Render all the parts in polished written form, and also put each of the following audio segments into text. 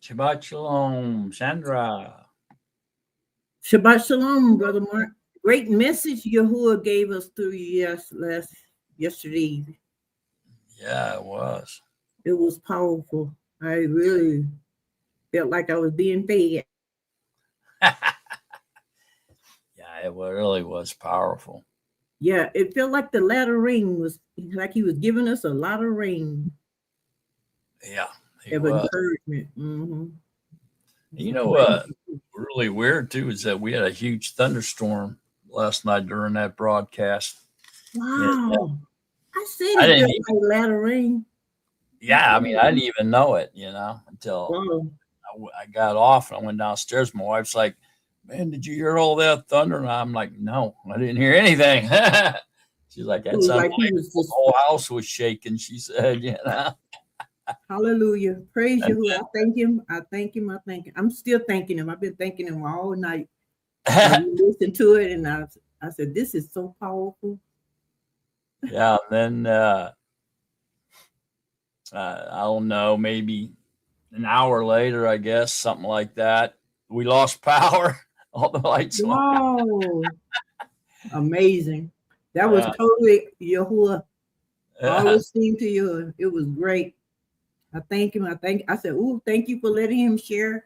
Shabbat Shalom, Sandra. Shabbat Shalom, Brother Mark. Great message Yahuwah gave us through yesterday. Yeah, it was. It was powerful. I really felt like I was being fed. Yeah, it really was powerful. Yeah, it felt like the latter rain was like he was giving us a lot of rain Yeah, he of was. encouragement. Mm-hmm. You know what? Really weird too is that we had a huge thunderstorm last night during that broadcast. And Wow. I said I it didn't felt even. like latter rain. Yeah, I mean, I didn't even know it. Until Wow. I got off and I went downstairs. My wife's like, "Man, did you hear all that thunder?" And I'm like, "No, I didn't hear anything." She's like, It "That's was like unbelievable. he was The just whole house was shaking." She said. hallelujah. Praise And you. I thank him. I thank him. I thank him. I'm still thanking him. I've been thanking him all night. I listened to it and I said, this is so powerful. yeah, and then I don't know, maybe an hour later, I guess, something like that. We lost power. All the lights went Wow. Amazing. That was out. totally Yahuwah. Yeah, Always seemed to you. It was great. I thank him. I said, ooh, thank you for letting him share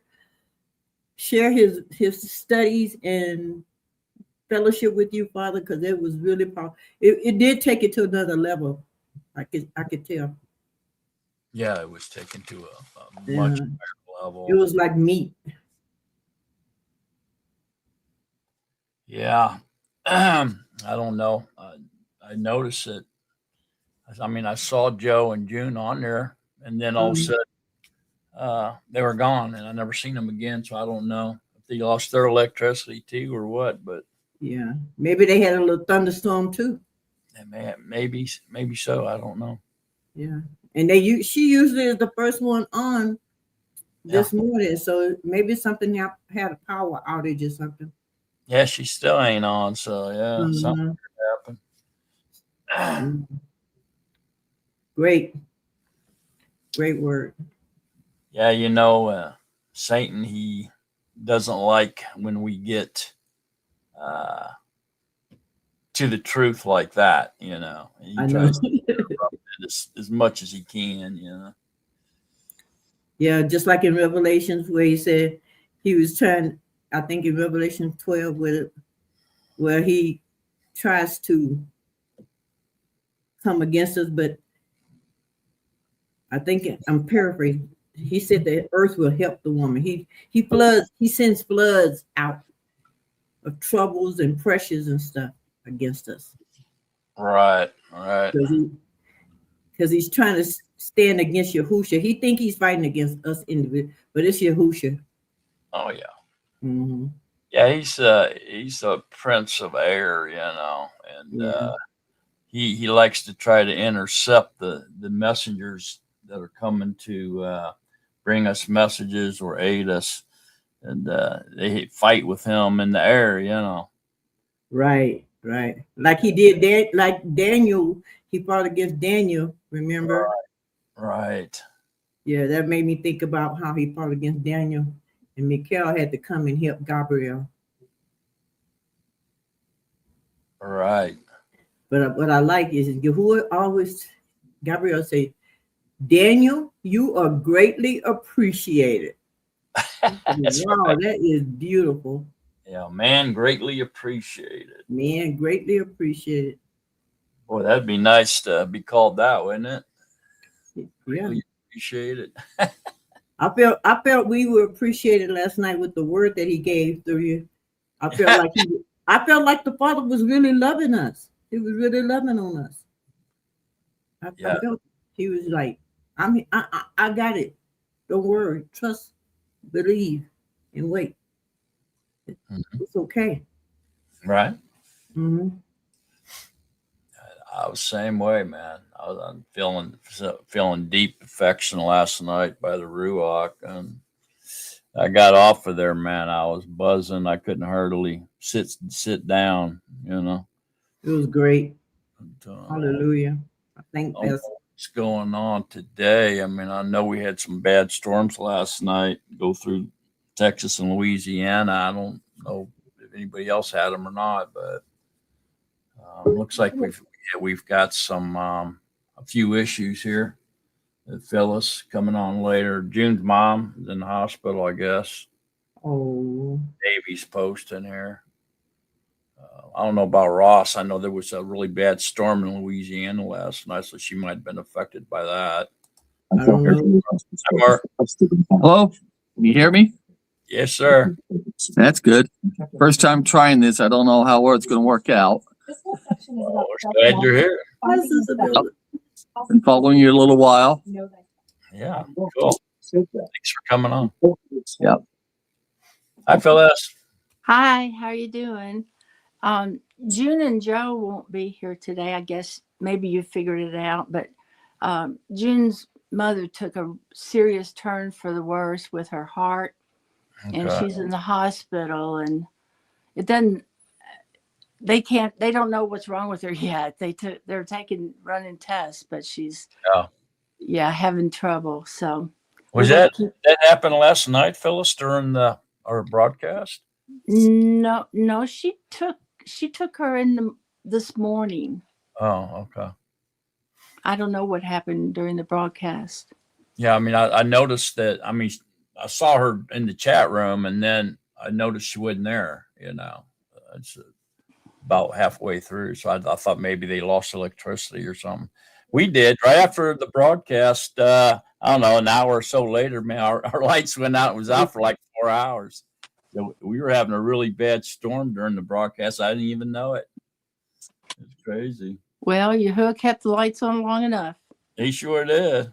his studies and fellowship with you, Father, because it was really powerful. It did take it to another level. I could tell. yeah, it was taken to a much Yeah. higher It level. was like meat. Yeah, I don't know. I noticed it. I mean, I saw Joe and June on there, and then all of a Um, sudden they were gone, and I never seen them again. So I don't know if they lost their electricity too or what, but yeah. Maybe they had a little thunderstorm too. maybe so. I don't know. Yeah. And she usually is the first one on Yeah, this morning, so maybe something had a power outage or something. yeah, she still ain't on. So yeah, something Mhm. happened. Mhm. Great, great word. Yeah, Satan, he doesn't like when we get uh, to the truth like that. He I know. tries to interrupt it as much as he can. Yeah, just like in Revelations where he said he was trying, I think in Revelation 12 where he tries to come against us, but I think I'm paraphrasing. He said the earth will help the woman. He sends floods out of troubles and pressures and stuff against us. Right, right. Because he's trying to stand against Yahusha. He think he's fighting against us individually, but it's Yahusha. Oh yeah. Mm-hmm. Yeah, he's a prince of air, and Yeah, he likes to try to intercept the messengers that are coming to bring us messages or aid us, and they fight with him in the air. right. Like he did, like Daniel. He fought against Daniel. Remember? Right, Yeah, that made me think about how he fought against Daniel, and Michael had to come and help Gabriel. right. But what I like is Yahuwah always, Gabriel say, Daniel, you are greatly appreciated. That's Wow, right. that is beautiful. Yeah, man, greatly appreciated. Man, greatly appreciated. Boy, that'd be nice to be called that, wouldn't it? Yeah. Greatly appreciated. I felt we were appreciated last night with the word that he gave through you. I felt like the Father was really loving us. He was really loving on us. I Yeah. felt he was like, I got it. Don't worry. Trust, believe, and wait. Mhm. It's okay. Right. Hmm. I was the same way, man. I'm feeling deep affection last night by the Ruach, and I got off of there, man. I was buzzing. I couldn't hardly sit down. It was great. And, Hallelujah. I think almost, that's. what's going on today. I mean, I know we had some bad storms last night go through Texas and Louisiana. I don't know if anybody else had them or not, but looks like we've got some a few issues here. Phyllis coming on later. June's mom is in the hospital, I guess. Oh, Davy's posting here. I don't know about Ross. I know there was a really bad storm in Louisiana last night, so she might have been affected by that. I don't know. Hi, Mark. Hello, can you hear me? Yes, sir. That's good. First time trying this. I don't know how well it's going to work out. Well, we're glad you're here. This is a building. Been following you a little while. Yeah, cool. Thanks for coming on. Yep. Hi, Phyllis. Hi, how are you doing? June and Joe won't be here today. I guess maybe you figured it out, but June's mother took a serious turn for the worse with her heart, and Okay. she's in the hospital, and it doesn't, they don't know what's wrong with her yet. They're taking running tests, but she's having trouble. So Was that happened last night, Phyllis, during our broadcast? no, she took her in this morning. Oh, okay. I don't know what happened during the broadcast. Yeah, I mean, I noticed that. I mean, I saw her in the chat room, and then I noticed she wasn't there. It's about halfway through, so I thought maybe they lost electricity or something. We did right after the broadcast. I don't know, an hour or so later, man, our lights went out. It was out for like 4 hours. So we were having a really bad storm during the broadcast. I didn't even know it. It's crazy. Well, Yahusha kept the lights on long enough. He sure did.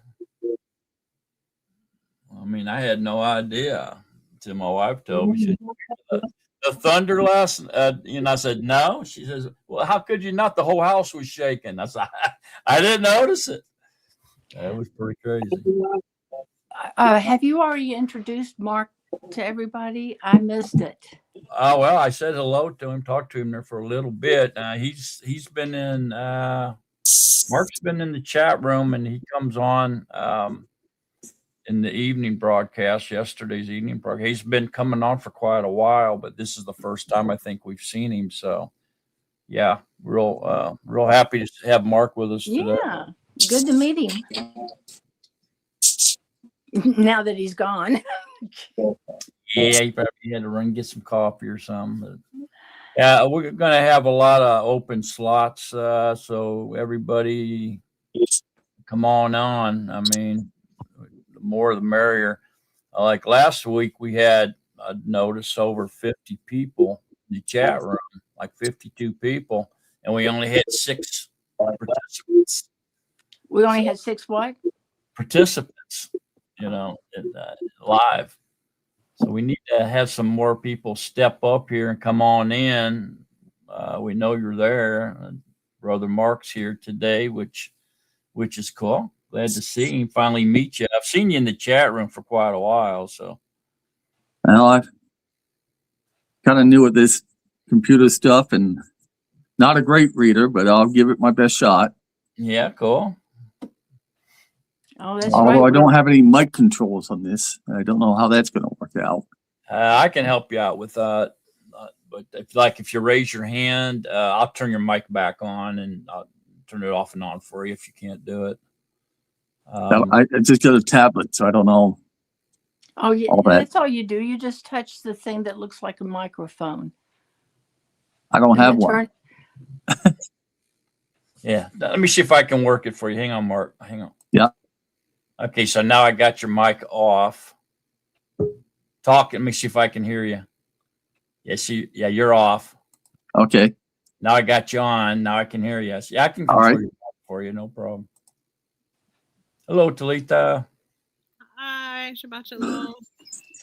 I mean, I had no idea until my wife told me. She said, the thunder last, I said, no. She says, well, how could you not? The whole house was shaking. I said, I didn't notice it. That was pretty crazy. Have you already introduced Mark to everybody? I missed it. Oh, well, I said hello to him, talked to him there for a little bit. He's been in, Mark's been in the chat room, and he comes on in the evening broadcast, yesterday's evening broadcast. He's been coming on for quite a while, but this is the first time I think we've seen him. So, yeah, real happy to have Mark with us today. Yeah, good to meet him. Now that he's gone. Yeah, he probably had to run get some coffee or something. But yeah, we're going to have a lot of open slots, so everybody come on. I mean, the more the merrier. Like last week, we had notice over 50 people in the chat room, like 52 people, and we only had 6 participants. We only had 6 what? Participants, live. So we need to have some more people step up here and come on in. We know you're there. Brother Mark's here today, which is cool. Glad to see him. Finally meet you. I've seen you in the chat room for quite a while. So, Well, I'm kind of new at this computer stuff and not a great reader, but I'll give it my best shot. Yeah, cool. Oh, that's Although right. I don't have any mic controls on this, I don't know how that's going to work out. I can help you out with that. But if you raise your hand, I'll turn your mic back on and I'll turn it off and on for you if you can't do it. I just got a tablet, so I don't know. Oh, yeah, all that. that's all you do. You just touch the thing that looks like a microphone. I don't have one. Yeah, let me see if I can work it for you. Hang on, Mark. Hang on. Yeah. Okay, so now I got your mic off. Talk. Let me see if I can hear you. Yes, you're off. Okay. Now I got you on. Now I can hear you. Yeah, I can control your mic for you. No problem. Hello, Talita. Hi, Shabbat Shalom.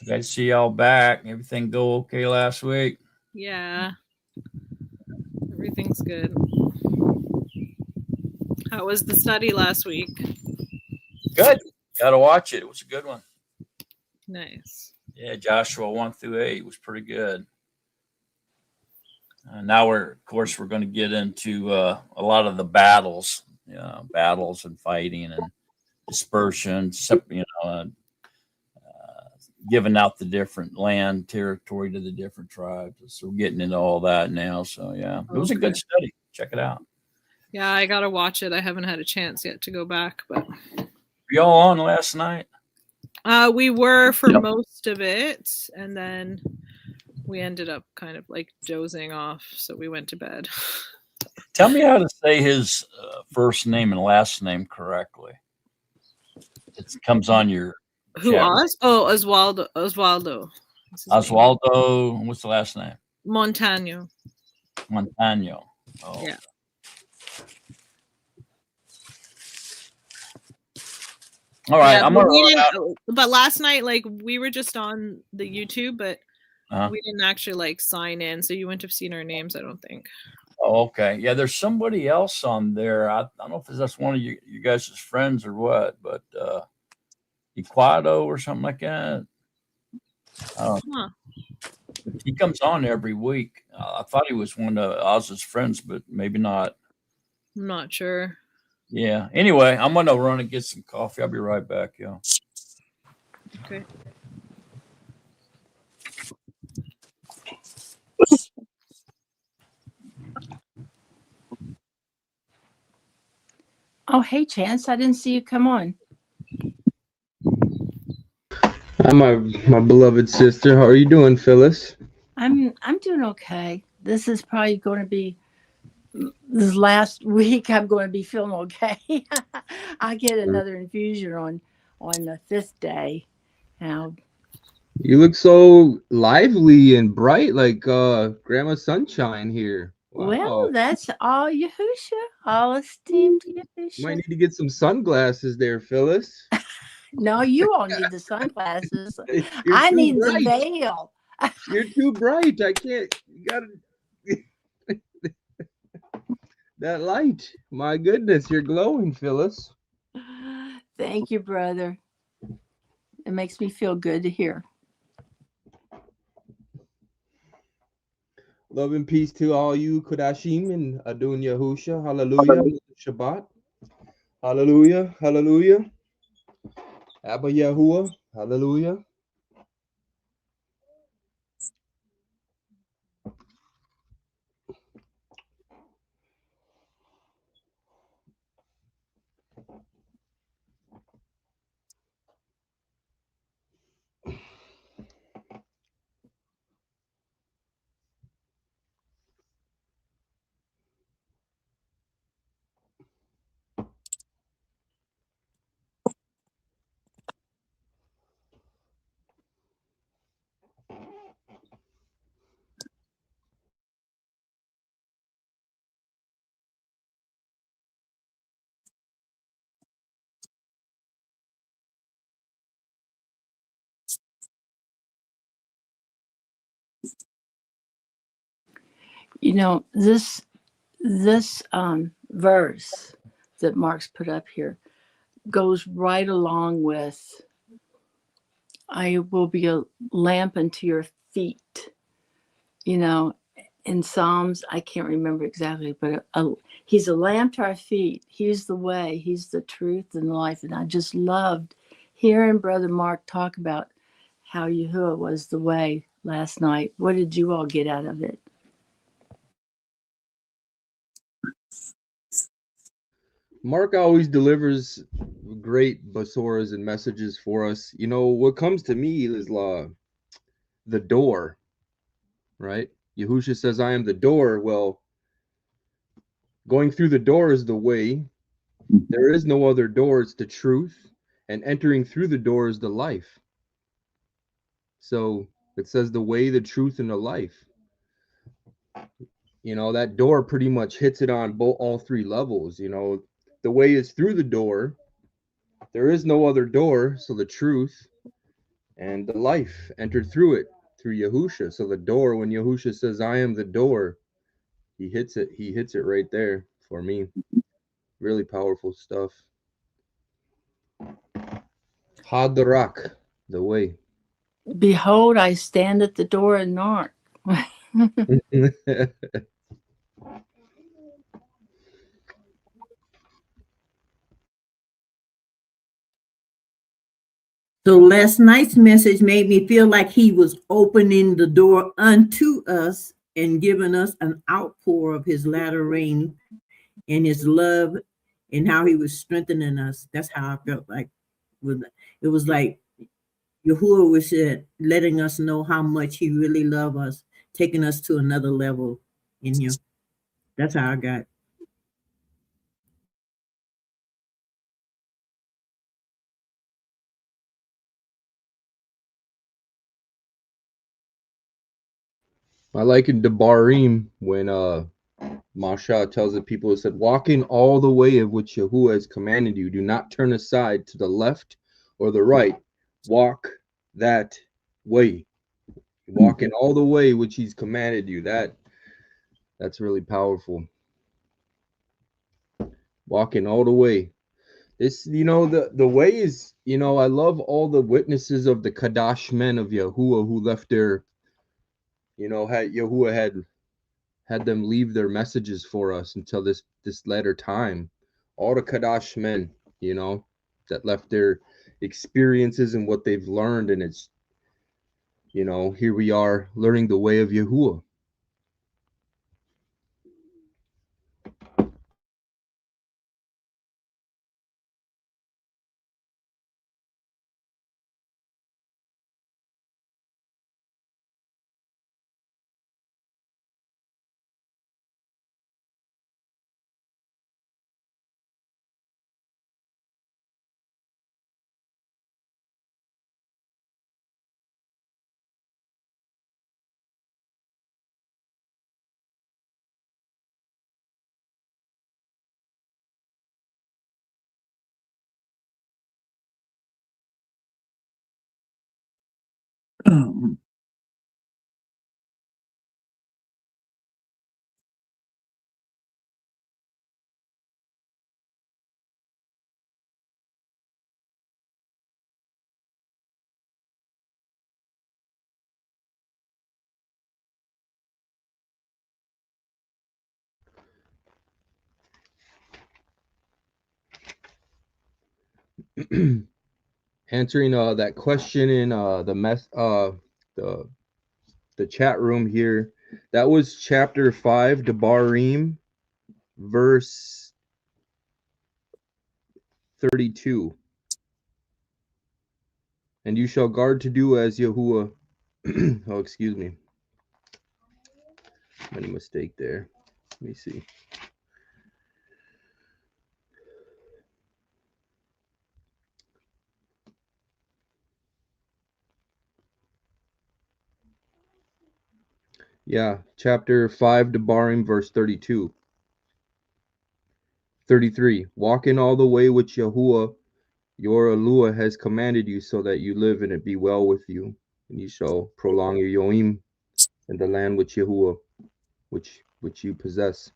Glad to see y'all back. Everything go okay last week? Yeah, everything's good. How was the study last week? Good. Got to watch it. It was a good one. Nice. Yeah, Joshua 1-8 was pretty good. Now we're going to get into a lot of the battles battles and fighting and dispersion, giving out the different land territory to the different tribes. So we're getting into all that now. So yeah, it was a good study. Check it out. Yeah, I gotta watch it. I haven't had a chance yet to go back, but Were y'all on last night? we were for Yep. most of it, and then we ended up kind of like dozing off, so we went to bed. Tell me how to say his first name and last name correctly. It comes on your Who chat. Oz? Oh, Oswaldo. That's his name. Oswaldo. What's the last name? Montano. Montano. Oh. Yeah. All right. Yeah, I'm but, gonna but last night, like we were just on the YouTube, but Uh-huh. we didn't actually like sign in, so you wouldn't have seen our names, I don't think. Oh, okay. Yeah, there's somebody else on there. I don't know if that's one of you guys' friends or what, but Equado or something like that. Huh. He comes on every week. I thought he was one of Oz's friends, but maybe not. I'm not sure. Yeah. Anyway, I'm gonna run and get some coffee. I'll be right back, y'all. Okay. Oh, hey, Chance, I didn't see you come on. Hi, my beloved sister. How are you doing, Phyllis? I'm doing okay. This is probably going to be this last week. I'm going to be feeling okay. I get another infusion on the 5th day. Now, You look so lively and bright, like Grandma Sunshine here. Wow. well, that's all Yahusha, all esteemed You might Yahusha. need to get some sunglasses there, Phyllis. No, you all need the sunglasses. You're I too need the bright. veil. You're too bright. I can't. You gotta. That light. My goodness, you're glowing, Phyllis. Thank you, brother. It makes me feel good to hear. Love and peace to all you Kodashim and Adon Yahusha. Hallelujah. Shabbat. Hallelujah. Hallelujah. Abba Yahuwah. Hallelujah. You know, this verse that Mark's put up here goes right along with I will be a lamp unto your feet. You know, in Psalms, I can't remember exactly, but he's a lamp to our feet. He's the way, he's the truth and life. And I just loved hearing Brother Mark talk about how Yahuwah was the way last night. What did you all get out of it? Mark always delivers great basoras and messages for us. You know, what comes to me is the door, right? Yahusha says, I am the door. Well, going through the door is the way. There is no other door. It's the truth. And entering through the door is the life. So it says the way, the truth, and the life. You know, that door pretty much hits it on all three levels. You know, the way is through the door. There is no other door. So the truth and the life entered through it, through Yahusha. So the door, when Yahusha says, I am the door, he hits it right there for me. Really powerful stuff. Hadrak, the way. Behold, I stand at the door and knock. So last night's message made me feel like he was opening the door unto us and giving us an outpour of his latter rain and his love and how he was strengthening us. That's how I felt like. It was like Yahuwah was letting us know how much he really loved us, taking us to another level in him. That's how I got. I like in Debarim when Masha tells the people, it said, walk in all the way of which Yahuwah has commanded you. Do not turn aside to the left or the right. Walk that way. Walk in all the way which he's commanded you. That's really powerful. Walking all the way. This, the way is, I love all the witnesses of the Kadash men of Yahuwah who left their, Yahuwah had them leave their messages for us until this latter time. All the Kadash men, that left their experiences and what they've learned, and it's, here we are learning the way of Yahuwah. Answering that question in the chat room here. That was chapter 5, Debarim, verse 32. And you shall guard to do as Yahuwah. Oh, excuse me. Made a mistake there. Let me see. Yeah, chapter 5, Debarim, verse 32. 33. Walk in all the way which Yahuwah, your Eluah, has commanded you, so that you live and it be well with you. And you shall prolong your Yoim in the land which Yahuwah, which you possess.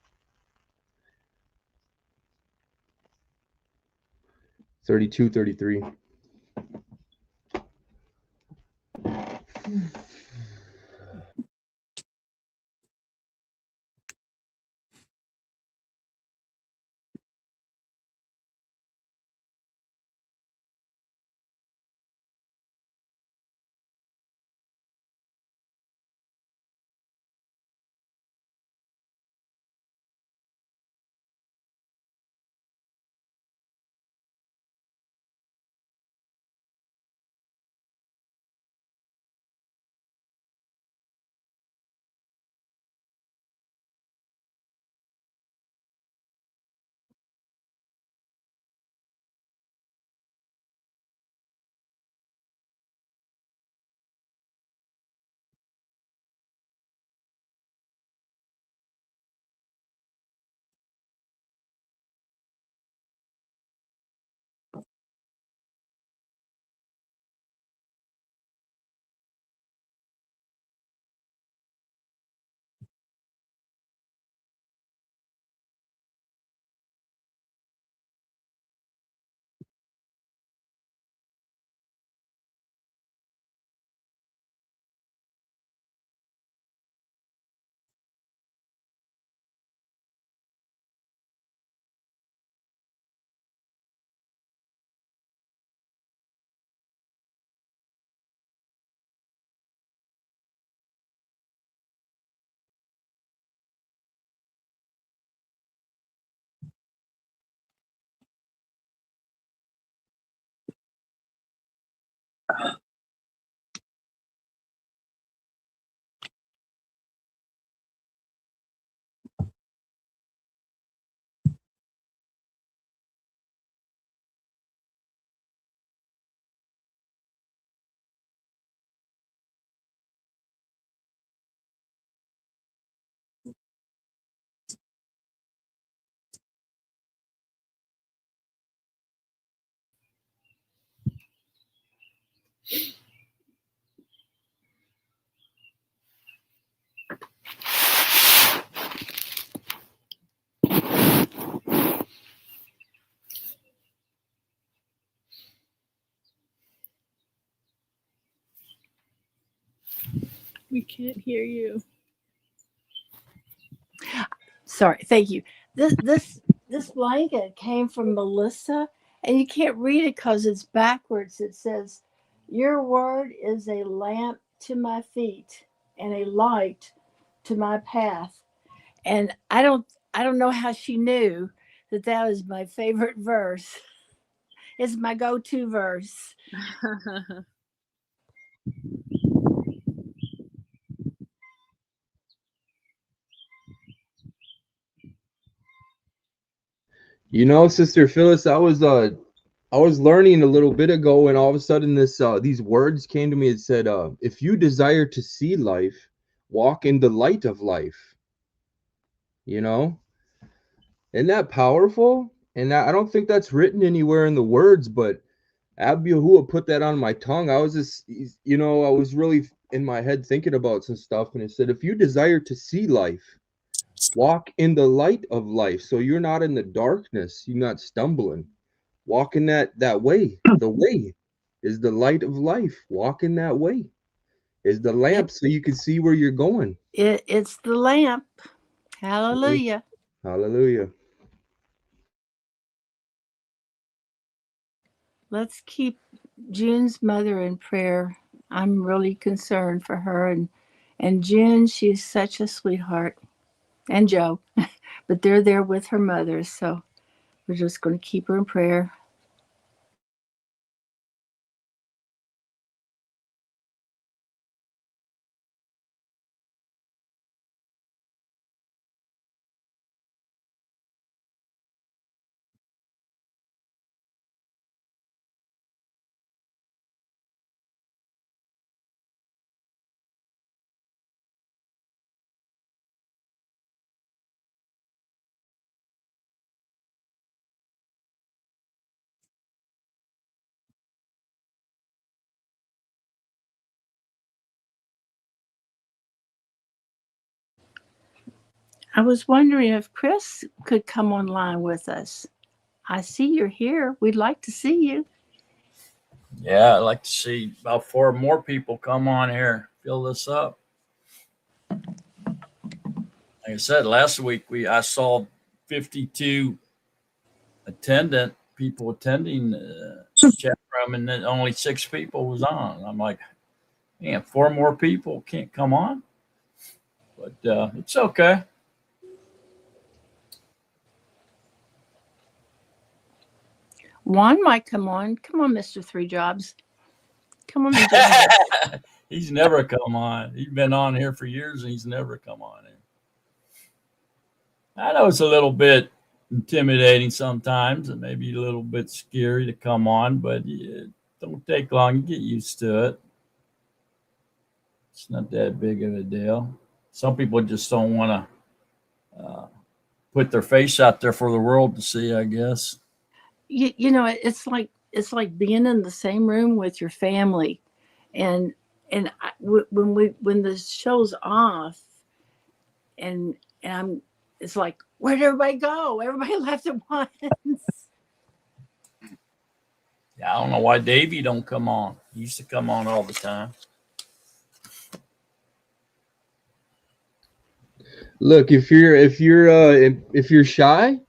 32, 33. We can't hear you. Sorry, thank you. This blanket came from Melissa, and you can't read it because it's backwards. It says, "Your word is a lamp to my feet and a light to my path." And I don't know how she knew that that was my favorite verse. It's my go-to verse. You know, Sister Phyllis, I was learning a little bit ago, and all of a sudden these words came to me. It said, if you desire to see life, walk in the light of life. You know? Isn't that powerful? And I don't think that's written anywhere in the words, but Abby Yahuwah put that on my tongue. I was just, you know, I was really in my head thinking about some stuff, and it said, if you desire to see life, walk in the light of life. So you're not in the darkness, you're not stumbling. Walk in that way. The way is the light of life. Walk in that way. Is the lamp so you can see where you're going. It's the lamp. Hallelujah. Hallelujah. Let's keep June's mother in prayer. I'm really concerned for her, and June, she's such a sweetheart, and Joe, but they're there with her mother, so we're just going to keep her in prayer. I was wondering if Chris could come online with us. I see you're here. We'd like to see you. Yeah, I'd like to see about 4 more people come on here, fill this up. Like I said, last week I saw 52 people attending the chat room, and then only 6 people was on. I'm like, man, 4 more people can't come on, but it's okay. Juan might come on. Come on, Mr. Three Jobs. Come on and join us. He's never come on. He's been on here for years, and he's never come on here. I know it's a little bit intimidating sometimes, and maybe a little bit scary to come on, but it don't take long. You get used to it. It's not that big of a deal. Some people just don't want to put their face out there for the world to see, I guess. You know, it's like being in the same room with your family, and when the show's off, and it's like, where'd everybody go? Everybody left at once. Yeah, I don't know why Davey don't come on. He used to come on all the time. Look, if you're shy,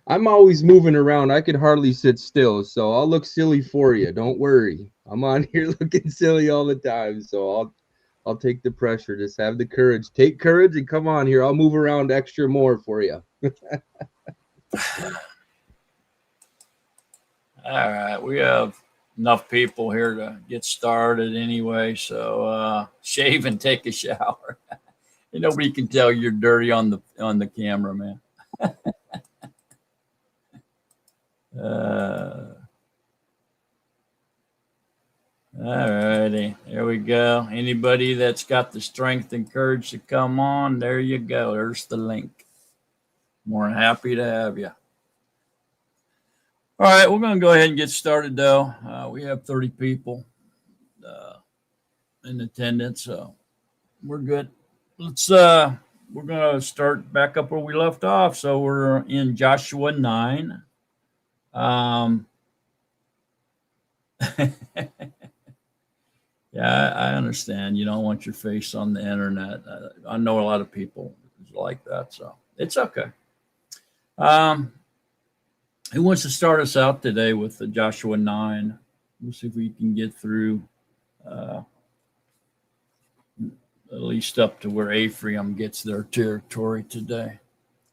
I'm always moving around. I could hardly sit still, so I'll look silly for you. Don't worry. I'm on here looking silly all the time, so I'll take the pressure. Just have the courage. Take courage and come on here. I'll move around extra more for you. All right, we have enough people here to get started anyway, so shave and take a shower. And nobody can tell you're dirty on the camera, man. All righty, there we go. Anybody that's got the strength and courage to come on, there you go. There's the link. More than happy to have you. All right, we're going to go ahead and get started, though. We have 30 people in attendance, so we're good. We're going to start back up where we left off. So we're in Joshua 9. Yeah, I understand. You don't want your face on the internet. I know a lot of people like that, so it's okay. Um, who wants to start us out today with the Joshua 9? We'll see if we can get through uh, at least up to where Ephraim gets their territory today.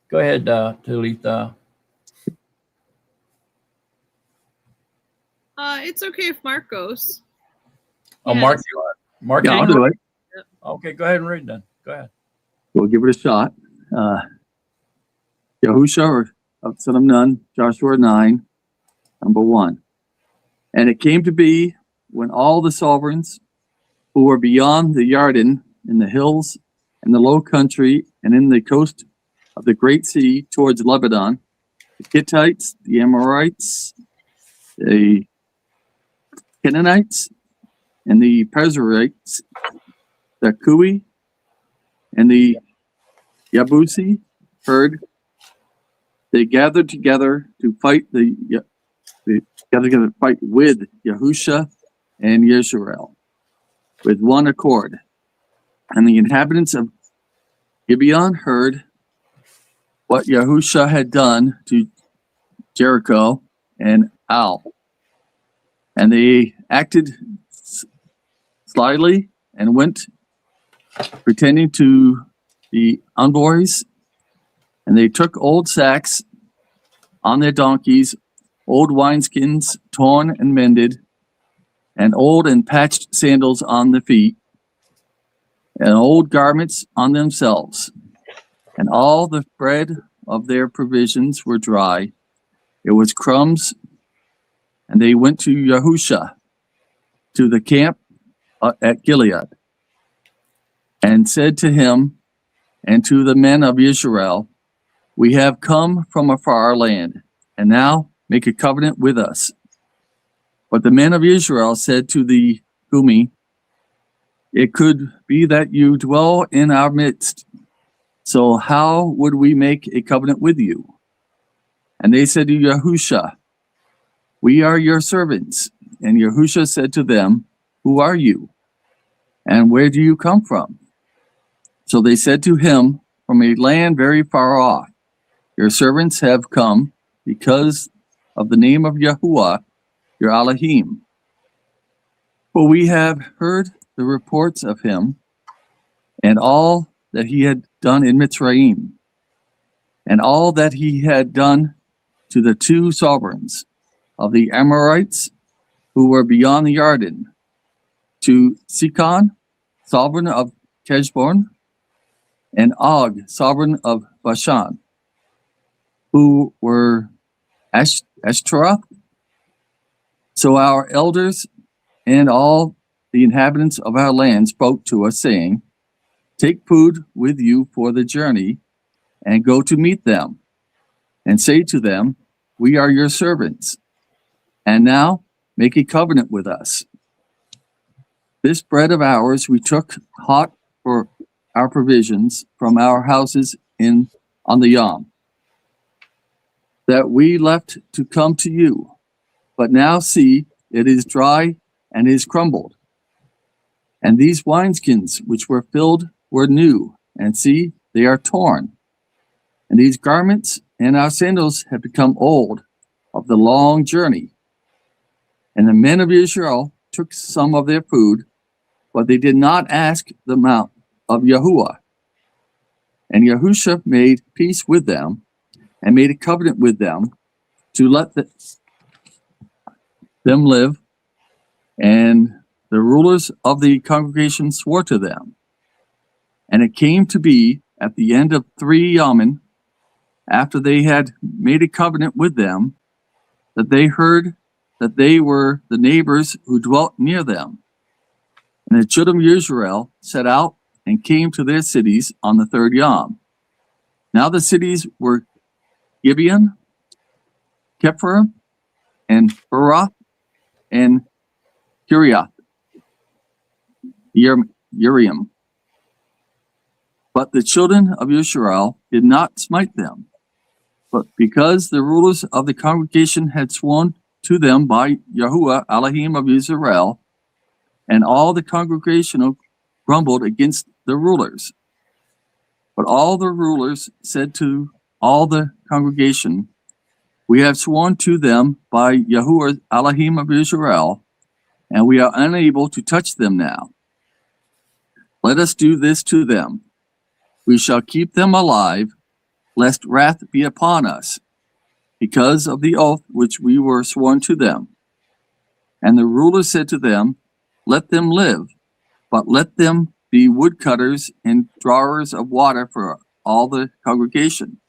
Go ahead, Talitha. It's okay if Mark goes. Oh, Yeah. Mark, Yeah, you I'll know- do it. Okay, go ahead and read then. Go ahead. We'll give it a shot. Yahusha, or son of Nun, Joshua 9, number 1. And it came to be when all the sovereigns who were beyond the Yarden, in the hills and the low country and in the coast of the great sea towards Lebanon, the Hittites, the Amorites, the Canaanites, and the Perizzites, the Kui, and the Yabusi heard, they gathered together to fight fight with Yahusha and Yisrael with one accord. And the inhabitants of Gibeon heard what Yahusha had done to Jericho and Al. And they acted slyly and went pretending to be envoys. And they took old sacks on their donkeys, old wineskins torn and mended, and old and patched sandals on the feet, and old garments on themselves. And all the bread of their provisions were dry. It was crumbs. And they went to Yahusha, to the camp at Gilead, and said to him and to the men of Israel, we have come from a far land, and now make a covenant with us. But the men of Israel said to the Gumi, it could be that you dwell in our midst. So how would we make a covenant with you? And they said to Yahusha, we are your servants. And Yahusha said to them, who are you? And where do you come from? So they said to him, from a land very far off. Your servants have come because of the name of Yahuwah, your Elohim. For we have heard the reports of him and all that he had done in Mitzrayim, and all that he had done to the two sovereigns of the Amorites who were beyond the Yarden, to Sikon, sovereign of Heshbon, and Og, sovereign of Bashan, who were Ashtaroth. So our elders and all the inhabitants of our land spoke to us, saying, take food with you for the journey, and go to meet them, and say to them, we are your servants, and now make a covenant with us. This bread of ours we took hot for our provisions from our houses on the Yam, that we left to come to you. But now see, it is dry and is crumbled. And these wineskins which were filled were new, and see, they are torn. And these garments and our sandals have become old of the long journey. And the men of Israel took some of their food, but they did not ask the mount of Yahuwah. And Yahusha made peace with them, and made a covenant with them to let them live. And the rulers of the congregation swore to them. And it came to be at the end of 3 Yamin, after they had made a covenant with them, that they heard that they were the neighbors who dwelt near them. And the children of Israel set out and came to their cities on the 3rd Yom. Now the cities were Gibeon, Kephra, and Baroth, and Kiriath Yearim. But the children of Israel did not smite them, but because the rulers of the congregation had sworn to them by Yahuwah, Elohim of Israel, And all the congregation grumbled against the rulers. But all the rulers said to all the congregation, we have sworn to them by Yahuwah Elohim of Israel, and we are unable to touch them now. Let us do this to them. We shall keep them alive, lest wrath be upon us, because of the oath which we were sworn to them. And the ruler said to them, let them live, but let them be woodcutters and drawers of water for all the congregation.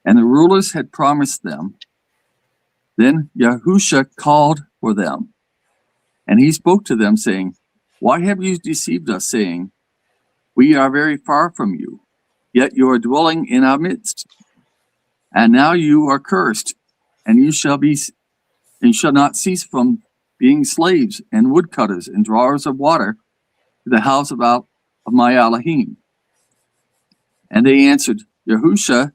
And the rulers had promised them. Then Yahusha called for them, and he spoke to them, saying, why have you deceived us, saying, we are very far from you, yet you are dwelling in our midst? And now you are cursed, and you shall not cease from being slaves and woodcutters and drawers of water to the house of my Elohim. And they answered Yahusha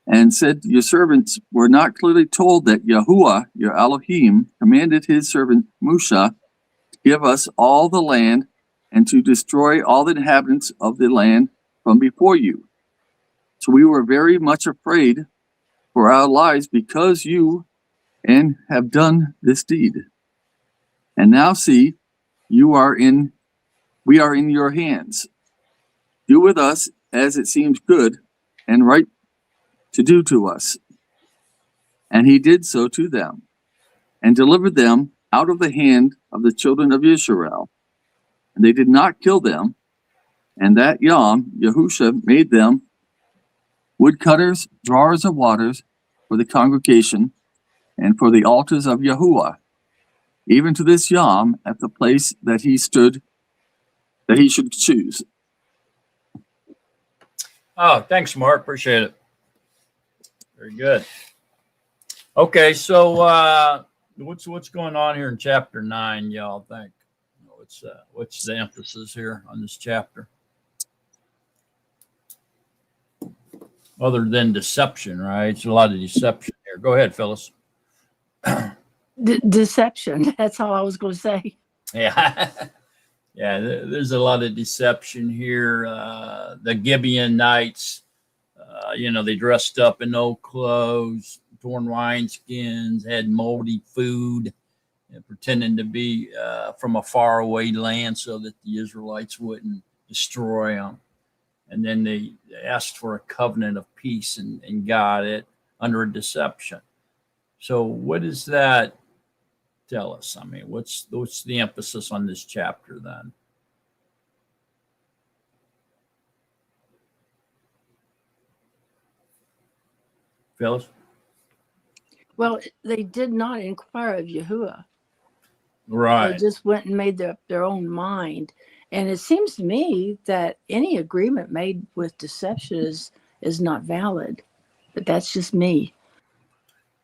and said, your servants were not clearly told that Yahuwah, your Elohim, commanded his servant Musha to give us all the land and to destroy all the inhabitants of the land from before you. So we were very much afraid for our lives because you and have done this deed. And now see, we are in your hands. Do with us as it seems good and right to do to us. And he did so to them, and delivered them out of the hand of the children of Israel. And they did not kill them, and that Yom, Yahusha, made them woodcutters, drawers of waters for the congregation, and for the altars of Yahuwah, even to this Yom, at the place that he stood, that he should choose. Oh, thanks, Mark. Appreciate it. Very good. Okay, so what's going on here in chapter 9, y'all think? What's the emphasis here on this chapter? Other than deception, right? It's a lot of deception here. Go ahead, Phyllis. Deception. That's all I was going to say. Yeah. Yeah, there's a lot of deception here. The Gibeonites, they dressed up in old clothes, torn wineskins, had moldy food, pretending to be from a faraway land so that the Israelites wouldn't destroy them. And then they asked for a covenant of peace and got it under a deception. So what does that tell us? I mean, what's the emphasis on this chapter then? Phyllis? Well, they did not inquire of Yahuwah. Right. They just went and made their own mind. And it seems to me that any agreement made with deception is not valid. But that's just me.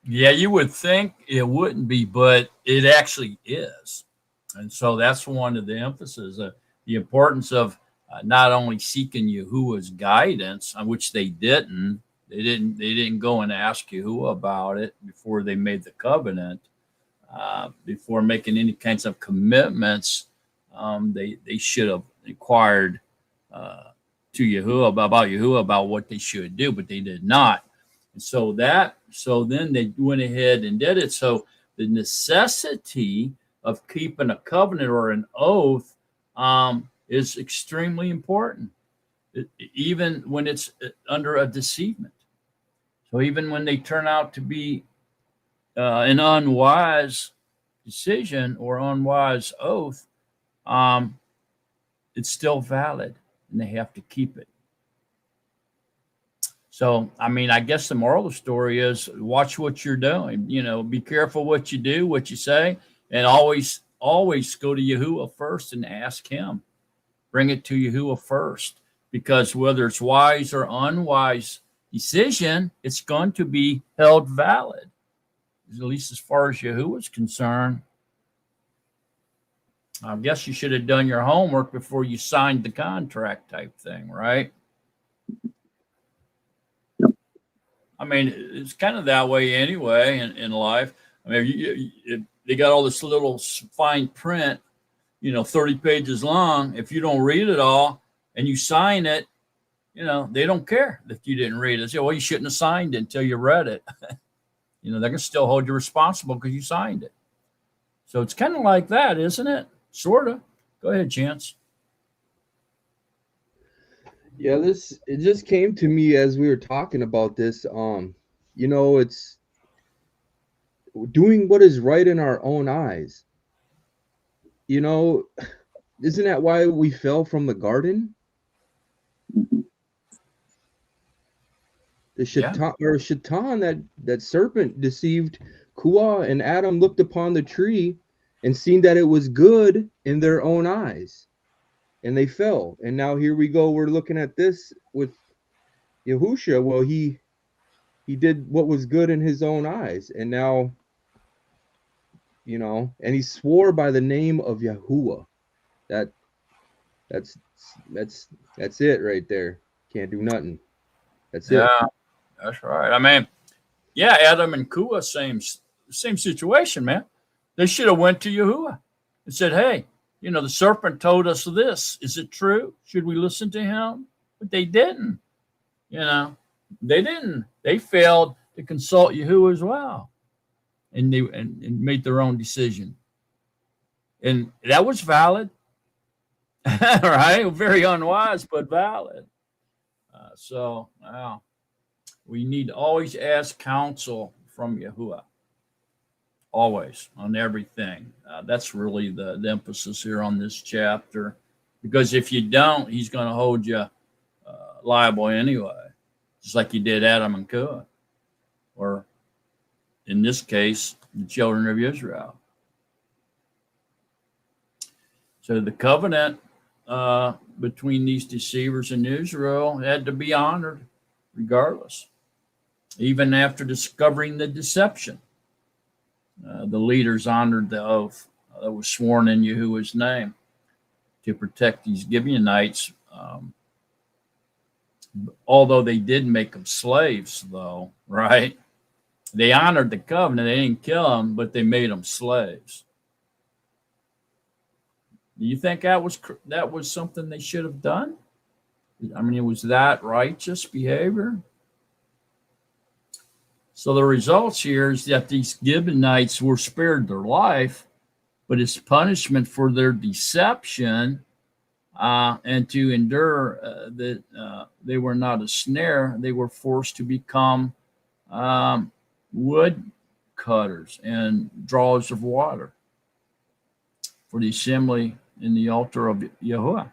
Yeah, you would think it wouldn't be, but it actually is. And so that's one of the emphasis, the importance of not only seeking Yahuwah's guidance, on which they didn't. They didn't go and ask Yahuwah about it before they made the covenant, before making any kinds of commitments. They should have inquired to Yahuwah about what they should do, but they did not. And so then they went ahead and did it. So the necessity of keeping a covenant or an oath is extremely important, even when it's under a deceivement. So even when they turn out to be an unwise decision or unwise oath, it's still valid and they have to keep it. So, I mean, I guess the moral of the story is watch what you're doing. Be careful what you do, what you say, and always go to Yahuwah first and ask him. Bring it to Yahuwah first, because whether it's wise or unwise decision, it's going to be held valid, at least as far as Yahuwah is concerned. I guess you should have done your homework before you signed the contract type thing, right? I mean, it's kind of that way anyway in life. I mean, they got all this little fine print 30 pages long. If you don't read it all and you sign it, they don't care if you didn't read it. They say, well, you shouldn't have signed it until you read it. They're going to still hold you responsible because you signed it. So it's kind of like that, isn't it? Sort of. Go ahead, Chance. Yeah, it just came to me as we were talking about this. It's doing what is right in our own eyes. Isn't that why we fell from the garden? The Shaitan, that serpent deceived Kua, and Adam looked upon the tree and seen that it was good in their own eyes. And they fell. And now here we go. We're looking at this with Yahusha. Well, he did what was good in his own eyes. And now, and he swore by the name of Yahuwah. That's it right there. Can't do nothing. That's it. Yeah, that's right. I mean, yeah, Adam and Kua, same situation, man. They should have went to Yahuwah and said, hey, the serpent told us this. Is it true? Should we listen to him? But they didn't. They didn't. They failed to consult Yahuwah as well. And they and made their own decision. And that was valid. Right? Very unwise, but valid. So we need to always ask counsel from Yahuwah. Always, on everything. That's really the emphasis here on this chapter. Because if you don't, he's going to hold you liable anyway. Just like he did Adam and Kua. Or, in this case, the children of Israel. So the covenant between these deceivers and Israel had to be honored regardless. Even after discovering the deception. The leaders honored the oath that was sworn in Yahuwah's name to protect these Gibeonites. Although they did make them slaves, though, right? They honored the covenant. They didn't kill them, but they made them slaves. Do you think that was something they should have done? I mean, was that righteous behavior? So the results here is that these Gibeonites were spared their life, but as punishment for their deception and to endure that they were not a snare, they were forced to become wood cutters and drawers of water for the assembly in the altar of Yahuwah.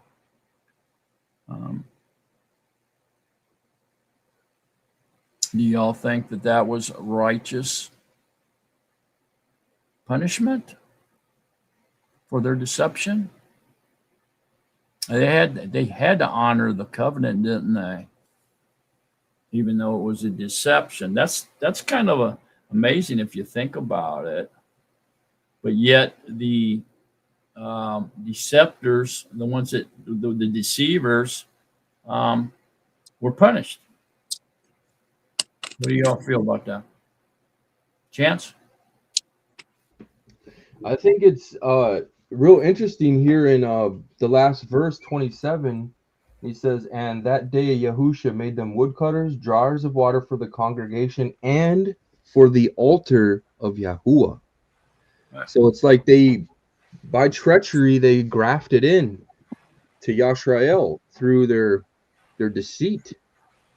Do y'all think that was righteous punishment for their deception? They had to honor the covenant, didn't they? Even though it was a deception. That's kind of amazing if you think about it. But yet the deceptors, the ones that the deceivers, were punished. What do y'all feel about that? Chance? I think it's real interesting here in the last verse, 27. He says, and that day Yahusha made them woodcutters, jars of water for the congregation, and for the altar of Yahuwah. Right. So it's like by treachery, they grafted in to Yashrael through their deceit,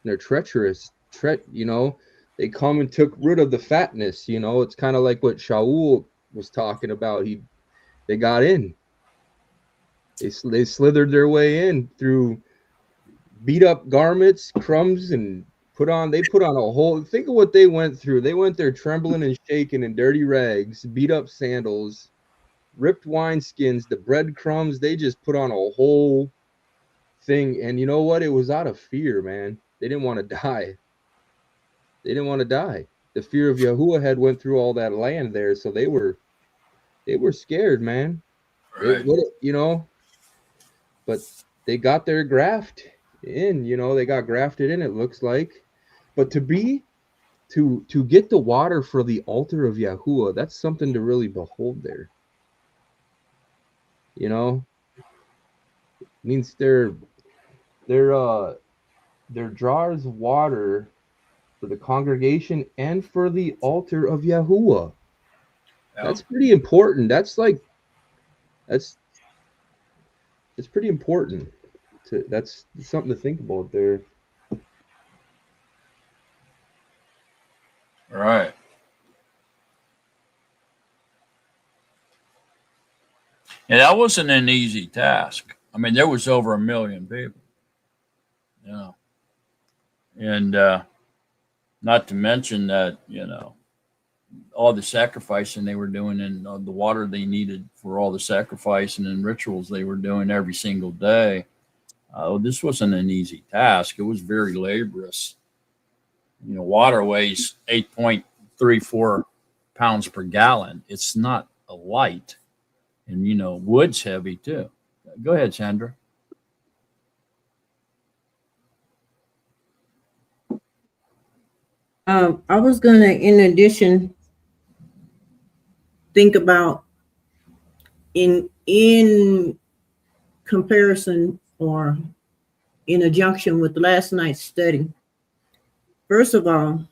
their treacherous. They come and took rid of the fatness. It's kind of like what Shaul was talking about. They got in. They slithered their way in through beat up garments, crumbs, and they put on a whole. Think of what they went through. They went there trembling and shaking in dirty rags, beat up sandals, ripped wineskins, the breadcrumbs. They just put on a whole thing. And you know what? It was out of fear, man. They didn't want to die. The fear of Yahuwah had went through all that land there, so they were scared, man. Right. But they got their graft in. They got grafted in. It looks like, but to get the water for the altar of Yahuwah, that's something to really behold there. You know, it means they're jars of water for the congregation and for the altar of Yahuwah. Yeah. That's pretty important. That's it's pretty important. That's something to think about there. Right. And that wasn't an easy task. I mean, there was over 1 million people. Yeah. And not to mention that, all the sacrificing they were doing and the water they needed for all the sacrificing and rituals they were doing every single day. This wasn't an easy task. It was very laborious. Water weighs 8.34 pounds per gallon. It's not a light. And, wood's heavy too. Go ahead, Sandra. I was gonna, in addition, think about in comparison or in conjunction with last night's study. First of all,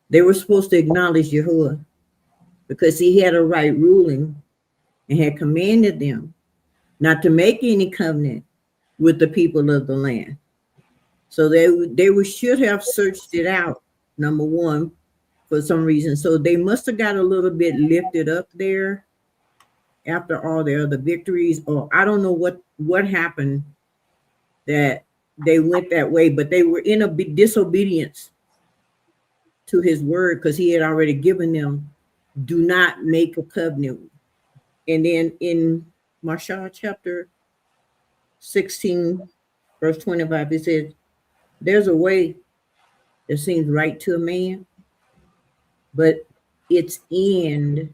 they were supposed to acknowledge Yahuwah because he had a right ruling and had commanded them not to make any covenant with the people of the land. So they should have searched it out, number one, for some reason. So they must have got a little bit lifted up there after all their other victories, or I don't know what happened that they went that way, but they were in a disobedience to his word because he had already given them, do not make a covenant. And then in Marshall chapter 16, verse 25, it says, there's a way that seems right to a man, but its end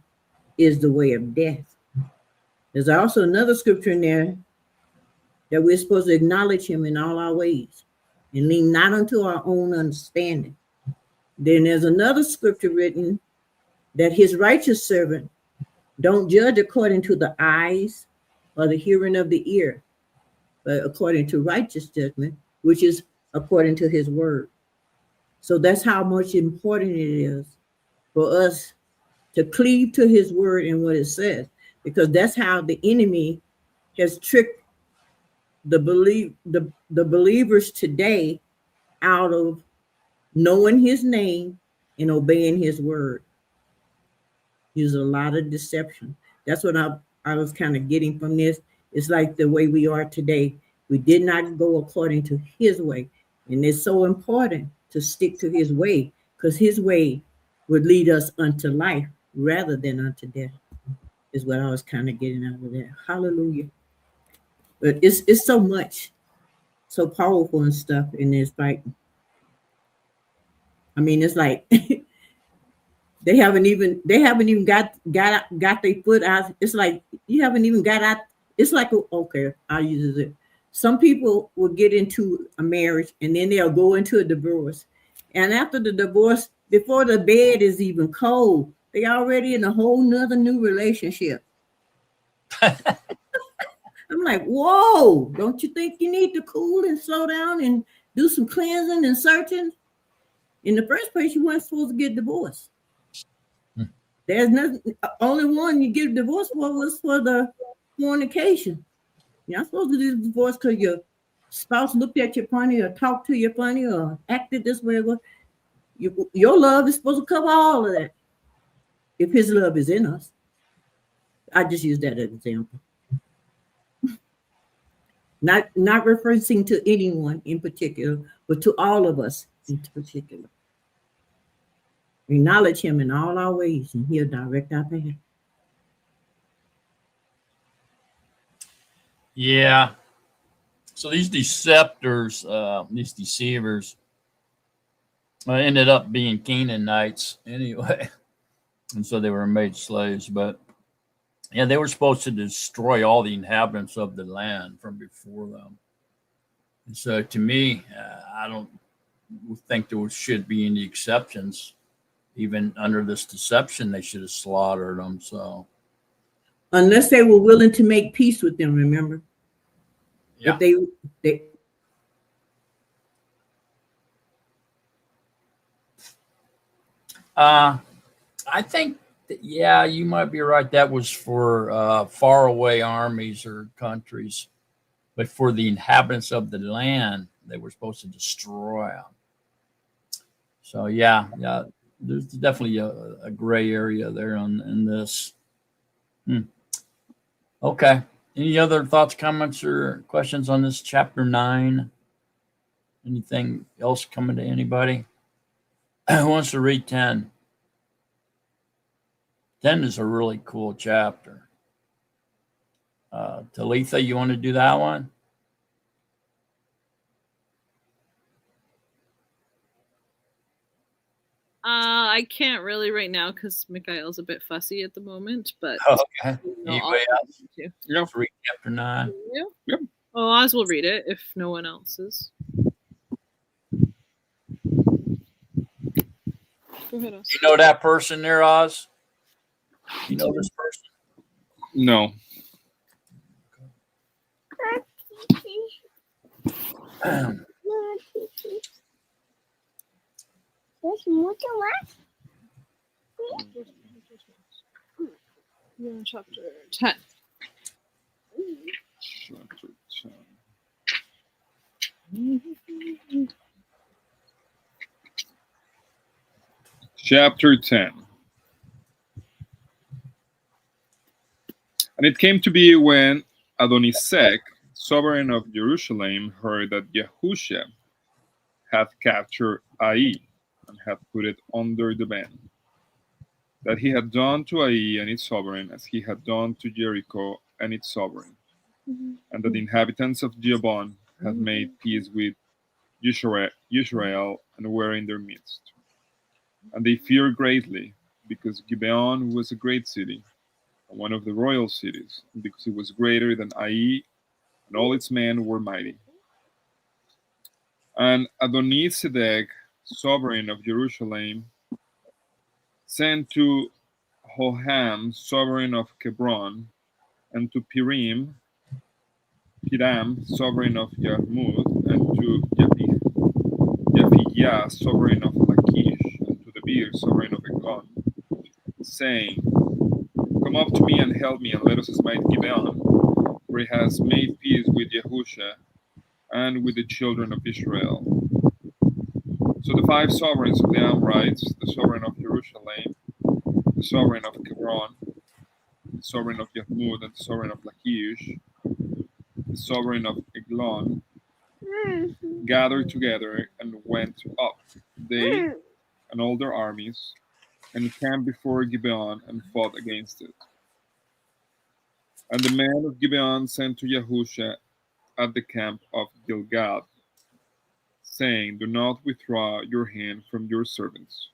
is the way of death. There's also another scripture in there that we're supposed to acknowledge him in all our ways and lean not unto our own understanding. Then there's another scripture written that his righteous servant don't judge according to the eyes or the hearing of the ear, but according to righteous judgment, which is according to his word. So that's how much important it is for us to cleave to his word and what it says, because that's how the enemy has tricked the believers today out of knowing his name and obeying his word. There's a lot of deception. That's what I was kind of getting from this. It's like the way we are today. We did not go according to his way. And it's so important to stick to his way, because his way would lead us unto life rather than unto death, is what I was kind of getting out of that. Hallelujah. But it's so much, so powerful and stuff in this fight. I mean, it's like they haven't even got their foot out. It's like you haven't even got out. It's like, okay, I'll use it. Some people will get into a marriage and then they'll go into a divorce. And after the divorce, before the bed is even cold, they already in a whole nother new relationship. I'm like, whoa, don't you think you need to cool and slow down and do some cleansing and searching? In the first place, you weren't supposed to get divorced. There's nothing, only one you get divorced for was for the fornication. You're not supposed to do divorce because your spouse looked at you funny or talked to you funny or acted this way. Your love is supposed to cover all of that. If his love is in us. I just use that as an example. Not referencing to anyone in particular, but to all of us in particular. Acknowledge him in all our ways, and he'll direct our path. Yeah. So these deceptors, these deceivers, ended up being Canaanites anyway. And so they were made slaves. But yeah, they were supposed to destroy all the inhabitants of the land from before them. And so to me, I don't think there should be any exceptions. Even under this deception, they should have slaughtered them. So unless they were willing to make peace with them, remember? Yeah. If they I think, yeah, you might be right. That was for faraway armies or countries, but for the inhabitants of the land, they were supposed to destroy them. So yeah, there's definitely a gray area there in this. Okay. Any other thoughts, comments, or questions on this chapter 9? Anything else coming to anybody? Who wants to read 10? 10 is a really cool chapter. Talitha, you want to do that one? I can't really right now because Mikhail's a bit fussy at the moment, but Okay. no, Anybody else? to. Let's read chapter 9. Yeah. Yep. Oh, Oz will read it if no one else is. Go ahead, Oz. You know that person there, Oz? You know this person? No. We're on chapter 10. Chapter 10. Chapter 10. And it came to be when Adonisek, sovereign of Jerusalem, heard that Yahusha had captured Ai and had put it under the ban, that he had done to Ai and its sovereign as he had done to Jericho and its sovereign, and that the inhabitants of Jabon had made peace with Israel and were in their midst. And they feared greatly, because Gibeon was a great city, and one of the royal cities, and because it was greater than Ai, and all its men were mighty. And Adonisedek, sovereign of Jerusalem, sent to Hoham, sovereign of Hebron, and to Piram, sovereign of Yarmouth, and to Japhia, sovereign of Lachish, and to Debir, sovereign of Eglon, saying, Come up to me and help me, and let us smite Gibeon, where he has made peace with Yahusha and with the children of Israel. So the 5 sovereigns of the Amorites, the sovereign of Jerusalem, the sovereign of Hebron, the sovereign of Yarmouth, and the sovereign of Lachish, the sovereign of Eglon, gathered together and went up, they and all their armies, and camped before Gibeon and fought against it. And the men of Gibeon sent to Yahusha at the camp of Gilgal, saying, Do not withdraw your hand from your servants.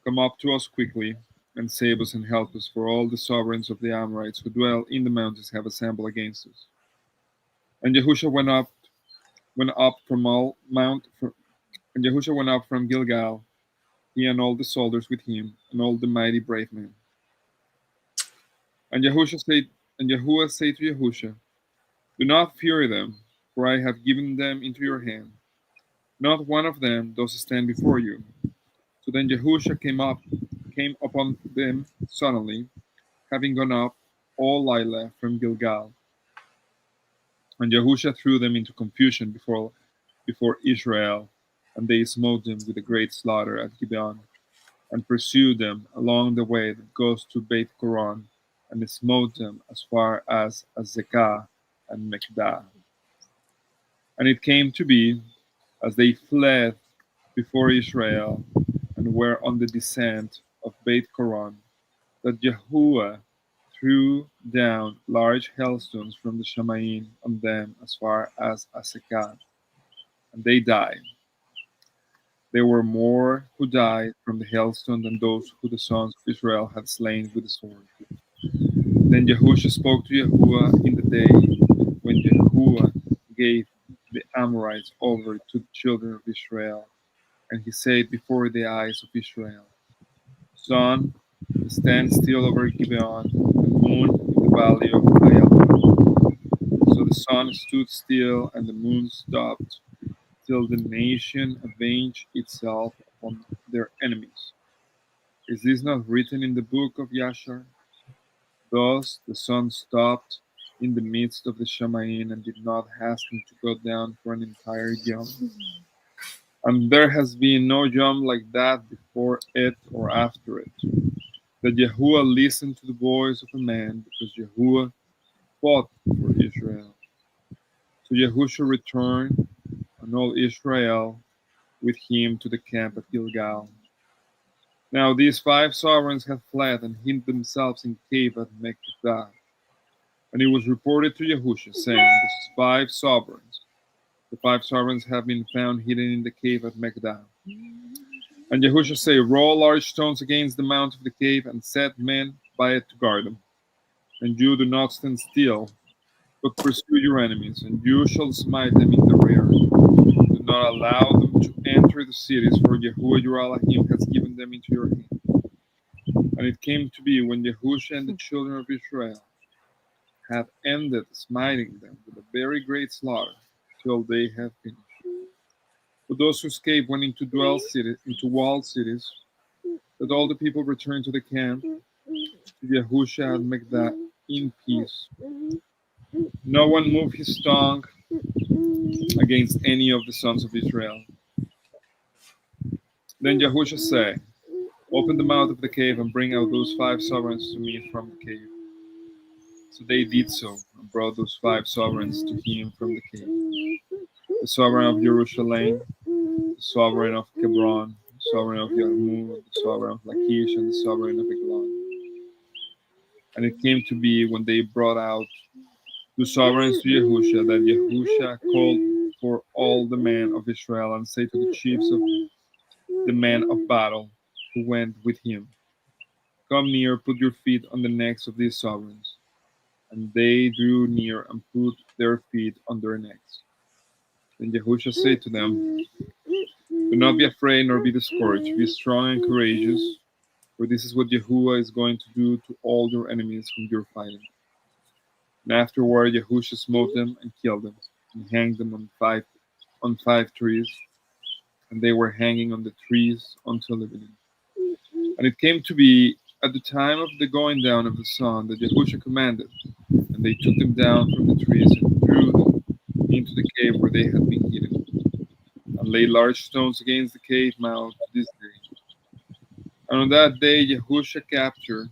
Come up to us quickly, and save us and help us, for all the sovereigns of the Amorites who dwell in the mountains have assembled against us. And Yahusha went up from Gilgal, he and all the soldiers with him, and all the mighty brave men. And Yahuwah said to Yahusha, Do not fear them, for I have given them into your hand. Not one of them does stand before you. So then Yahusha came upon them suddenly, having gone up all Lila from Gilgal. And Yahusha threw them into confusion before Israel, and they smote them with a great slaughter at Gibeon, and pursued them along the way that goes to Beit Koron, and smote them as far as Azekah and Mekdah. And it came to be, as they fled before Israel, and were on the descent of Beit Koron, that Yahuwah threw down large hailstones from the Shamaim on them as far as Azekah, and they died. There were more who died from the hailstone than those who the sons of Israel had slain with the sword. Then Yahusha spoke to Yahuwah in the day when Yahuwah gave the Amorites over to the children of Israel, and he said before the eyes of Israel, Sun, stand still over Gibeon, and moon, valley of Ayala. So the sun stood still and the moon stopped, till the nation avenged itself upon their enemies. Is this not written in the book of Yashar? Thus the sun stopped in the midst of the Shamaim and did not hasten to go down for an entire yom. And there has been no yom like that before it or after it. That Yahuwah listened to the voice of a man, because Yahuwah fought for Israel. So Yahusha returned, and all Israel with him to the camp at Gilgal. Now these 5 sovereigns had fled and hid themselves in cave at Mekdah. And it was reported to Yahusha, saying, "This is 5 sovereigns. The 5 sovereigns have been found hidden in the cave at Mekdah." And Yahusha said, "Roll large stones against the mount of the cave, and set men by it to guard them. And you do not stand still, but pursue your enemies, and you shall smite them in the rear. Do not allow them to enter the cities, for Yahuwah your Elohim has given them into your hand." And it came to be, when Yahusha and the children of Israel had ended smiting them with a very great slaughter, till they had finished. But those who escaped went into walled cities, that all the people returned to the camp, to Yahusha and Mekdah in peace. No one moved his tongue against any of the sons of Israel. Then Yahusha said, "Open the mouth of the cave and bring out those 5 sovereigns to me from the cave." So they did so, and brought those 5 sovereigns to him from the cave: the sovereign of Jerusalem, the sovereign of Hebron, the sovereign of Yarmut, the sovereign of Lachish, and the sovereign of Eglon. And it came to be, when they brought out the sovereigns to Yahusha, that Yahusha called for all the men of Israel, and said to the chiefs of the men of battle who went with him, "Come near, put your feet on the necks of these sovereigns." And they drew near and put their feet on their necks. Then Yahusha said to them, "Do not be afraid nor be discouraged. Be strong and courageous, for this is what Yahuwah is going to do to all your enemies whom you're fighting." And afterward Yahusha smote them and killed them, and hanged them on five trees, and they were hanging on the trees until evening. And it came to be, at the time of the going down of the sun, that Yahusha commanded, and they took them down from the trees and threw them into the cave where they had been hidden, and laid large stones against the cave mouth to this day. And on that day Yahusha captured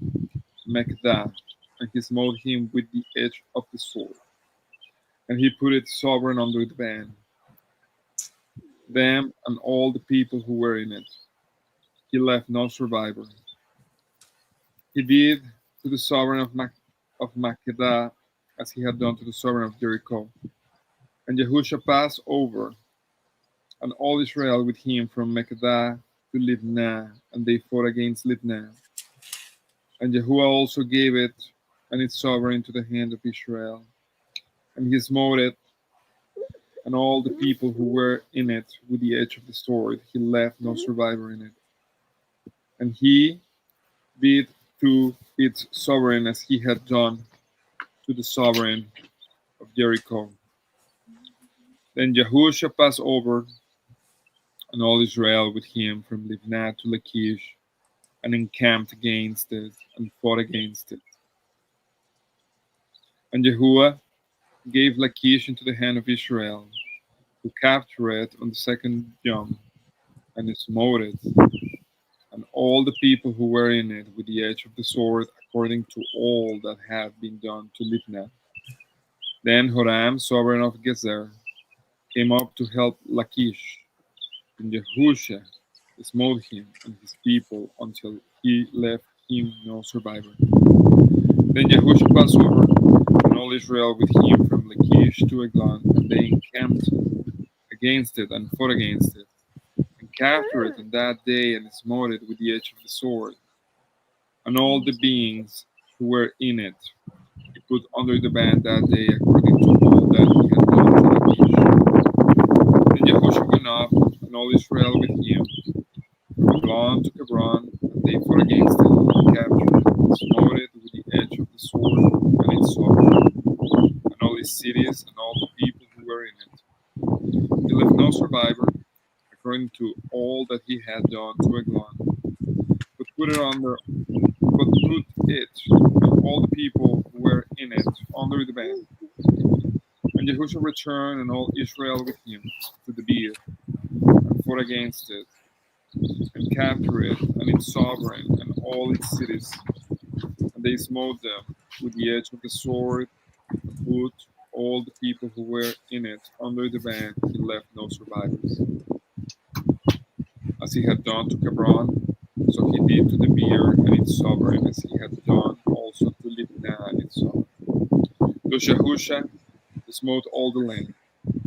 Mekdah, and he smote him with the edge of the sword, and he put its sovereign under the ban, them and all the people who were in it. He left no survivor. He did to the sovereign of Makkedah as he had done to the sovereign of Jericho. And Yahusha passed over, and all Israel with him, from Makkedah to Libnah, and they fought against Libnah. And Yahuwah also gave it and its sovereign to the hand of Israel. And he smote it, and all the people who were in it, with the edge of the sword. He left no survivor in it. And he did to its sovereign as he had done to the sovereign of Jericho. Then Yahusha passed over, and all Israel with him, from Libnah to Lachish, and encamped against it, and fought against it. And Yahuwah gave Lachish into the hand of Israel, who captured it on the second Yom, and it smote it, and all the people who were in it, with the edge of the sword, according to all that had been done to Libnah. Then Horam, sovereign of Gezer, came up to help Lachish, and Yahusha smote him and his people until he left him no survivor. Then Yahusha passed over, and all Israel with him, from Lachish to Eglon, and they encamped against it and fought against it, and captured it on that day, and smote it with the edge of the sword. And all the beings who were in it he put under the ban that day, according to all that he had done to Lachish. Then Yahusha went up, and all Israel with him, from Eglon to Hebron, and they fought against it, and captured it, and smote it with the edge of the sword, and it according to all that he had done to Eglon, but put it and all the people who were in it under the ban. And Yahusha returned and all Israel with him to the Beer, and fought against it, and captured it and its sovereign and all its cities. And they smote them with the edge of the sword, and put all the people who were in it under the ban. He left no survivors. As he had done to Cabron, so he did to the Beer and its sovereign, as he had done also to Libnah and its sovereign. Thus Yahusha smote all the land,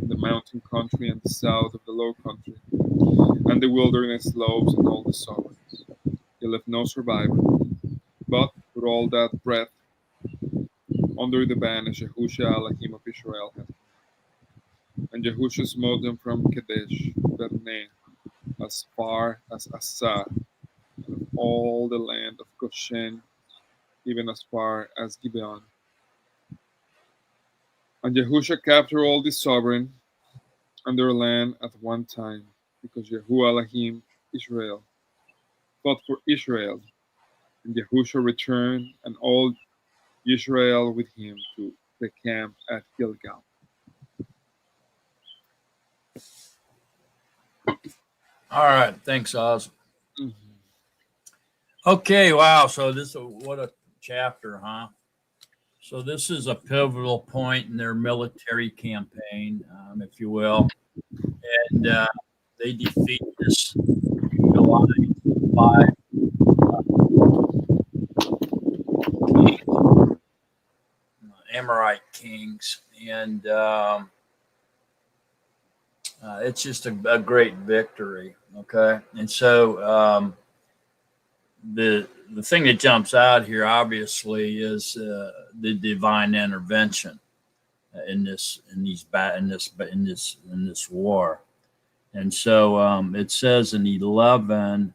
the mountain country and the south of the low country, and the wilderness slopes and all the sovereigns. He left no survivor, but put all that breath under the ban as Yahusha Elohim of Israel had. And Yahusha smote them from Kadesh Barnea as far as Asa, and of all the land of Goshen, even as far as Gibeon. And Yahusha captured all the sovereign and their land at one time, because Yahuwah Elohim Israel fought for Israel, and Yahusha returned and all Israel with him to the camp at Gilgal. All right. Thanks, Oz. Mhm. Okay. Wow. So what a chapter, huh? So this is a pivotal point in their military campaign, if you will. And they defeat this Goliath by Amorite kings. And it's just a great victory. Okay. And so the thing that jumps out here, obviously, is the divine intervention in this war. And so it says in 11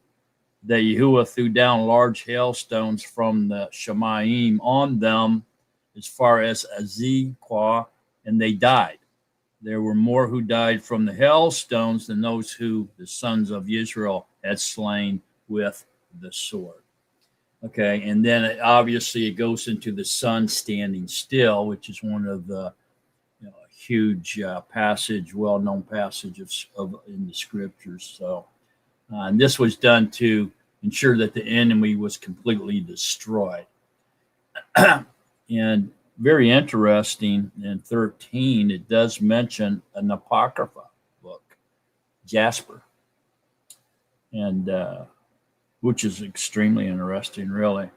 that Yahuwah threw down large hailstones from the Shemaim on them as far as Aziqua, and they died. There were more who died from the hailstones than those who the sons of Israel had slain with the sword. Okay, and then obviously it goes into the sun standing still, which is one of the huge well-known passages in the scriptures. So, and this was done to ensure that the enemy was completely destroyed. And very interesting, in 13, it does mention an apocrypha book, Jasper, and which is extremely interesting, really.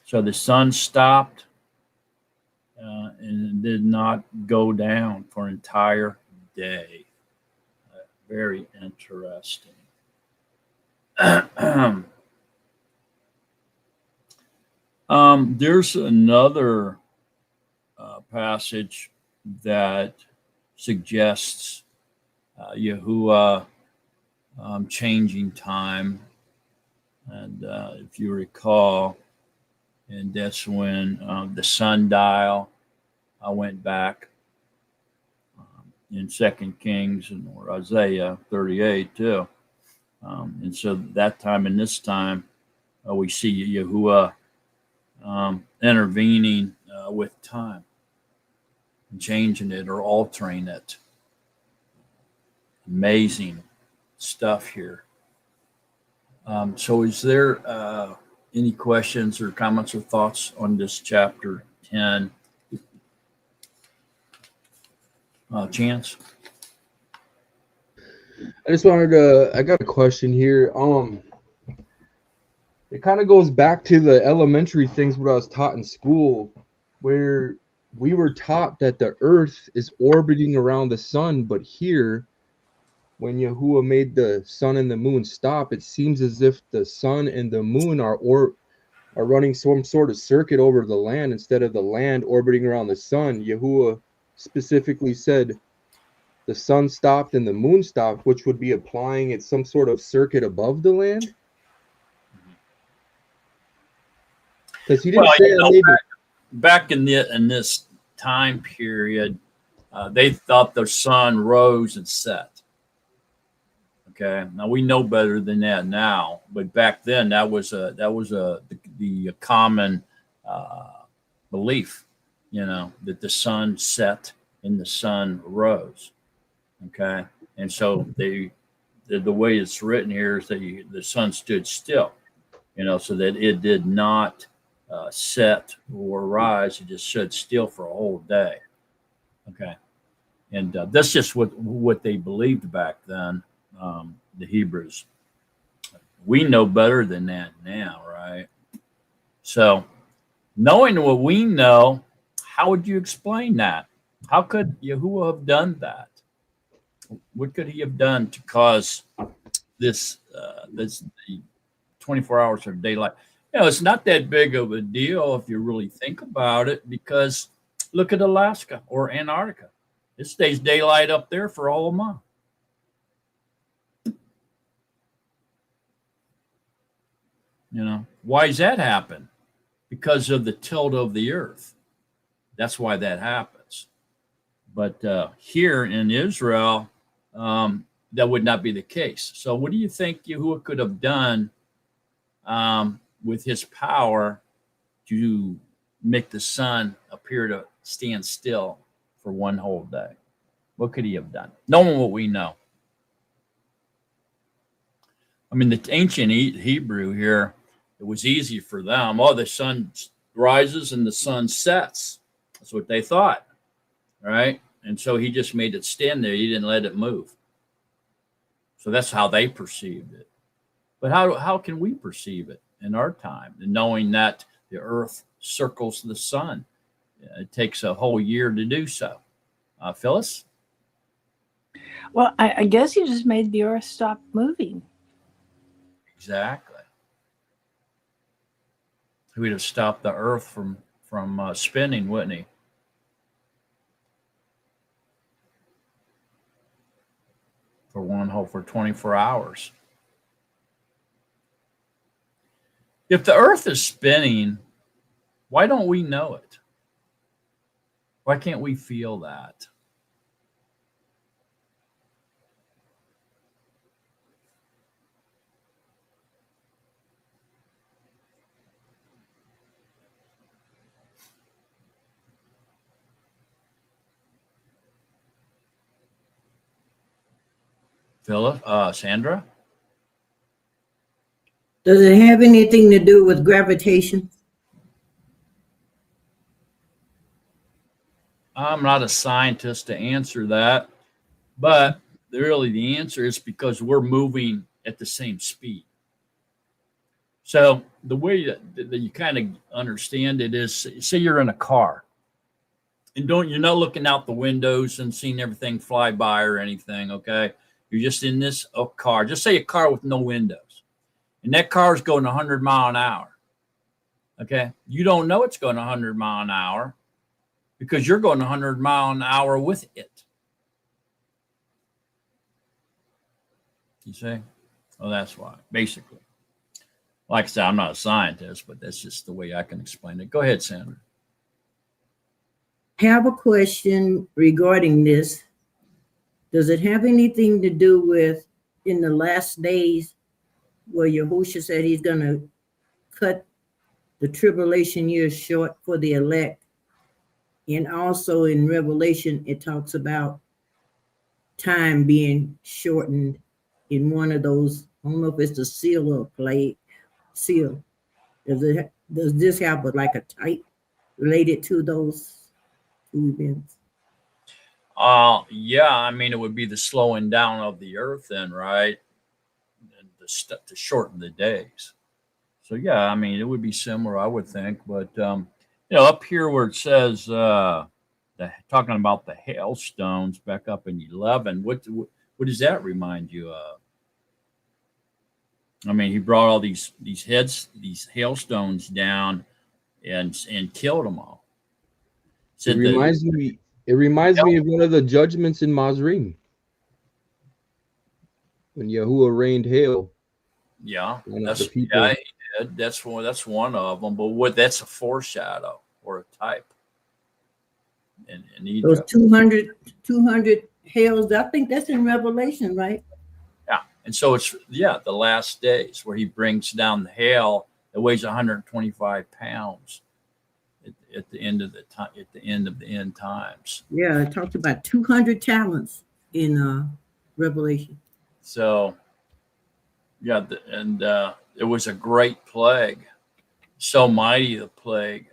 So the sun stopped and did not go down for an entire day. Very interesting. There's another passage that suggests Yahuwah changing time. And if you recall, and that's when the sundial went back in 2 Kings or Isaiah 38 too. And so that time and this time, we see Yahuwah intervening with time and changing it or altering it. Amazing stuff here. So is there any questions or comments or thoughts on this chapter 10? Chance? I got a question here. It kind of goes back to the elementary things what I was taught in school, where we were taught that the earth is orbiting around the sun, but here, when Yahuwah made the sun and the moon stop, it seems as if the sun and the moon are running some sort of circuit over the land instead of the land orbiting around the sun. Yahuwah specifically said the sun stopped and the moon stopped, which would be applying it some sort of circuit above the land. Because he didn't say back in this time period, they thought the sun rose and set. Okay, now we know better than that now, but back then that was the common belief, that the sun set and the sun rose. Okay, and so the way it's written here is that the sun stood still, so that it did not set or rise; it just stood still for a whole day. Okay, and that's just what they believed back then. The Hebrews. We know better than that now, right? So, knowing what we know, how would you explain that? How could Yahuwah have done that? What could he have done to cause this the 24 hours of daylight? It's not that big of a deal if you really think about it, because look at Alaska or Antarctica. It stays daylight up there for all a month. Why does that happen? Because of the tilt of the earth. That's why that happens. But here in Israel, that would not be the case. So what do you think Yahuwah could have done with his power to make the sun appear to stand still for one whole day? What could he have done? Knowing what we know. I mean, the ancient Hebrew here, it was easy for them. Oh, the sun rises and the sun sets. That's what they thought, right? And so he just made it stand there. He didn't let it move. So that's how they perceived it. But how can we perceive it in our time, knowing that the earth circles the sun? It takes a whole year to do so. Phyllis? Well, I guess you just made the earth stop moving. Exactly. He would have stopped the earth from spinning, wouldn't he? For 24 hours. If the earth is spinning, why don't we know it? Why can't we feel that? Philip, Sandra? Does it have anything to do with gravitation? I'm not a scientist to answer that, but really the answer is because we're moving at the same speed. So the way that you kind of understand it is, say you're in a car, and you're not looking out the windows and seeing everything fly by or anything. Okay, you're just in this car. Just say a car with no windows, and that car is going 100 miles an hour. Okay, you don't know it's going 100 miles an hour because you're going 100 miles an hour with it. You see? Well, that's why, basically. Like I said, I'm not a scientist, but that's just the way I can explain it. Go ahead, Sandra. I have a question regarding this. Does it have anything to do with in the last days where Yahusha said he's going to cut the tribulation years short for the elect? And also in Revelation, it talks about time being shortened in one of those. I don't know if it's the seal or plague seal. Does this have like a type related to those two events? Yeah, I mean, it would be the slowing down of the earth then, right? And to shorten the days. So yeah, I mean, it would be similar, I would think. But up here where it says talking about the hailstones back up in 11, what does that remind you of? I mean, he brought all these hailstones down and killed them all. It reminds me of one of the judgments in Nazsarim when Yahuwah rained hail. Yeah, the people. Yeah, he did. That's one of them. But that's a foreshadow or a type. In Egypt. Those 200 hails, I think that's in Revelation, right? Yeah, And so it's, the last days where he brings down the hail that weighs 125 pounds at the end of the time, at the end of the end times. Yeah, it talks about 200 talents in Revelation. So, it was a great plague, so mighty the plague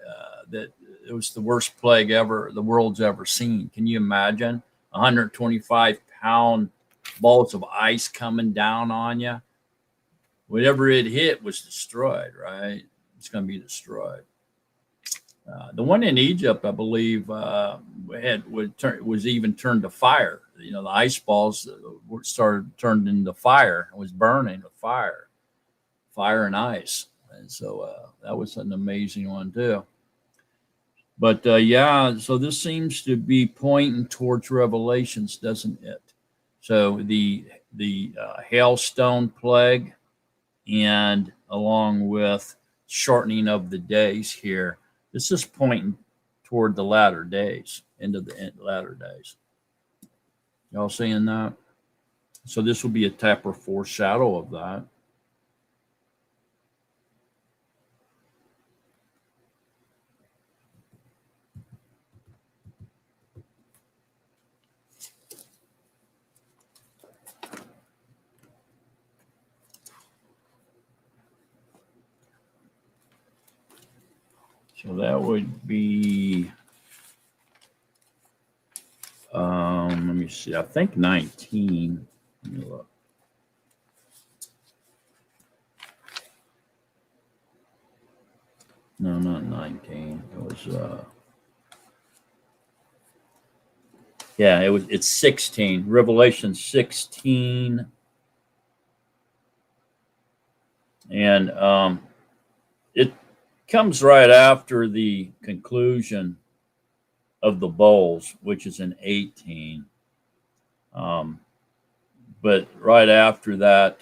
that it was the worst plague ever the world's ever seen. Can you imagine 125-pound balls of ice coming down on you? Whatever it hit was destroyed, right? It's going to be destroyed. The one in Egypt, I believe, was even turned to fire. You know, the started turned into fire. It was burning with fire and ice. And so that was an amazing one too. But so this seems to be pointing towards Revelations, doesn't it? So the hailstone plague, and along with shortening of the days here, this is pointing toward the latter days, latter days. Y'all seeing that? So this will be a type or foreshadow of that. So that would be, let me see, I think 19. Let me look. No, not 19. It was, it's 16. Revelation 16. And it comes right after the conclusion of the bowls, which is in 18. But right after that,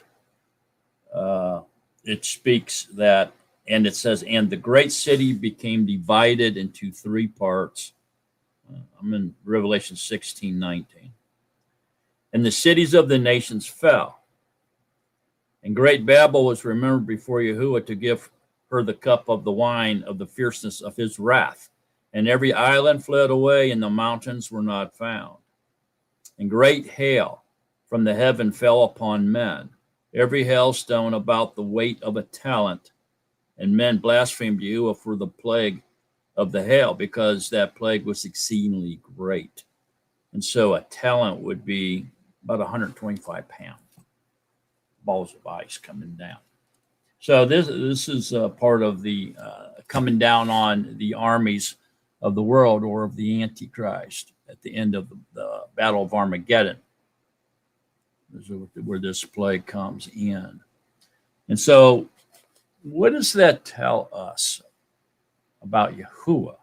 it speaks that, and it says, and the great city became divided into three parts. I'm in Revelation 16:19. And the cities of the nations fell. And great Babel was remembered before Yahuwah to give her the cup of the wine of the fierceness of his wrath. And every island fled away, and the mountains were not found. And great hail from the heaven fell upon men, every hailstone about the weight of a talent. And men blasphemed Yahuwah for the plague of the hail, because that plague was exceedingly great. And so a talent would be about 125 pounds, balls of ice coming down. So this is part of the coming down on the armies of the world, or of the Antichrist, at the end of the Battle of Armageddon, where this plague comes in. And so what does that tell us about Yahuwah?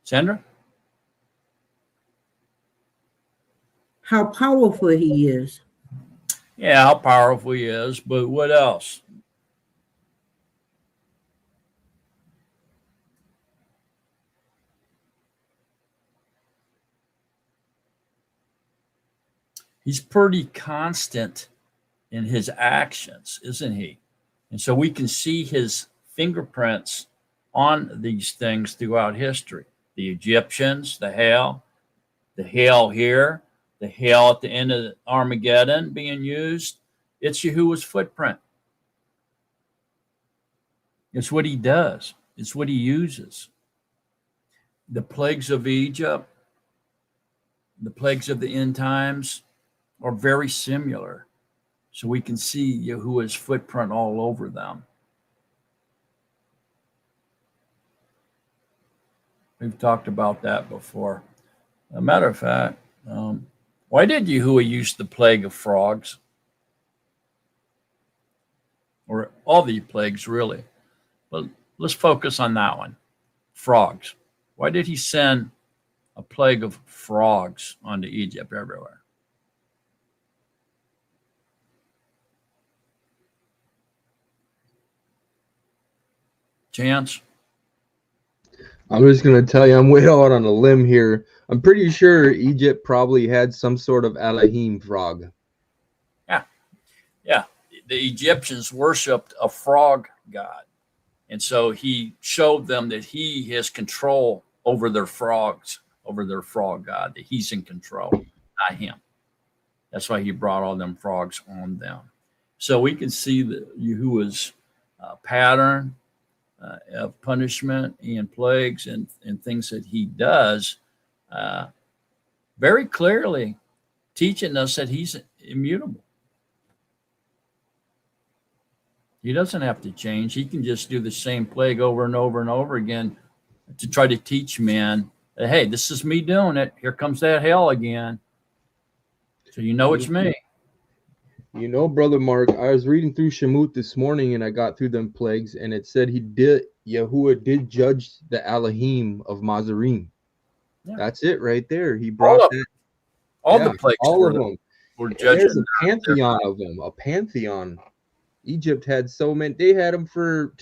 Sandra? How powerful he is. Yeah, how powerful he is, but what else? He's pretty constant in his actions, isn't he? And so we can see his fingerprints on these things throughout history. The Egyptians, the hail here, the hail at the end of Armageddon being used. It's Yahuwah's footprint. It's what he does. It's what he uses. The plagues of Egypt, the plagues of the end times are very similar. So we can see Yahuwah's footprint all over them. We've talked about that before. As a matter of fact, why did Yahuwah use the plague of frogs? Or all the plagues, really. But let's focus on that one. Frogs. Why did he send a plague of frogs onto Egypt everywhere? Chance? I'm just gonna tell you, I'm way out on a limb here. I'm pretty sure Egypt probably had some sort of Elohim frog. Yeah, the Egyptians worshipped a frog god, and so he showed them that he has control over their frogs, over their frog god, that he's in control, not him. That's why he brought all them frogs on them. So we can see that Yahuwah's pattern of punishment and plagues and things that he does very clearly, teaching us that he's immutable. He doesn't have to change. He can just do the same plague over and over and over again to try to teach men that, hey, this is me doing it. Here comes that hell again. So you know it's me. You know, Brother Mark, I was reading through Shemut this morning and I got through them plagues, and it said Yahuwah did judge the Elohim of Mazarim. Yeah. That's it right there. He brought that. All the plagues all of them. were And judging. there's a pantheon of them. A pantheon. Egypt had so many. They had them for,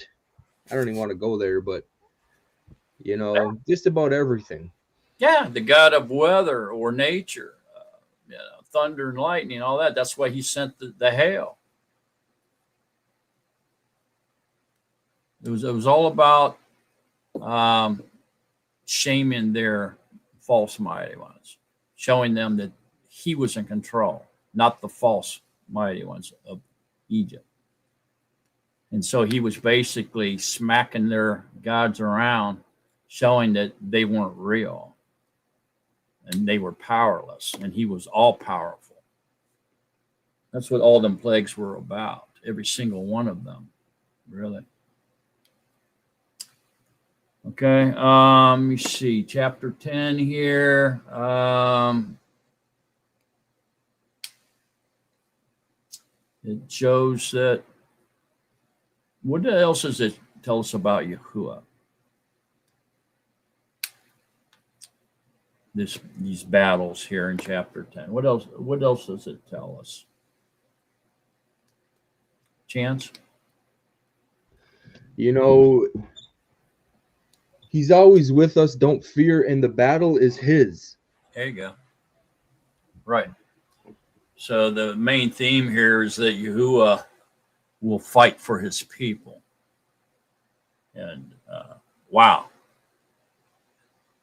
I don't even want to go there, but, you know, just about everything. Yeah, the god of weather or nature, thunder and lightning, all that. That's why he sent the hail. It was all about shaming their false mighty ones, showing them that he was in control, not the false mighty ones of Egypt. And so he was basically smacking their gods around, showing that they weren't real and they were powerless, and he was all powerful. That's what all them plagues were about, every single one of them, really. Okay, let me see, chapter 10 here. It shows that, what else does it tell us about Yahuwah? These battles here in chapter 10. What else does it tell us? Chance? You know, he's always with us. Don't fear, and the battle is his. There you go. Right. So the main theme here is that Yahuwah will fight for his people. And wow.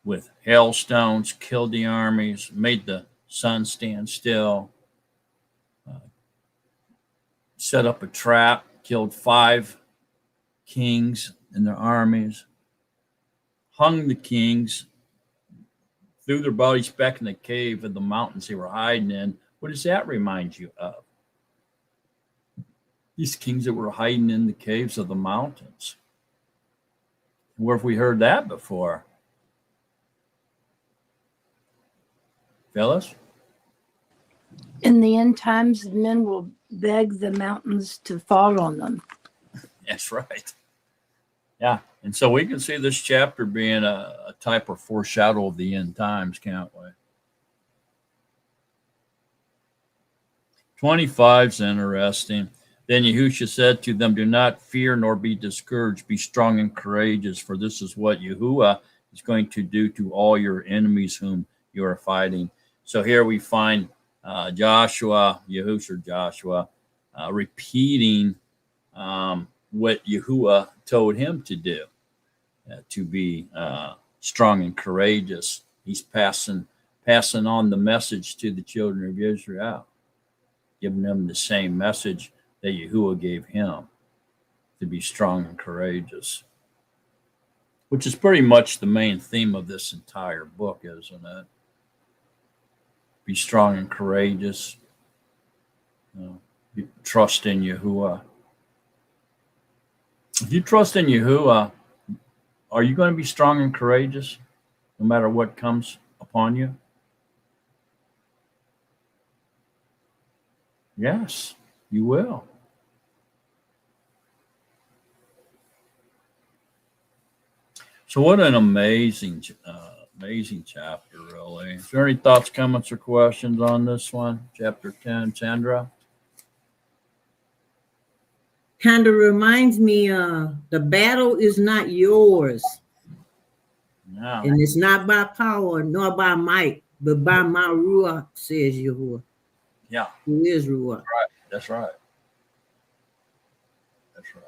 With hailstones, killed the armies, made the sun stand still, set up a trap, killed 5 kings and their armies, hung the kings, threw their bodies back in the cave of the mountains they were hiding in. What does that remind you of? These kings that were hiding in the caves of the mountains. Where have we heard that before? Phyllis? In the end times, men will beg the mountains to fall on them. That's right. Yeah. And so we can see this chapter being a type of foreshadow of the end times, can't we? 25 is interesting. Then Yahusha said to them, do not fear nor be discouraged. Be strong and courageous, for this is what Yahuwah is going to do to all your enemies whom you are fighting. So here we find Joshua repeating what Yahuwah told him to do, to be strong and courageous. He's passing on the message to the children of Israel, giving them the same message that Yahuwah gave him, to be strong and courageous, which is pretty much the main theme of this entire book, isn't it? Be strong and courageous. Trust in Yahuwah. If you trust in Yahuwah, are you going to be strong and courageous no matter what comes upon you? Yes, you will. So what an amazing chapter, really. Is there any thoughts, comments, or questions on this one? Chapter 10, Sandra? Kind of reminds me, the battle is not yours. No. And it's not by power nor by might, but by my ruach, says Yahuwah, Yeah, who is ruach. that's right. That's right.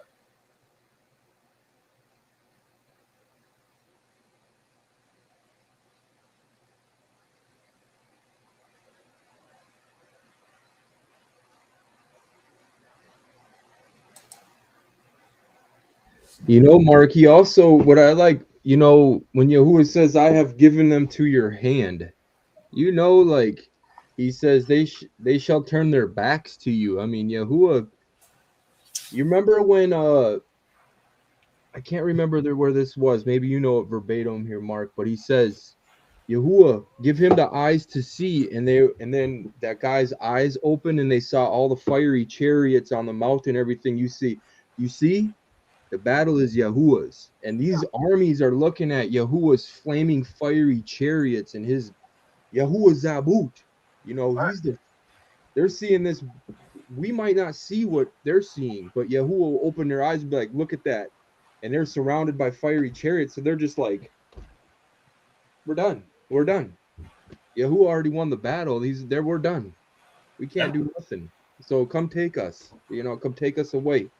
You know, Mark, he also, what I like, you know, when Yahuwah says, I have given them to your hand, you know, like he says, they shall turn their backs to you. I mean, Yahuwah, you remember when, I can't remember where this was. Maybe you know it verbatim here, Mark, but he says, Yahuwah, give him the eyes to see. And then that guy's eyes opened and they saw all the fiery chariots on the mountain, everything you see. You see? The battle is Yahuwah's, and these armies are looking at Yahuwah's flaming fiery chariots and his Yahuwah Zabut. You know, they're seeing this. We might not see what they're seeing, but Yahuwah will open their eyes and be like, look at that. And they're surrounded by fiery chariots, so they're just like, we're done. We're done. Yahuwah already won the battle. We're done. We can't do nothing. So come take us. You know, come take us away.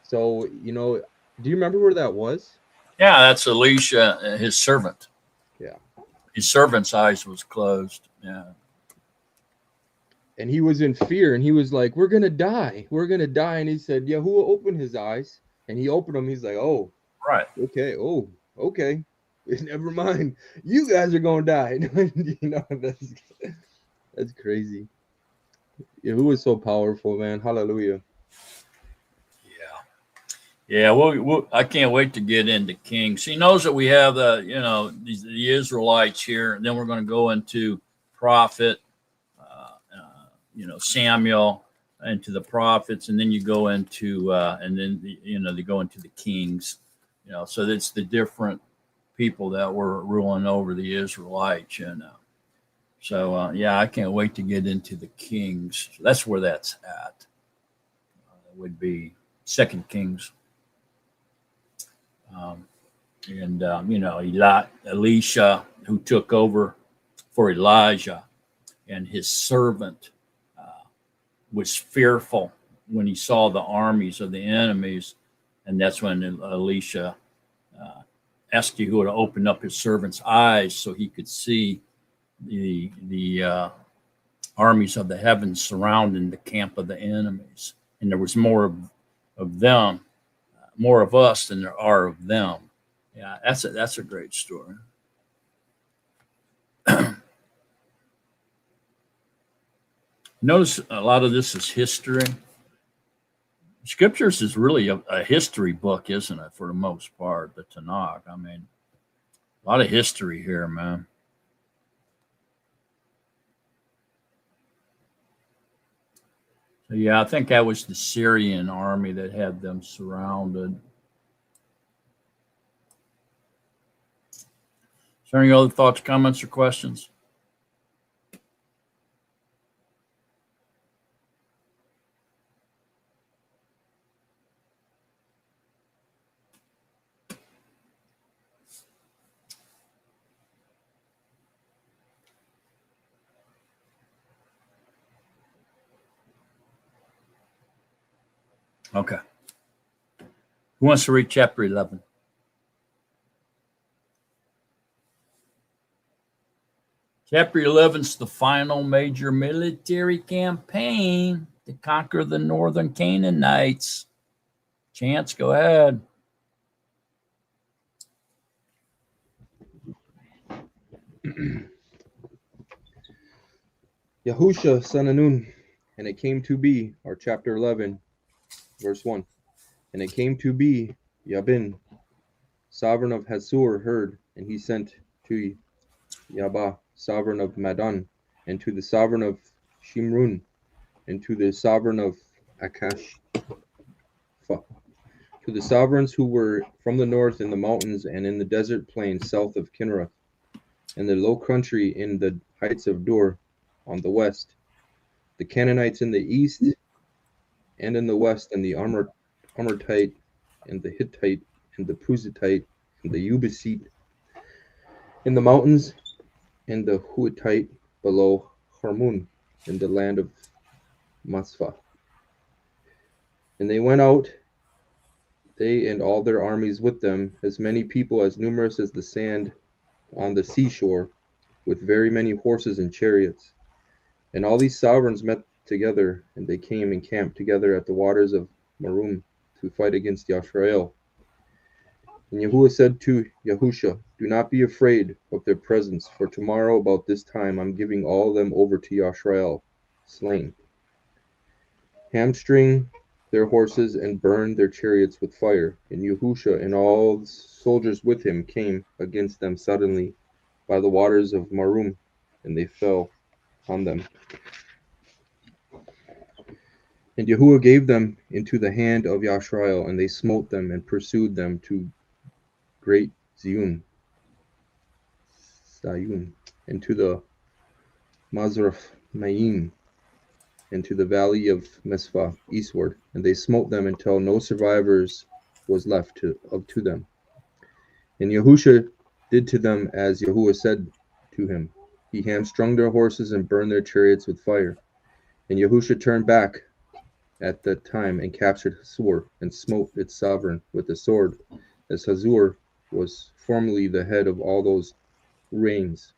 So, you know, do you remember where that was? Yeah, that's Elisha, his servant. Yeah. His servant's eyes was closed. Yeah. And he was in fear, and he was like, we're gonna die, and he said, Yahuwah, open his eyes, and he opened them. He's like, oh, Right. okay, never mind, you guys are gonna die. You know, that's crazy. Yahuwah's so powerful, man. Hallelujah. Yeah. Well, I can't wait to get into Kings. He knows that we have the Israelites here, and then we're going to go into prophet, Samuel, into the prophets, and then you go into they go into the kings. You know, so it's the different people that were ruling over the Israelites, I can't wait to get into the kings. So that's where that's at. It would be Second Kings. Elisha, who took over for Elijah, and his servant was fearful when he saw the armies of the enemies, and that's when Elisha asked Yahuwah to open up his servant's eyes so he could see the armies of the heavens surrounding the camp of the enemies, and there was more of them, more of us than there are of them. Yeah, that's a great story. Notice a lot of this is history. Scriptures is really a history book, isn't it, for the most part, the Tanakh. I mean, a lot of history here, man. So, yeah, I think that was the Syrian army that had them surrounded. Is there any other thoughts, comments, or questions? Okay. Who wants to read chapter 11? Chapter 11 is the final major military campaign to conquer the northern Canaanites. Chance, go ahead. Yahusha, son of Nun, and it came to be, or chapter 11, verse 1. And it came to be, Yabin, sovereign of Hasur, heard, and he sent to Yabah, sovereign of Madon, and to the sovereign of Shimrun, and to the sovereign of Akash, to the sovereigns who were from the north in the mountains and in the desert plain south of Kinnereth, and the low country in the heights of Dur on the west, the Canaanites in the east and in the west, and the Amartite, and the Hittite, and the Puzitite, and the Ubisite, in the mountains, and the Huitite below Harmun, in the land of Masphah. And they went out, they and all their armies with them, as many people as numerous as the sand on the seashore, with very many horses and chariots. And all these sovereigns met together, and they came and camped together at the waters of Marum to fight against Yashrael. And Yahuwah said to Yahusha, do not be afraid of their presence, for tomorrow about this time I'm giving all of them over to Yashrael, slain. Hamstring their horses and burn their chariots with fire. And Yahusha and all the soldiers with him came against them suddenly by the waters of Marum, and they fell on them. And Yahuwah gave them into the hand of Yashrael, and they smote them and pursued them to great Zion, and to the Mazraphmaim, and to the valley of Mesphah eastward, and they smote them until no survivors was left to them. And Yahusha did to them as Yahuwah said to him. He hamstrung their horses and burned their chariots with fire. And Yahusha turned back at that time and captured Hasor and smote its sovereign with the sword, as Hazor was formerly the head of all those reigns.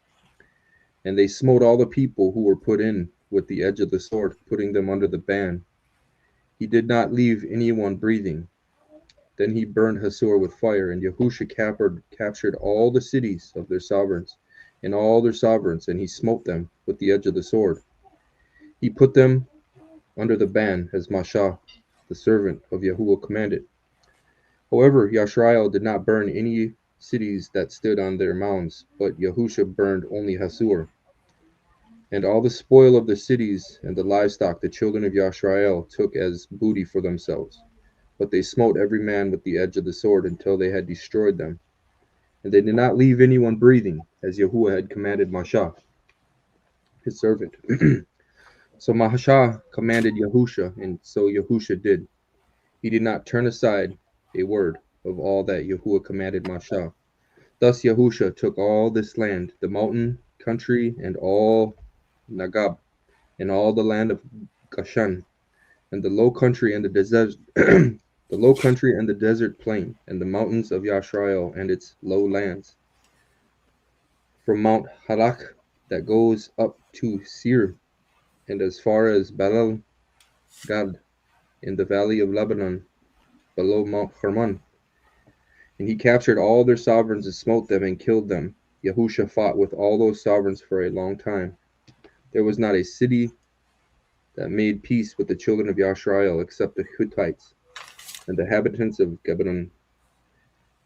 And they smote all the people who were put in with the edge of the sword, putting them under the ban. He did not leave anyone breathing. Then he burned Hasor with fire, and Yahusha captured all the cities of their sovereigns, and all their sovereigns, and he smote them with the edge of the sword. He put them under the ban, as Mashah, the servant of Yahuwah, commanded. However, Yashrael did not burn any cities that stood on their mounds, but Yahusha burned only Hasor. And all the spoil of the cities and the livestock the children of Yashrael took as booty for themselves. But they smote every man with the edge of the sword until they had destroyed them. And they did not leave anyone breathing, as Yahuwah had commanded Mashah, his servant. So Mashah commanded Yahusha, and so Yahusha did. He did not turn aside a word of all that Yahuwah commanded Mashah. Thus Yahusha took all this land, the mountain country, and all Nagab, and all the land of Goshen, and the low country and the desert, the low country and the desert plain, and the mountains of Yashrael and its low lands, from Mount Halak that goes up to Seir, and as far as Balal Gad, in the valley of Lebanon, below Mount Hermon. And he captured all their sovereigns and smote them and killed them. Yahusha fought with all those sovereigns for a long time. There was not a city that made peace with the children of Yashrael except the Hittites and the inhabitants of Lebanon.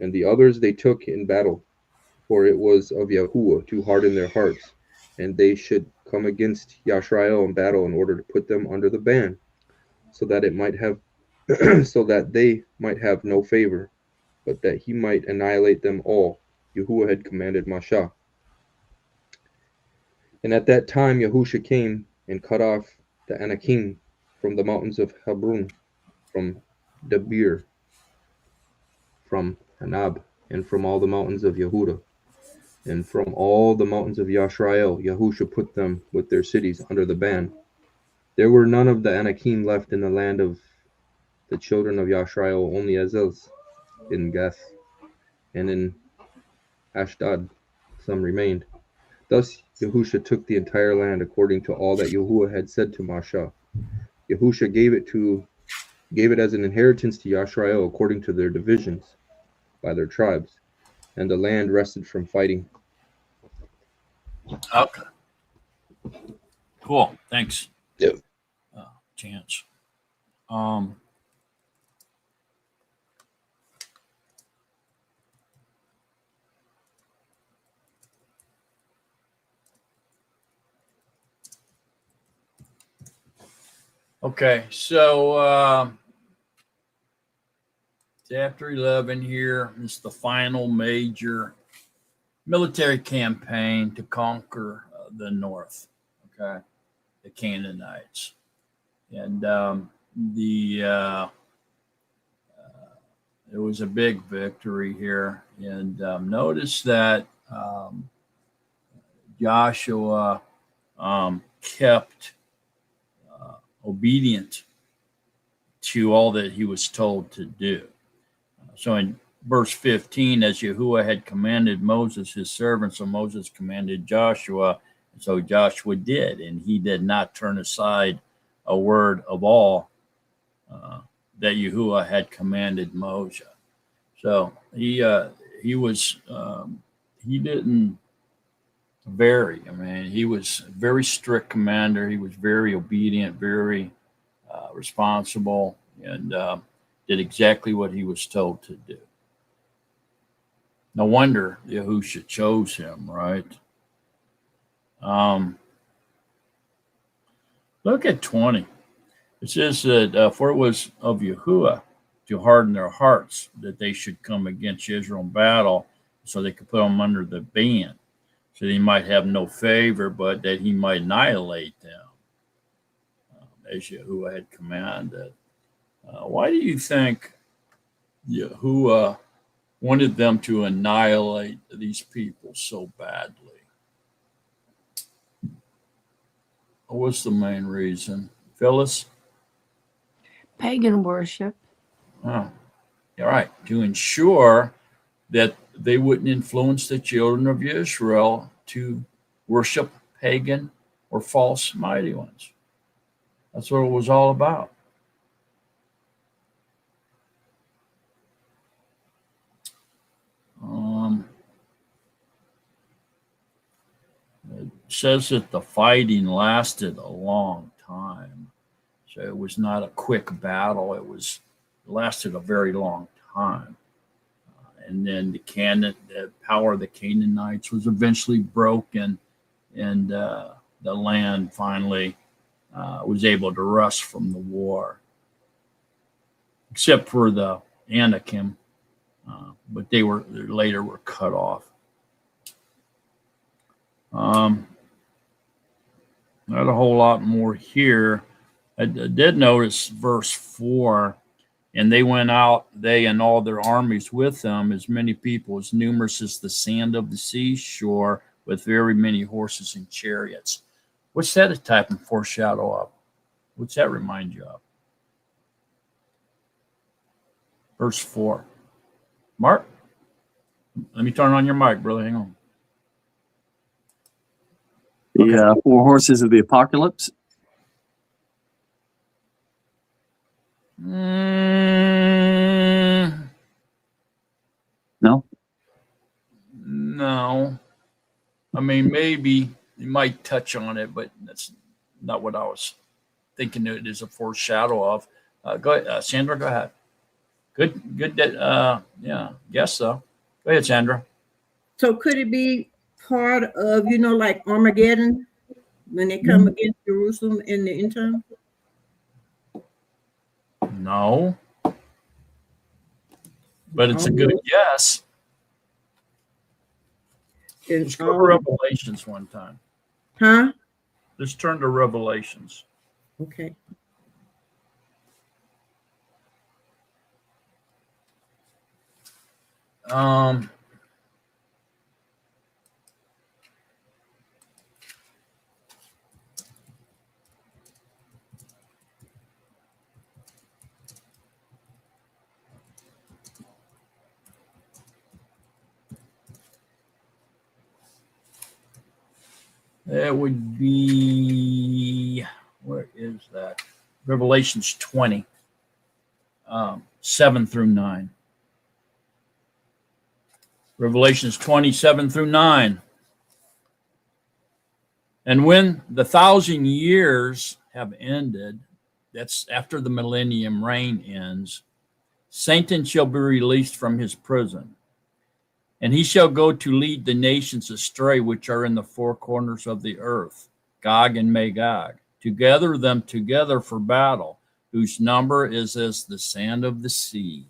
And the others they took in battle, for it was of Yahuwah to harden their hearts, and they should come against Yashrael in battle in order to put them under the ban, so that it might have so that they might have no favor, but that he might annihilate them all. Yahuwah had commanded Mashah. And at that time Yahusha came and cut off the Anakim from the mountains of Hebron, from Debir, from Anab, and from all the mountains of Yehuda, and from all the mountains of Yashrael. Yahusha put them with their cities under the ban. There were none of the Anakim left in the land of the children of Yashrael, only Azels in Gath, and in Ashdod some remained. Thus Yahusha took the entire land according to all that Yahuwah had said to Mashah. Yahusha gave it as an inheritance to Yashrael according to their divisions by their tribes, and the land rested from fighting. Okay. Cool. Thanks. Yep. Chance. Okay, so chapter 11 here is the final major military campaign to conquer the north, okay, the Canaanites. And it was a big victory here. And notice that um, Joshua kept obedient to all that he was told to do. So in verse 15, as Yahuwah had commanded Moses, his servant, so Moses commanded Joshua, and so Joshua did, and he did not turn aside a word of all that Yahuwah had commanded Moses. So he didn't vary. I mean, he was a very strict commander. He was very obedient, very responsible, and did exactly what he was told to do. No wonder Yahusha chose him, right? Look at 20. It says that for it was of Yahuwah to harden their hearts that they should come against Israel in battle, so they could put them under the ban, so they might have no favor, but that he might annihilate them, as Yahuwah had commanded. Why do you think Yahuwah wanted them to annihilate these people so badly? What was the main reason? Phyllis? Pagan worship. Oh, all right. To ensure that they wouldn't influence the children of Israel to worship pagan or false mighty ones. That's what it was all about. It says that the fighting lasted a long time. So it was not a quick battle. It lasted a very long time. And then the power of the Canaanites was eventually broken, and the land finally was able to rest from the war, except for the Anakim, but they later were cut off. Not a whole lot more here. I did notice verse 4, and they went out, they and all their armies with them, as many people as numerous as the sand of the seashore, with very many horses and chariots. What's that a type and foreshadow of? What's that remind you of? Verse 4. Mark, let me turn on your mic, brother. Hang on. The 4 horses of the apocalypse. No. No. I mean, maybe you might touch on it, but that's not what I was thinking it is a foreshadow of. Go ahead, Sandra, go ahead. Good. Yeah, guess so. Go ahead, Sandra. So could it be part of, like Armageddon, when they come against Jerusalem in the interim? No. But it's a good guess. Let's go to Revelations one time. Huh? Let's turn to Revelations. Okay. That would be, where is that? Revelations 20, 7 through 9. Revelations 27 through 9. And when the 1,000 years have ended, that's after the millennium reign ends, Satan shall be released from his prison. And he shall go to lead the nations astray, which are in the 4 corners of the earth, Gog and Magog, to gather them together for battle, whose number is as the sand of the sea.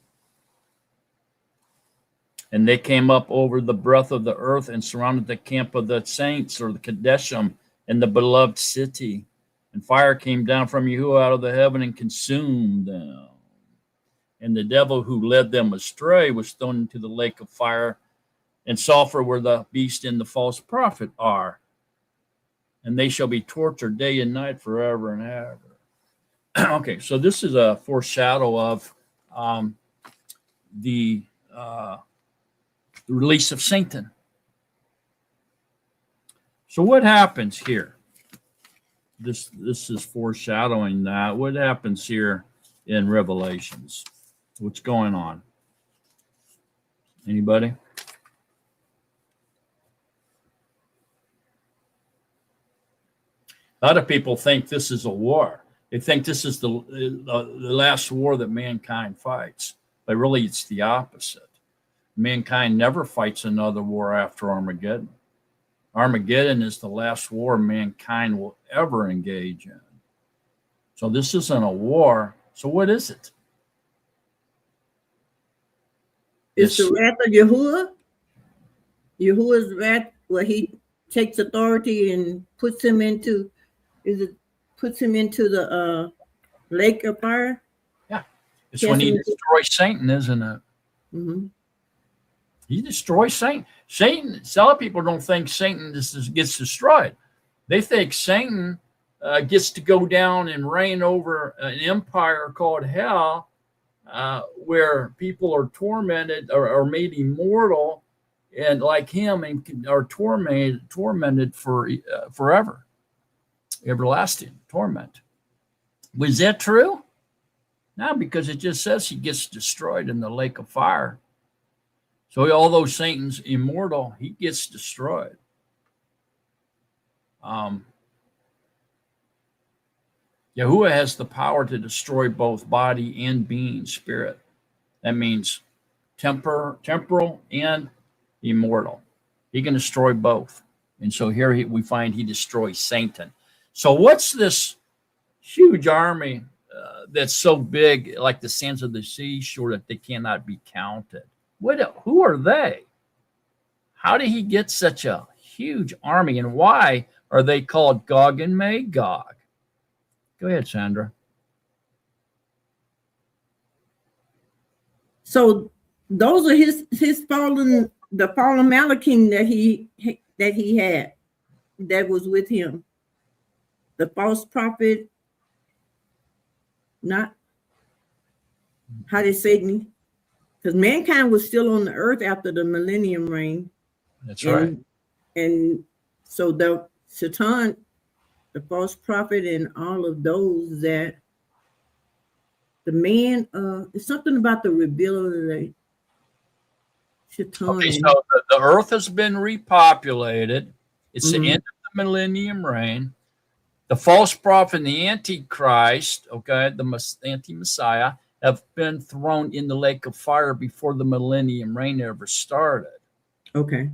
And they came up over the breadth of the earth and surrounded the camp of the saints, or the Kadeshim, and the beloved city. And fire came down from Yahuwah out of the heaven and consumed them. And the devil who led them astray was thrown into the lake of fire and sulfur where the beast and the false prophet are. And they shall be tortured day and night forever and ever. Okay, so this is a foreshadow of the release of Satan. So what happens here? This is foreshadowing that. What happens here in Revelations? What's going on? Anybody? A lot of people think this is a war. They think this is the last war that mankind fights, but really it's the opposite. Mankind never fights another war after Armageddon. Armageddon is the last war mankind will ever engage in. So this isn't a war. So what is it? It's the wrath of Yahuwah. Yahuwah's wrath, where he takes authority and puts him into the lake of fire. Yeah, it's when he destroys Satan, isn't it? Mm-hmm. He destroys Satan. Satan. A lot of people don't think Satan gets destroyed. They think Satan gets to go down and reign over an empire called hell, where people are tormented or made immortal, and like him, and are tormented for forever, everlasting torment. Was that true? No, because it just says he gets destroyed in the lake of fire. So although Satan's immortal, he gets destroyed. Yahuwah has the power to destroy both body and being, spirit. That means temporal and immortal. He can destroy both. And so here we find he destroys Satan. So what's this huge army that's so big, like the sands of the seashore, that they cannot be counted? Who are they? How did he get such a huge army, and why are they called Gog and Magog? Go ahead, Sandra. So those are his fallen Malachim that he had, that was with him. The false prophet, not how did Satan, because mankind was still on the earth after the millennium reign. That's right. And so the Satan, the false prophet, and all of those that the man, it's something about the rebuilding of the Satan. Okay, so the earth has been repopulated. It's the end of the millennium reign. The false prophet and the Antichrist, okay, the anti-Messiah, have been thrown in the lake of fire before the millennium reign ever started. Okay.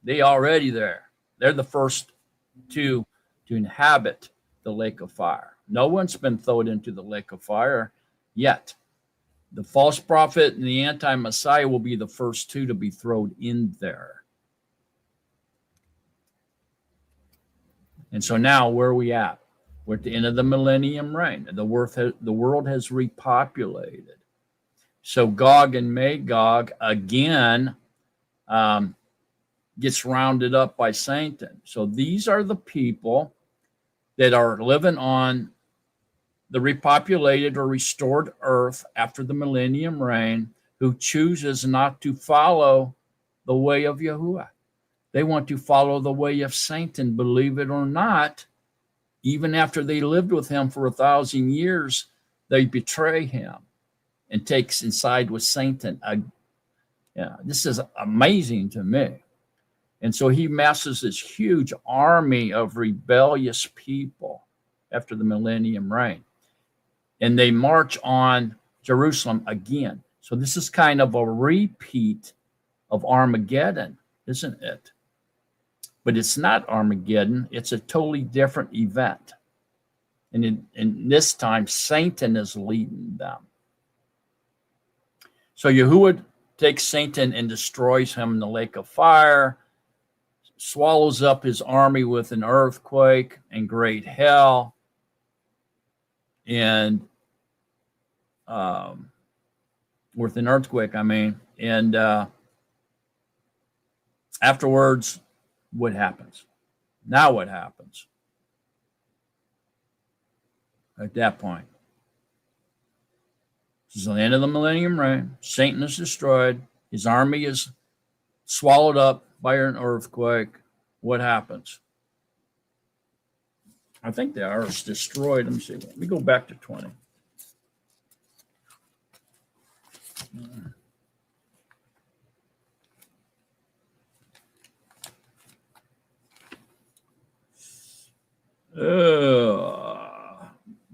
They already there. They're the first two to inhabit the lake of fire. No one's been thrown into the lake of fire yet. The false prophet and the anti-Messiah will be the first two to be thrown in there. And so now where are we at? We're at the end of the millennium reign. The world has repopulated. So Gog and Magog again gets rounded up by Satan. So these are the people that are living on the repopulated or restored earth after the millennium reign, who chooses not to follow the way of Yahuwah. They want to follow the way of Satan, believe it or not. Even after they lived with him for 1,000 years, they betray him and takes inside with Satan. This is amazing to me. And so he masses this huge army of rebellious people after the millennium reign. And they march on Jerusalem again. So this is kind of a repeat of Armageddon, isn't it? But it's not Armageddon. It's a totally different event. And this time, Satan is leading them. So Yahuwah takes Satan and destroys him in the lake of fire, swallows up his army with an earthquake and great hell. And with an earthquake, and Afterwards, what happens? Now what happens at that point? This is the end of the millennium reign. Satan is destroyed. His army is swallowed up by an earthquake. What happens? I think the earth's destroyed. Let me see. Let me go back to 20.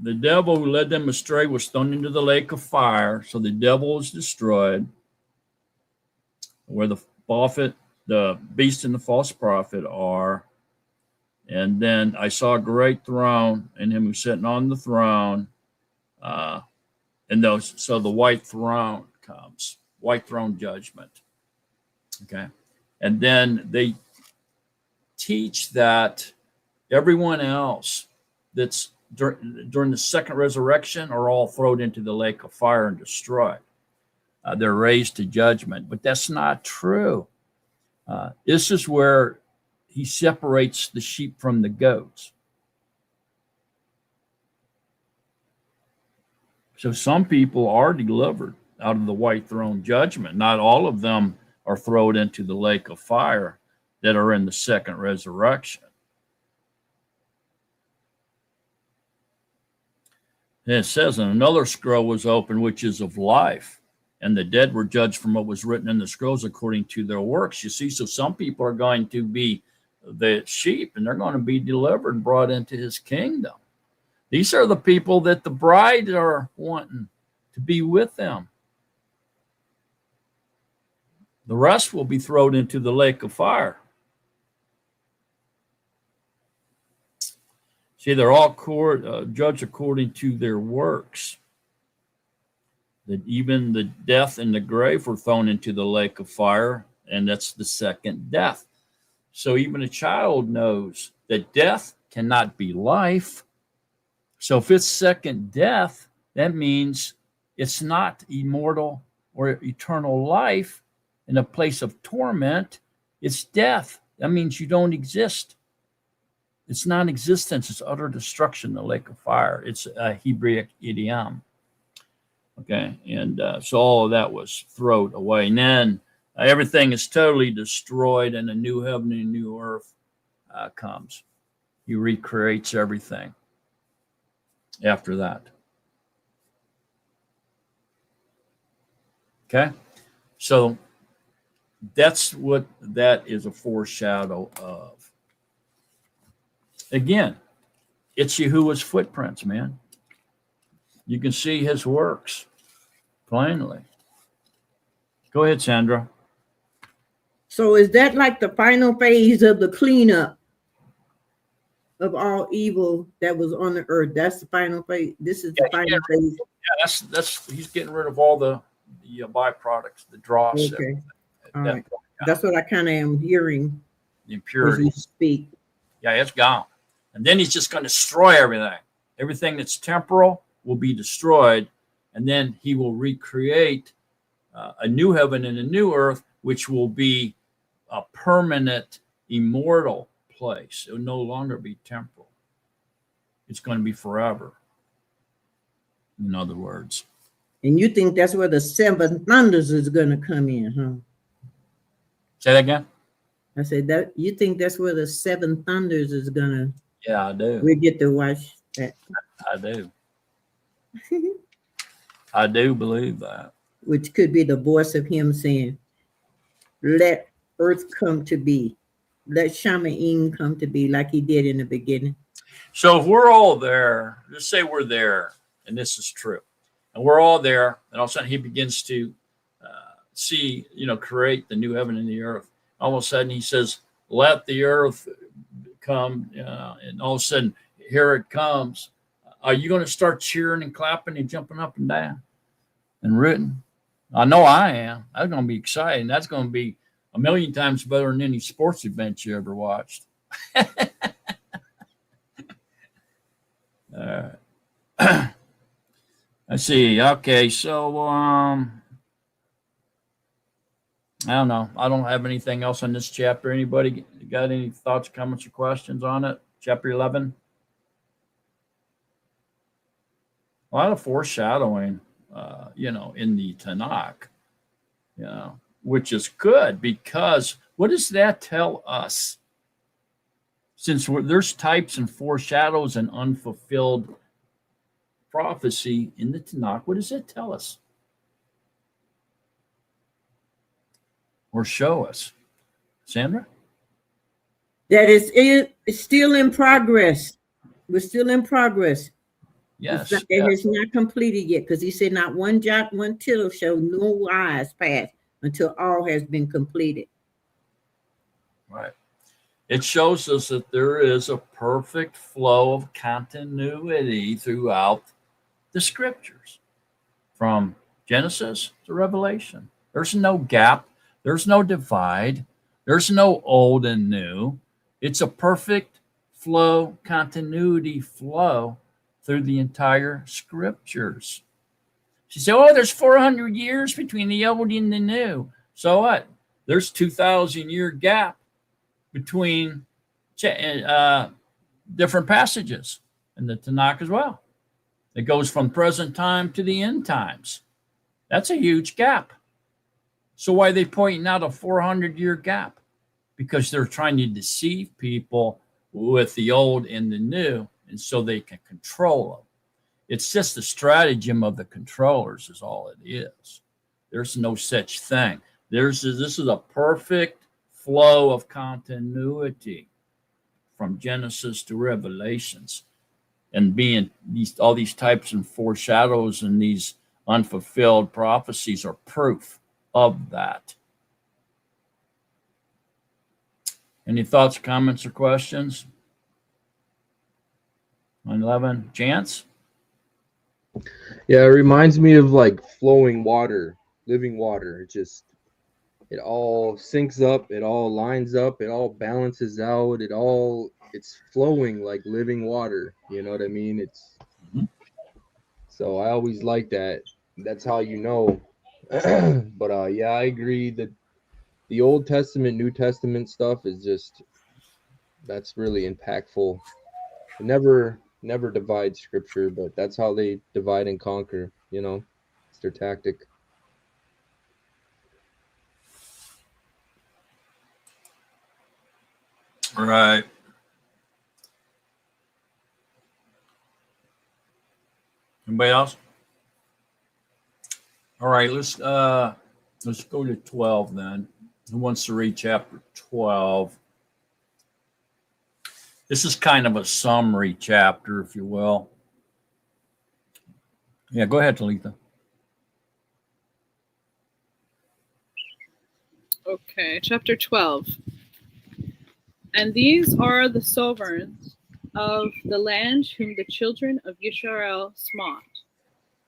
The devil who led them astray was thrown into the lake of fire. So the devil is destroyed, where the prophet, the beast, and the false prophet are. And then I saw a great throne, and him who's sitting on the throne. So the white throne comes, white throne judgment. Okay. And then they teach that everyone else that's during the second resurrection are all thrown into the lake of fire and destroyed. They're raised to judgment, but that's not true. This is where he separates the sheep from the goats. So some people are delivered out of the white throne judgment. Not all of them are thrown into the lake of fire that are in the second resurrection. And it says, and another scroll was opened, which is of life, and the dead were judged from what was written in the scrolls according to their works. You see, so some people are going to be the sheep, and they're going to be delivered and brought into his kingdom. These are the people that the bride are wanting to be with them. The rest will be thrown into the lake of fire. See, they're all judged according to their works. That even the death and the grave were thrown into the lake of fire, and that's the second death. So even a child knows that death cannot be life. So if it's second death, that means it's not immortal or eternal life in a place of torment. It's death. That means you don't exist. It's non-existence. It's utter destruction, the lake of fire. It's a Hebrew idiom. Okay, and so all of that was thrown away. And then everything is totally destroyed, and a new heaven and a new earth comes. He recreates everything after that. Okay, so that's what that is a foreshadow of. Again, it's Yahuwah's footprints, man. You can see his works plainly. Go ahead, Sandra. So is that like the final phase of the cleanup of all evil that was on the earth? That's the final phase. This is the final phase. Yeah, that's he's getting rid of all the byproducts, the dross. Okay. All right. That's what I kind of am hearing. The impurity. As you speak. Yeah, it's gone. And then he's just going to destroy everything. Everything that's temporal will be destroyed. And then he will recreate a new heaven and a new earth, which will be a permanent, immortal place. It will no longer be temporal. It's going to be forever. In other words. And you think that's where the seven thunders is going to come in, huh? Say that again? I said that you think that's where the seven thunders is going to. Yeah, I do. We get to watch that. I do. I do believe that. Which could be the voice of him saying, let earth come to be. Let Shamayim come to be like he did in the beginning. So if we're all there, just say we're there, and this is true, and we're all there, and all of a sudden he begins to see, create the new heaven and the earth. All of a sudden he says, let the earth come, and all of a sudden here it comes. Are you going to start cheering and clapping and jumping up and down and rooting? I know I am. That's going to be exciting. That's going to be a million times better than any sports event you ever watched. I see. Okay, so I don't know. I don't have anything else on this chapter. Anybody got any thoughts, comments, or questions on it? Chapter 11. A lot of foreshadowing, in the Tanakh, which is good because what does that tell us? Since there's types and foreshadows and unfulfilled prophecy in the Tanakh, what does it tell us? Or show us? Sandra? That it's still in progress. We're still in progress. Yes. It has not completed yet, because he said not one jot, one tittle shall no wise pass until all has been completed. Right. It shows us that there is a perfect flow of continuity throughout the scriptures, from Genesis to Revelation. There's no gap. There's no divide. There's no old and new. It's a perfect flow, continuity flow through the entire scriptures. She said, oh, there's 400 years between the old and the new. So what? There's 2,000-year gap between different passages in the Tanakh as well. It goes from present time to the end times. That's a huge gap. So why are they pointing out a 400-year gap? Because they're trying to deceive people with the old and the new, and so they can control them. It's just the stratagem of the controllers is all it is. There's no such thing. This is a perfect flow of continuity from Genesis to Revelations, and being all these types and foreshadows and these unfulfilled prophecies are proof of that. Any thoughts, comments, or questions on 11? Chance? Yeah, it reminds me of like flowing water, living water. It all syncs up, it all lines up, it all balances out, it's flowing like living water. You know what I mean? So I always like that. That's how you know. But yeah, I agree that the Old Testament, New Testament stuff that's really impactful. It never divide scripture, but that's how they divide and conquer, it's their tactic. Right. Anybody else? All right, let's go to 12 then. Who wants to read chapter 12? This is kind of a summary chapter, if you will. Yeah, go ahead, Talitha. Okay, chapter 12. And these are the sovereigns of the land whom the children of Yisrael smote,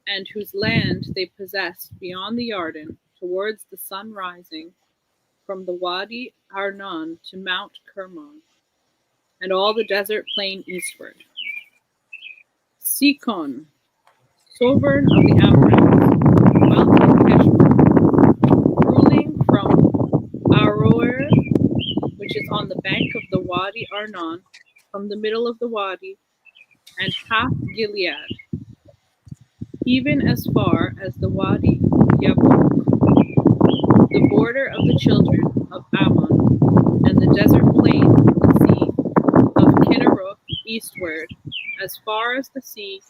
and whose land they possessed beyond the Jordan, towards the sun rising, from the Wadi Arnon to Mount Kermon, and all the desert plain eastward. Sikon, sovereign of the Amorites, dwelt in Heshbon, ruling from Aroer, which is on the bank of the Wadi Arnon, from the middle of the Wadi, and half Gilead, even as far as the Wadi Yabok, the border of the children of Ammon, and the desert plain of the sea of Kinneroth eastward, as far as the sea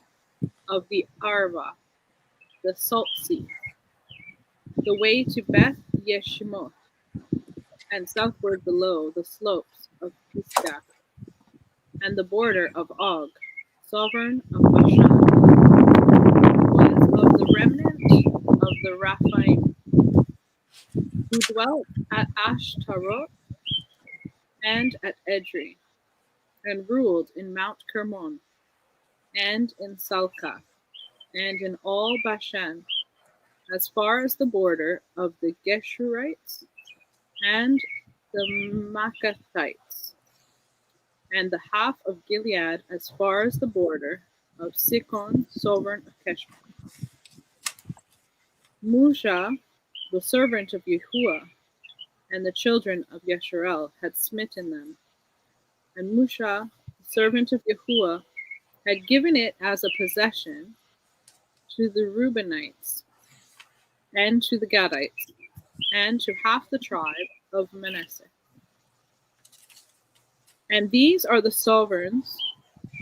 of the Arva, the salt sea, the way to Beth Yeshimoth, and southward below the slopes of Pisgah, and the border of Og, sovereign of Bashan, was of the remnant of the Raphaim, who dwelt at Ashtaroth and at Edrei, and ruled in Mount Kermon, and in Salcah, and in all Bashan, as far as the border of the Geshurites and the Maccathites, and the half of Gilead as far as the border of Sikon, sovereign of Heshbon. Musha, the servant of Yahuwah, and the children of Yasharel had smitten them. And Musha, the servant of Yahuwah, had given it as a possession to the Reubenites, and to the Gadites, and to half the tribe of Manasseh. And these are the sovereigns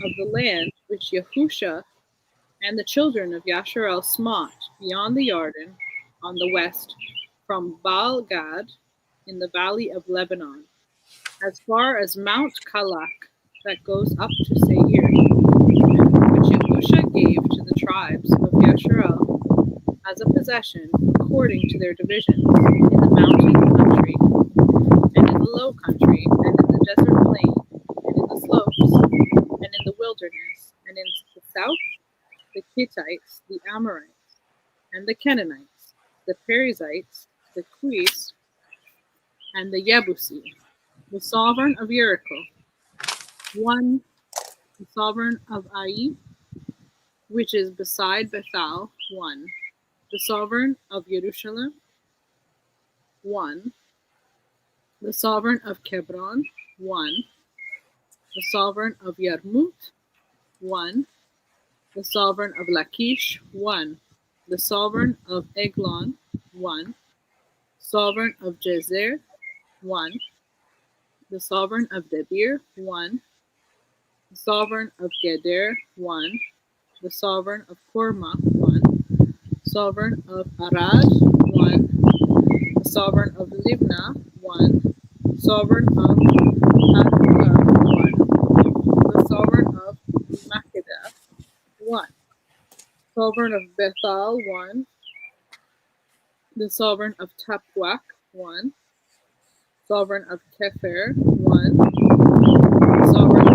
of the land which Yahusha and the children of Yasharel smote beyond the Jordan on the west, from Baal Gad in the valley of Lebanon, as far as Mount Kalak that goes up to Seir, which Yahusha gave to the tribes of Yasharel as a possession according to their divisions in the mountain country, and in the low country, and in the desert plain, and in the slopes, and in the wilderness, and in the south, the Hittites, the Amorites, and the Canaanites, the Perizzites, the Cuis, and the Yebusi, the sovereign of Jericho, one, the sovereign of Ai, which is beside Bethel, one, the sovereign of Jerusalem, one, the sovereign of Hebron, one, the sovereign of Yarmut, one, the sovereign of Lachish, one, the sovereign of Eglon, one, sovereign of Jezer, one, the sovereign of Debir, one, the sovereign of Geder, one, the sovereign of Korma, one, sovereign of Arad, one, the sovereign of Libnah, one, sovereign of Hakkah, one, the sovereign of Makkedah, one, sovereign of Bethal, one, the sovereign of Tapwach, one, sovereign of Kepher, one, sovereign of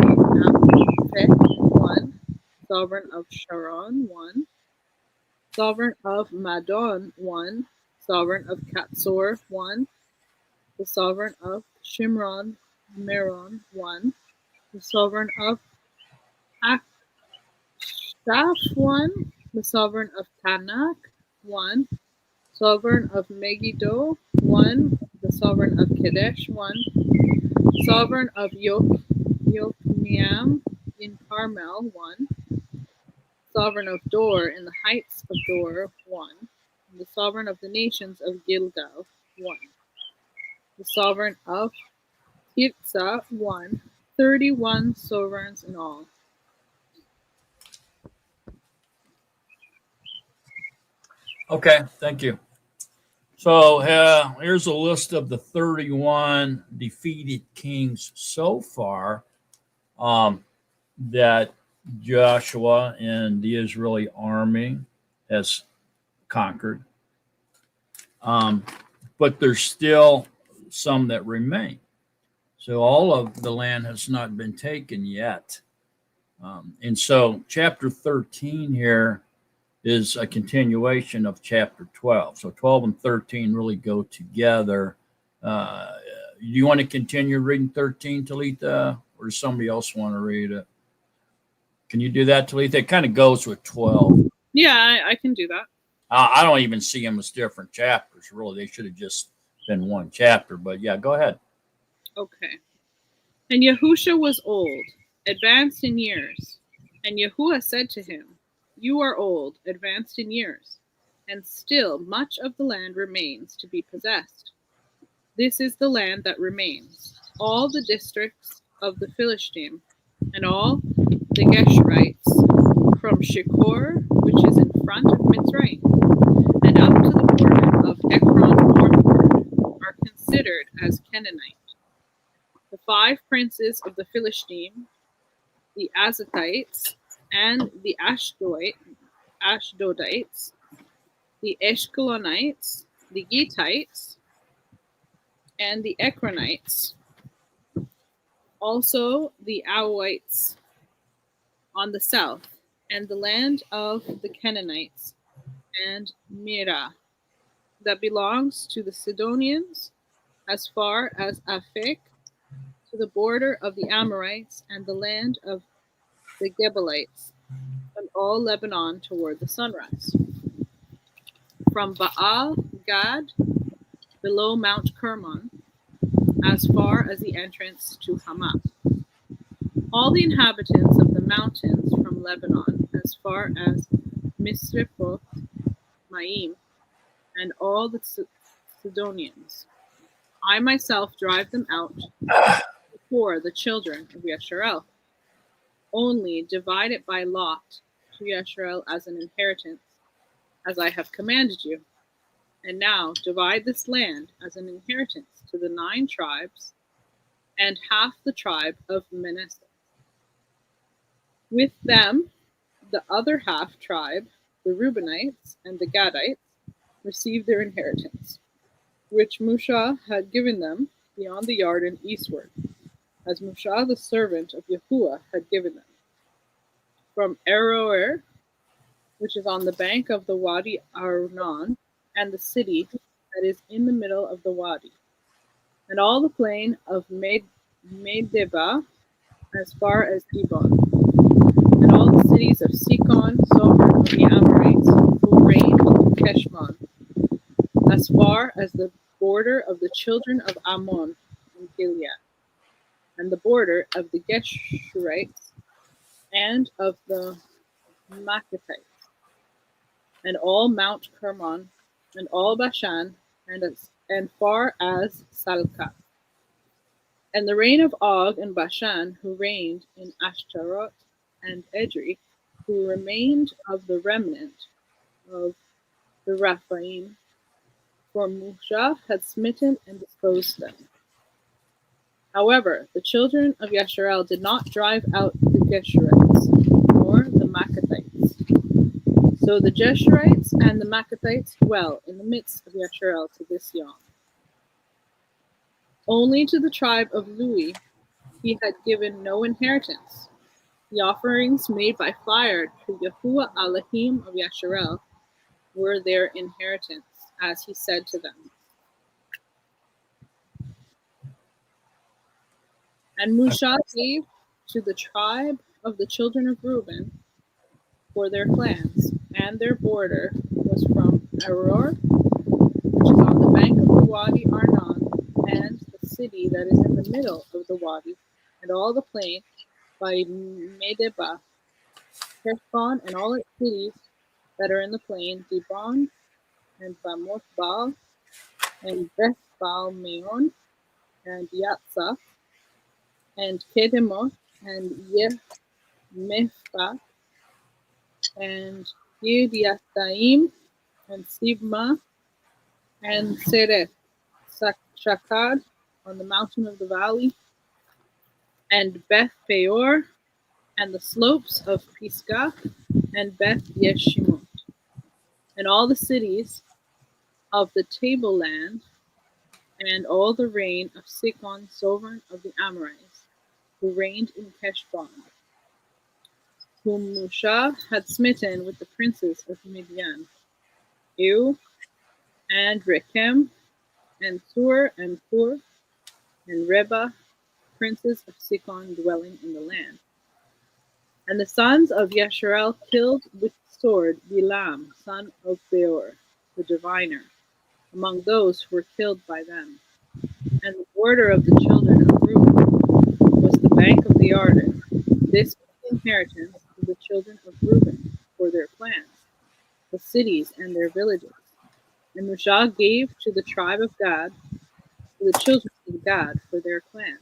Aphek, one, sovereign of Sharon, one, sovereign of Madon, one, sovereign of Katzor, one, the sovereign of Shimron, Meron, one, the sovereign of Akshaph, one, the sovereign of Tanakh, one, sovereign of Megiddo, one, the sovereign of Kadesh, one, sovereign of Yokneam in Carmel, one, sovereign of Dor in the heights of Dor, one, the sovereign of the nations of Gilgal, one, the sovereign of Tirzah, one, 31 sovereigns in all. Okay, thank you. So here's a list of the 31 defeated kings so far that Joshua and the Israeli army has conquered. But there's still some that remain. So all of the land has not been taken yet. And so chapter 13 here is a continuation of chapter 12. So 12 and 13 really go together. You want to continue reading 13, Talitha, or does somebody else want to read it? Can you do that, Talitha? It kind of goes with 12. Yeah, I can do that. I don't even see them as different chapters, really. They should have just been one chapter. But yeah, go ahead. Okay. And Yahusha was old, advanced in years. And Yahuwah said to him, You are old, advanced in years, and still much of the land remains to be possessed. This is the land that remains, all the districts of the Philistine, and all the Geshurites, from Shekor, which is in front of Mitzrayim, and up to the border of Ekron northward, are considered as Canaanite. The 5 princes of the Philistine, the Azathites, and the Ashdodites, the Eshkelonites, the Gittites, and the Ekronites, also the Awites on the south, and the land of the Canaanites, and Mira, that belongs to the Sidonians, as far as Aphek, to the border of the Amorites, and the land of the Gebalites, and all Lebanon toward the sunrise. From Baal Gad, below Mount Kermon, as far as the entrance to Hamath. All the inhabitants of the mountains from Lebanon as far as Misrephoth Maim, and all the Sidonians. I myself drive them out before the children of Yasharel. Only divide it by lot to Yasharel as an inheritance, as I have commanded you. And now divide this land as an inheritance to the 9 tribes and half the tribe of Manasseh. With them, the other half tribe, the Reubenites and the Gadites, received their inheritance, which Musha had given them beyond the Jordan eastward, as Musha the servant of Yahuwah had given them. From Aroer, which is on the bank of the Wadi Arnon, and the city that is in the middle of the wadi, and all the plain of Medeba as far as Dibon, and all the cities of Sikon, sovereign of the Amorites, who reigned in Keshmon, as far as the border of the children of Ammon in Gilead, and the border of the Geshurites and of the Maccathites, and all Mount Hermon, and all Bashan, and far as Salcah. And the reign of Og and Bashan, who reigned in Ashtaroth and Edrei, who remained of the remnant of the Raphaim, for Musha had smitten and disposed them. However, the children of Yasharel did not drive out the Geshurites, nor the Maccathites. So the Geshurites and the Maccathites dwell in the midst of Yasharel to this yom. Only to the tribe of Lui he had given no inheritance. The offerings made by fire to Yahuwah Elohim of Yasharel were their inheritance, as he said to them. And Musha gave to the tribe of the children of Reuben for their clans, and their border was from Aror, which is on the bank of the Wadi Arnon, and the city that is in the middle of the wadi, and all the plain by Medeba, Heshbon, and all its cities that are in the plain, Dibon, and Bamoth Baal, and Beth Baal Meon, and Yatzah, and Kedemoth, and Mepha, and Yediataim, and Sibma, and Sereth, Shakad, on the mountain of the valley, and Beth Peor, and the slopes of Pisgah, and Beth Yeshimot, and all the cities of the tableland, and all the reign of Sikon, sovereign of the Amorites, who reigned in Keshbon, whom Musha had smitten with the princes of Midian, Eu, and Rechem, and Sur, and Pur, and Reba, princes of Sikon dwelling in the land. And the sons of Yasharel killed with the sword Bilam, son of Beor, the diviner, among those who were killed by them. And the border of the children of Reuben was the bank of the Jordan. This was the inheritance of the children of Reuben for their clans, the cities and their villages. And Musha gave to the tribe of Gad, to the children of Gad for their clans.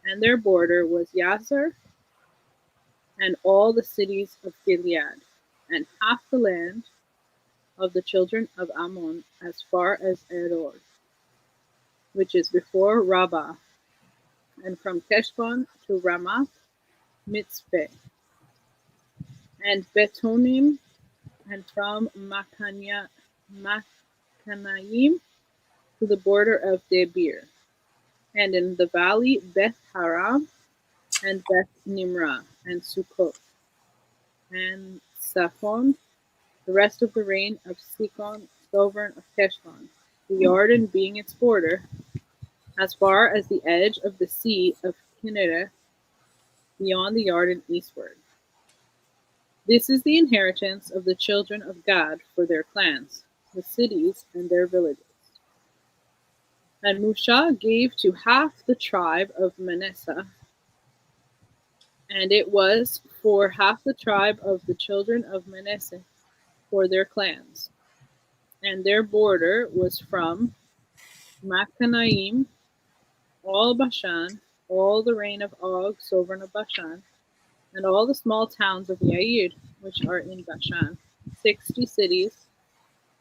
And their border was Yazer, and all the cities of Gilead, and half the land of the children of Ammon as far as Eror, which is before Rabbah, and from Keshbon to Ramath Mitzpeh, and Betonim, and from Machanaim to the border of Debir, and in the valley Beth Haram, and Beth Nimrah, and Sukkot, and Saphon, the rest of the reign of Sikon, sovereign of Keshbon, the Jordan being its border, as far as the edge of the sea of Kinneret, beyond the Jordan eastward. This is the inheritance of the children of Gad for their clans, the cities and their villages. And Musha gave to half the tribe of Manasseh, and it was for half the tribe of the children of Manasseh for their clans. And their border was from Machanaim, all Bashan, all the reign of Og, sovereign of Bashan, and all the small towns of Yair, which are in Bashan, 60 cities,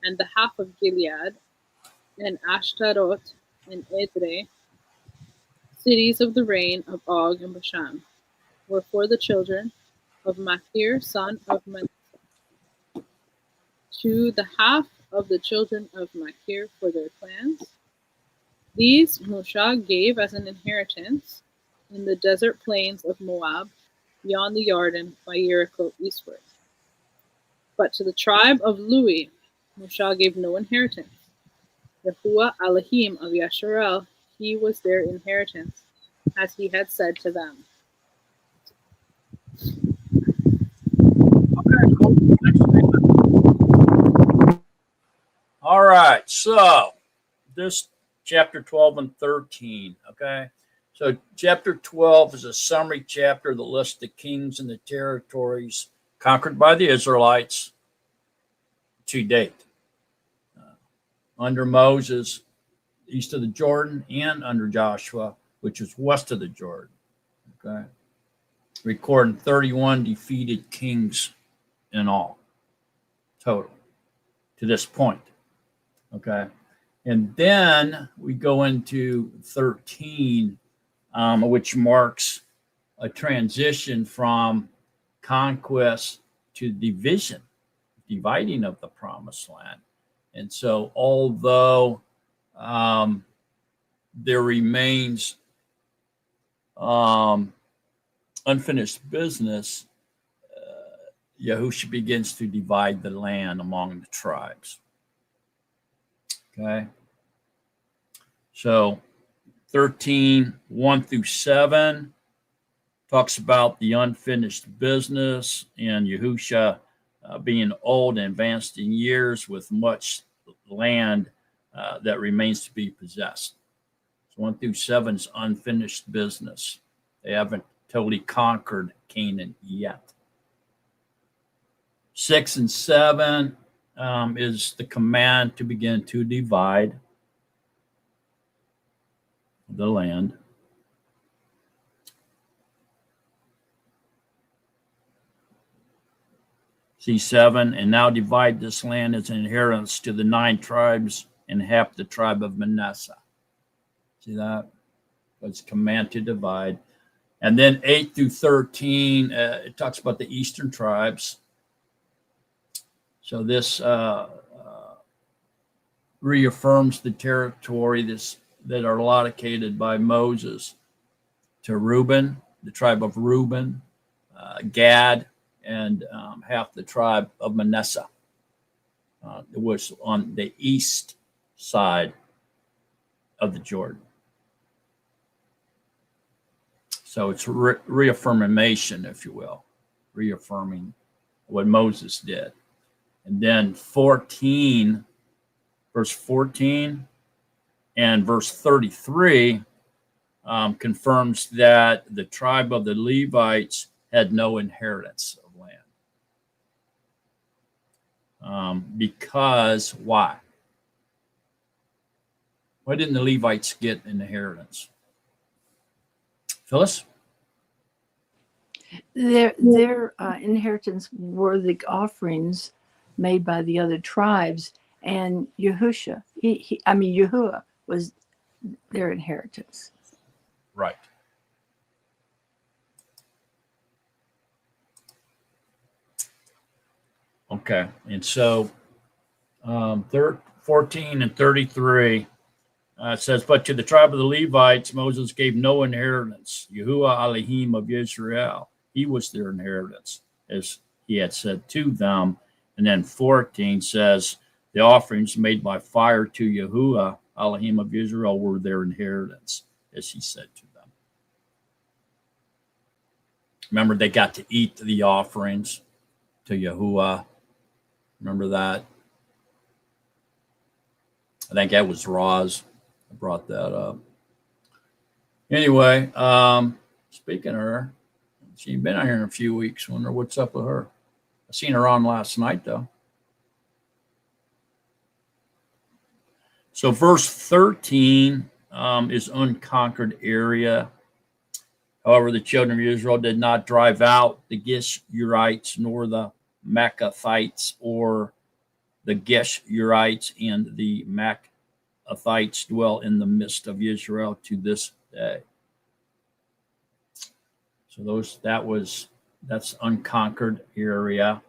and the half of Gilead, and Ashtaroth, and Edrei, cities of the reign of Og and Bashan, were for the children of Machir, son of Manasseh. To the half of the children of Machir for their clans, these Musha gave as an inheritance in the desert plains of Moab, beyond the Jordan by Jericho eastward. But to the tribe of Lui, Musha gave no inheritance. Yahuwah Elohim of Yasharel, he was their inheritance, as he had said to them. All right, so this chapter 12 and 13, okay? So chapter 12 is a summary chapter that lists the kings and the territories conquered by the Israelites to date. Under Moses, east of the Jordan, and under Joshua, which is west of the Jordan, okay? Recording 31 defeated kings in all, total, to this point, okay? And then we go into 13, which marks a transition from conquest to division, dividing of the promised land. And so although there remains unfinished business, Yahusha begins to divide the land among the tribes. Okay. So 13, 1 through 7 talks about the unfinished business and Yahusha being old and advanced in years with much land that remains to be possessed. So 1 through 7 is unfinished business. They haven't totally conquered Canaan yet. 6 and 7 is the command to begin to divide the land. C7, and now divide this land as an inheritance to the 9 tribes and half the tribe of Manasseh. See that? It's command to divide. And then 8 through 13, it talks about the eastern tribes. So this reaffirms the territory that are allocated by Moses to Reuben, the tribe of Reuben, Gad, and half the tribe of Manasseh. It was on the east side of the Jordan. So it's reaffirmation, if you will, reaffirming what Moses did. And then 14, verse 14 and verse 33 confirms that the tribe of the Levites had no inheritance of land. Because why? Why didn't the Levites get an inheritance? Phyllis? Their inheritance were the offerings made by the other tribes, and Yahusha, Yahuwah was their inheritance. Right. Okay, and so 14 and 33 says, but to the tribe of the Levites, Moses gave no inheritance. Yahuwah Elohim of Israel, he was their inheritance, as he had said to them. And then 14 says, the offerings made by fire to Yahuwah Elohim of Israel were their inheritance, as he said to them. Remember, they got to eat the offerings to Yahuwah. Remember that? I think that was Roz I brought that up. Anyway, speaking of her, she ain't been out here in a few weeks. Wonder what's up with her. I seen her on last night though. So verse 13 is unconquered area. However, the children of Israel did not drive out the Geshurites nor the Maccathites or the Geshurites, and the Maccathites dwell in the midst of Israel to this day. So that's unconquered area.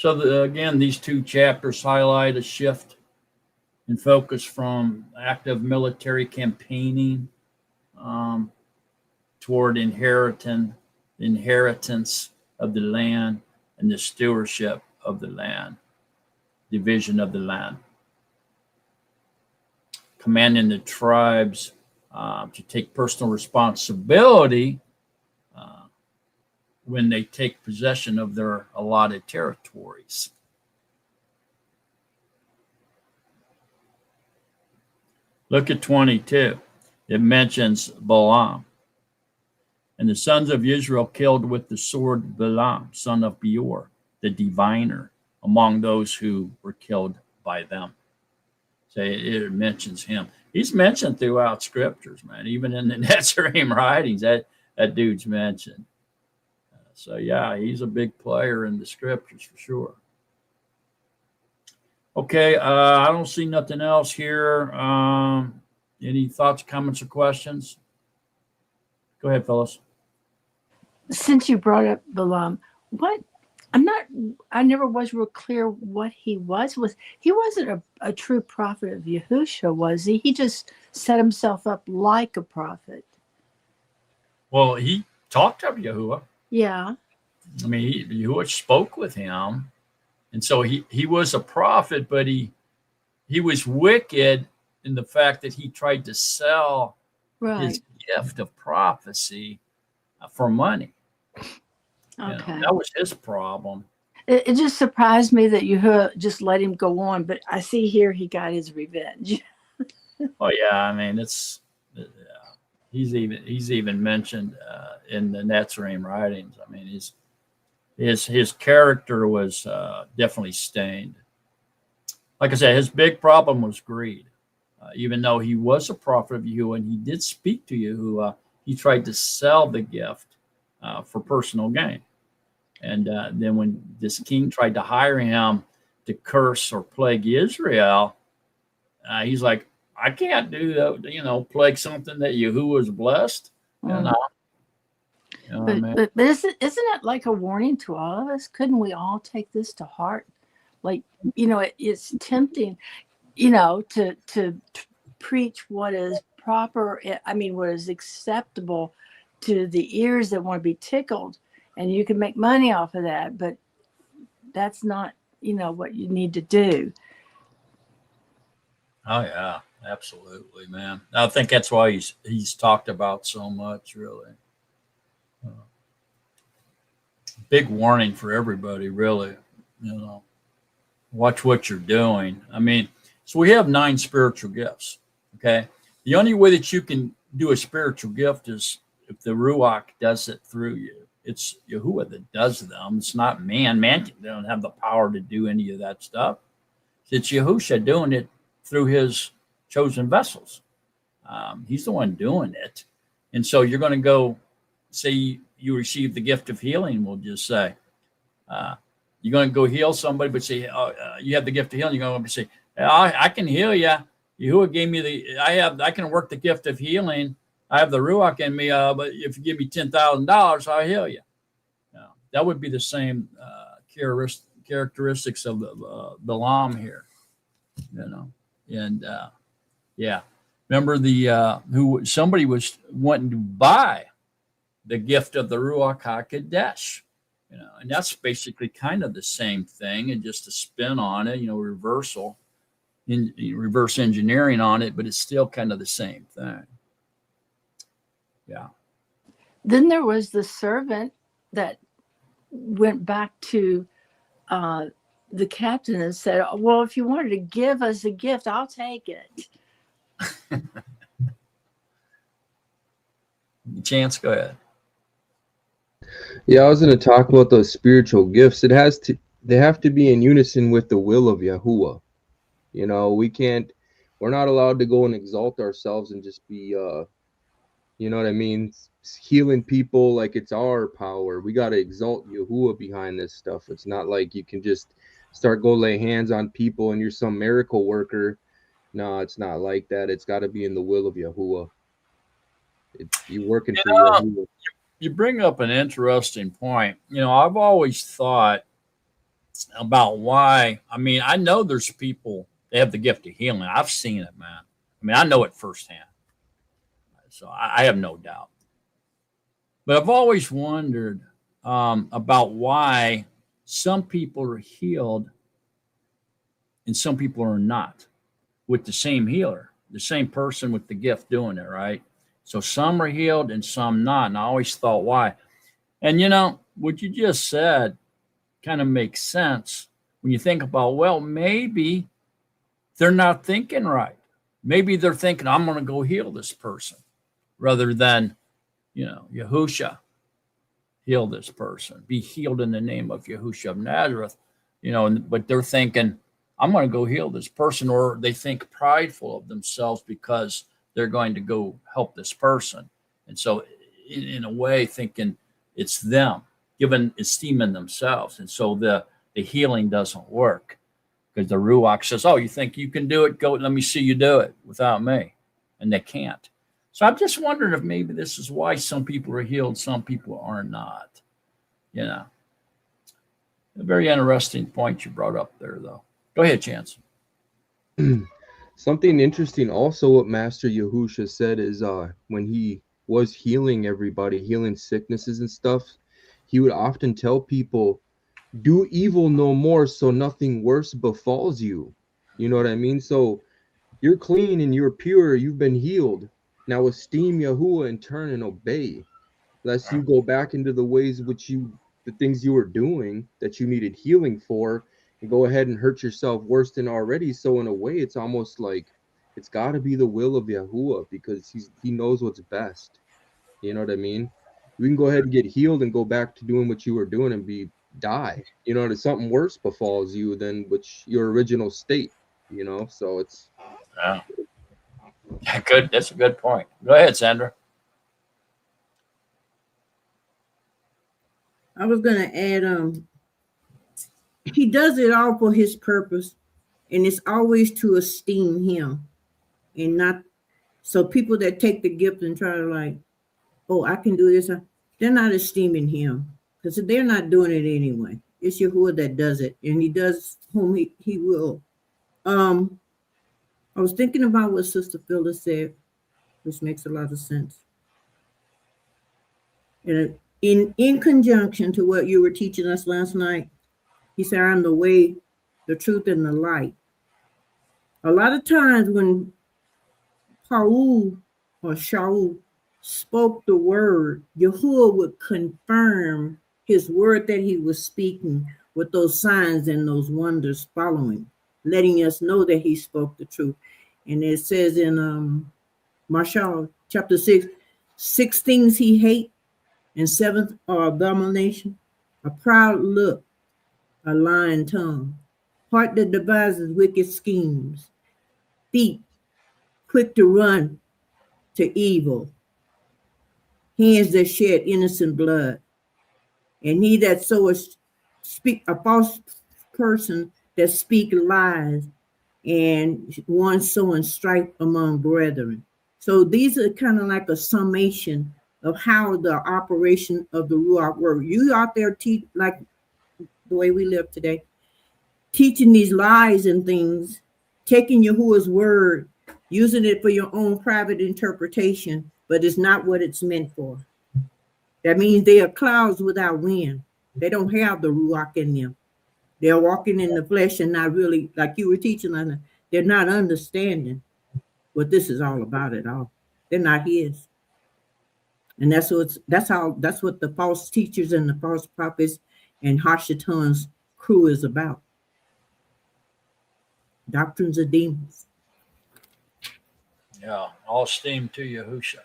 Again, these two chapters highlight a shift in focus from active military campaigning toward inheritance of the land and the stewardship of the land, division of the land. Commanding the tribes to take personal responsibility when they take possession of their allotted territories. Look at 22. It mentions Balaam. And the sons of Israel killed with the sword Balaam, son of Beor, the diviner, among those who were killed by them. So it mentions him. He's mentioned throughout scriptures, man. Even in the Natsarim writings, that dude's mentioned. So yeah, he's a big player in the scriptures for sure. Okay, I don't see nothing else here. Any thoughts, comments, or questions? Go ahead, Phyllis. Since you brought up Balaam, I never was real clear what he was. He wasn't a true prophet of Yahusha, was he? He just set himself up like a prophet. Well, he talked to Yahuwah. Yeah. I mean, Yahuwah spoke with him. And so he was a prophet, but he was wicked in the fact that he tried to sell his gift of prophecy for money. Okay. That was his problem. It just surprised me that you just let him go on, but I see here he got his revenge. Oh yeah, I mean he's even mentioned in the Natsarim writings. I mean his character was definitely stained. Like I said, his big problem was greed. Even though he was a prophet of Yahuwah and he did speak to Yahuwah, he tried to sell the gift for personal gain. And then when this king tried to hire him to curse or plague Israel, he's like, I can't do that, plague something that Yahuwah is blessed. But isn't it like a warning to all of us? Couldn't we all take this to heart? Like, it's tempting, to preach what is proper. I mean, what is acceptable to the ears that want to be tickled, and you can make money off of that, but that's not, what you need to do. Oh yeah, absolutely, man. I think that's why he's talked about so much, really. Big warning for everybody, really. Watch what you're doing. I mean, so we have 9 spiritual gifts. Okay, the only way that you can do a spiritual gift is if the Ruach does it through you. It's Yahuwah that does them. It's not man. Man don't have the power to do any of that stuff. It's Yahusha doing it through his chosen vessels. He's the one doing it. And so you're going to go, say you receive the gift of healing, we'll just say. You're going to go heal somebody, but say, you have the gift of healing. You're going to say, I can heal you. Yahuwah gave me I can work the gift of healing. I have the Ruach in me, but if you give me $10,000, I'll heal you. That would be the same characteristics of Balaam here, And remember somebody was wanting to buy the gift of the Ruach HaKodesh, and that's basically kind of the same thing, and just a spin on it, reverse engineering on it, but it's still kind of the same thing. Yeah. Then there was the servant that went back to the captain and said, well, if you wanted to give us a gift, I'll take it. Chance, go ahead. Yeah, I was going to talk about those spiritual gifts. They have to be in unison with the will of Yahuwah. You know, we're not allowed to go and exalt ourselves and just be, you know what I mean, healing people like it's our power. We got to exalt Yahuwah behind this stuff. It's not like you can just go lay hands on people and you're some miracle worker. No, it's not like that. It's got to be in the will of Yahuwah. You're working for Yahuwah. You bring up an interesting point. You know, I've always thought about why. I mean, I know there's people that have the gift of healing. I've seen it, man. I mean, I know it firsthand. So I have no doubt. But I've always wondered about why some people are healed and some people are not with the same healer, the same person with the gift doing it, right? So some are healed and some not. And I always thought why. And, you know, what you just said kind of makes sense when you think about, well, maybe they're not thinking right. Maybe they're thinking, I'm going to go heal this person rather than, you know, Yahusha, heal this person, be healed in the name of Yahusha of Nazareth, you know, but they're thinking, I'm going to go heal this person, or they think prideful of themselves because they're going to go help this person. And so in a way thinking it's them, giving esteem in themselves. And so the healing doesn't work because the Ruach says, oh, you think you can do it? Go, let me see you do it without me. And they can't. So I'm just wondering if maybe this is why some people are healed, some people are not. You know, a very interesting point you brought up there, though. Go ahead, Chance. Something interesting also what Master Yahusha said is when he was healing everybody, healing sicknesses and stuff, he would often tell people, do evil no more so nothing worse befalls you. You know what I mean? So you're clean and you're pure, you've been healed. Now esteem Yahuwah and turn and obey, lest you go back into the ways the things you were doing that you needed healing for, and go ahead and hurt yourself worse than already. So in a way, it's almost like it's got to be the will of Yahuwah because he knows what's best. You know what I mean? We can go ahead and get healed and go back to doing what you were doing and die. You know, that something worse befalls you than your original state. You know, so it's Yeah, good. That's a good point. Go ahead, Sandra. I was going to add, he does it all for his purpose, and it's always to esteem him, and not so people that take the gift and try to like, oh, I can do this. They're not esteeming him because they're not doing it anyway. It's Yahuwah that does it, and he does whom he will. I was thinking about what Sister Phyllis said, which makes a lot of sense. And in conjunction to what you were teaching us last night, he said, I'm the way, the truth, and the light. A lot of times when Paul or Shaul spoke the word, Yahuwah would confirm his word that he was speaking with those signs and those wonders following, letting us know that he spoke the truth. And it says in Marshall chapter 6 things he hates, and 7 are abomination: a proud look, a lying tongue, heart that devises wicked schemes, feet quick to run to evil, hands that shed innocent blood, and he that speak a false person that speak lies, and one sowing strife among brethren. So these are kind of like a summation of how the operation of the Ruach work. You out there like the way we live today, teaching these lies and things, taking Yahuwah's word, using it for your own private interpretation, but it's not what it's meant for. That means they are clouds without wind. They don't have the Ruach in them. They're walking in the flesh and not really, like you were teaching on, they're not understanding what this is all about at all. They're not his. And that's what the false teachers and the false prophets and Hashatan's crew is about. Doctrines of demons. Yeah, all steam to Yahusha.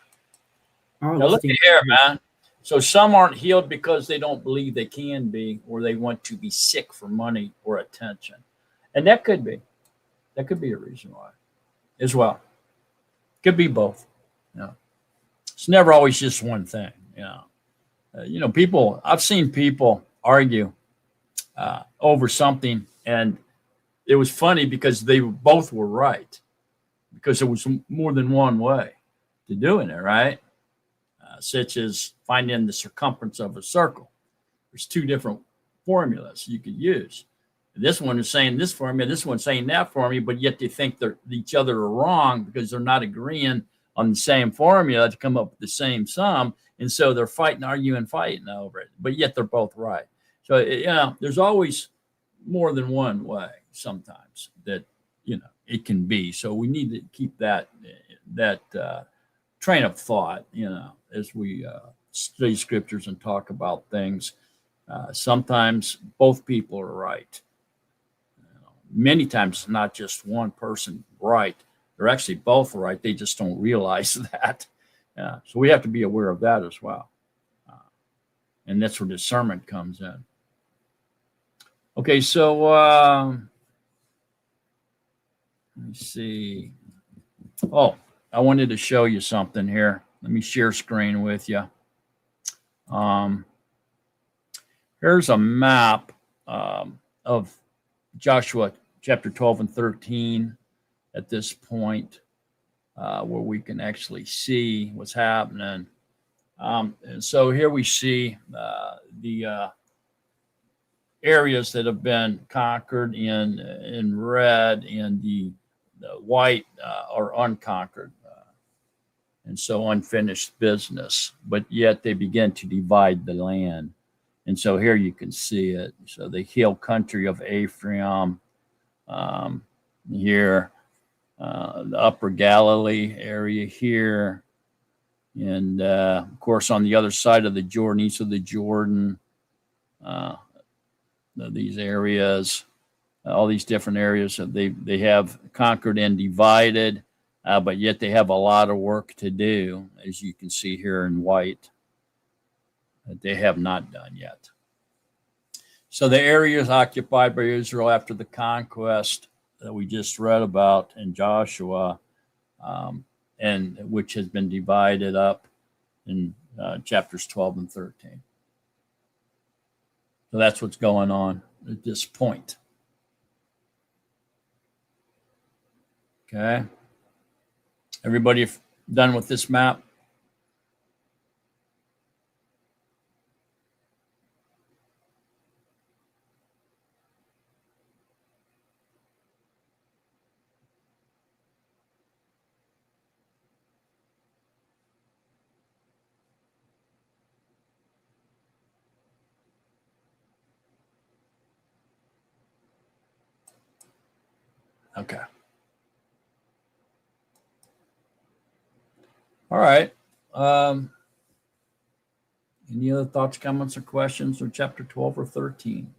All Now the look at things. here, man. So some aren't healed because they don't believe they can be, or they want to be sick for money or attention. And that could be a reason why as well. Could be both. Yeah. It's never always just one thing. People, I've seen people argue over something, and it was funny because they both were right, because there was more than one way to doing it, right? Such as finding the circumference of a circle. There's two different formulas you could use. This one is saying this formula, this one's saying that formula, but yet they think each other are wrong because they're not agreeing on the same formula to come up with the same sum. And so they're fighting over it, but yet they're both right. So, there's always more than one way sometimes that, it can be. So we need to keep that train of thought, as we study scriptures and talk about things. Sometimes both people are right. Many times it's not just one person right. They're actually both right. They just don't realize that. So we have to be aware of that as well. And that's where discernment comes in. Okay, so let me see. Oh, I wanted to show you something here. Let me share screen with you. Here's a map of Joshua chapter 12 and 13 at this point, where we can actually see what's happening. And so here we see the areas that have been conquered in red, and the white are unconquered. And so unfinished business, but yet they begin to divide the land. And so here you can see it. So the hill country of Ephraim, here, the upper Galilee area here. And of course, on the other side of the Jordan, east of the Jordan, these areas, all these different areas that they have conquered and divided, but yet they have a lot of work to do, as you can see here in white, that they have not done yet. So the areas occupied by Israel after the conquest that we just read about in Joshua, and which has been divided up in chapters 12 and 13. So that's what's going on at this point. Okay. Everybody done with this map? Okay. All right. Any other thoughts, comments, or questions on chapter 12 or 13?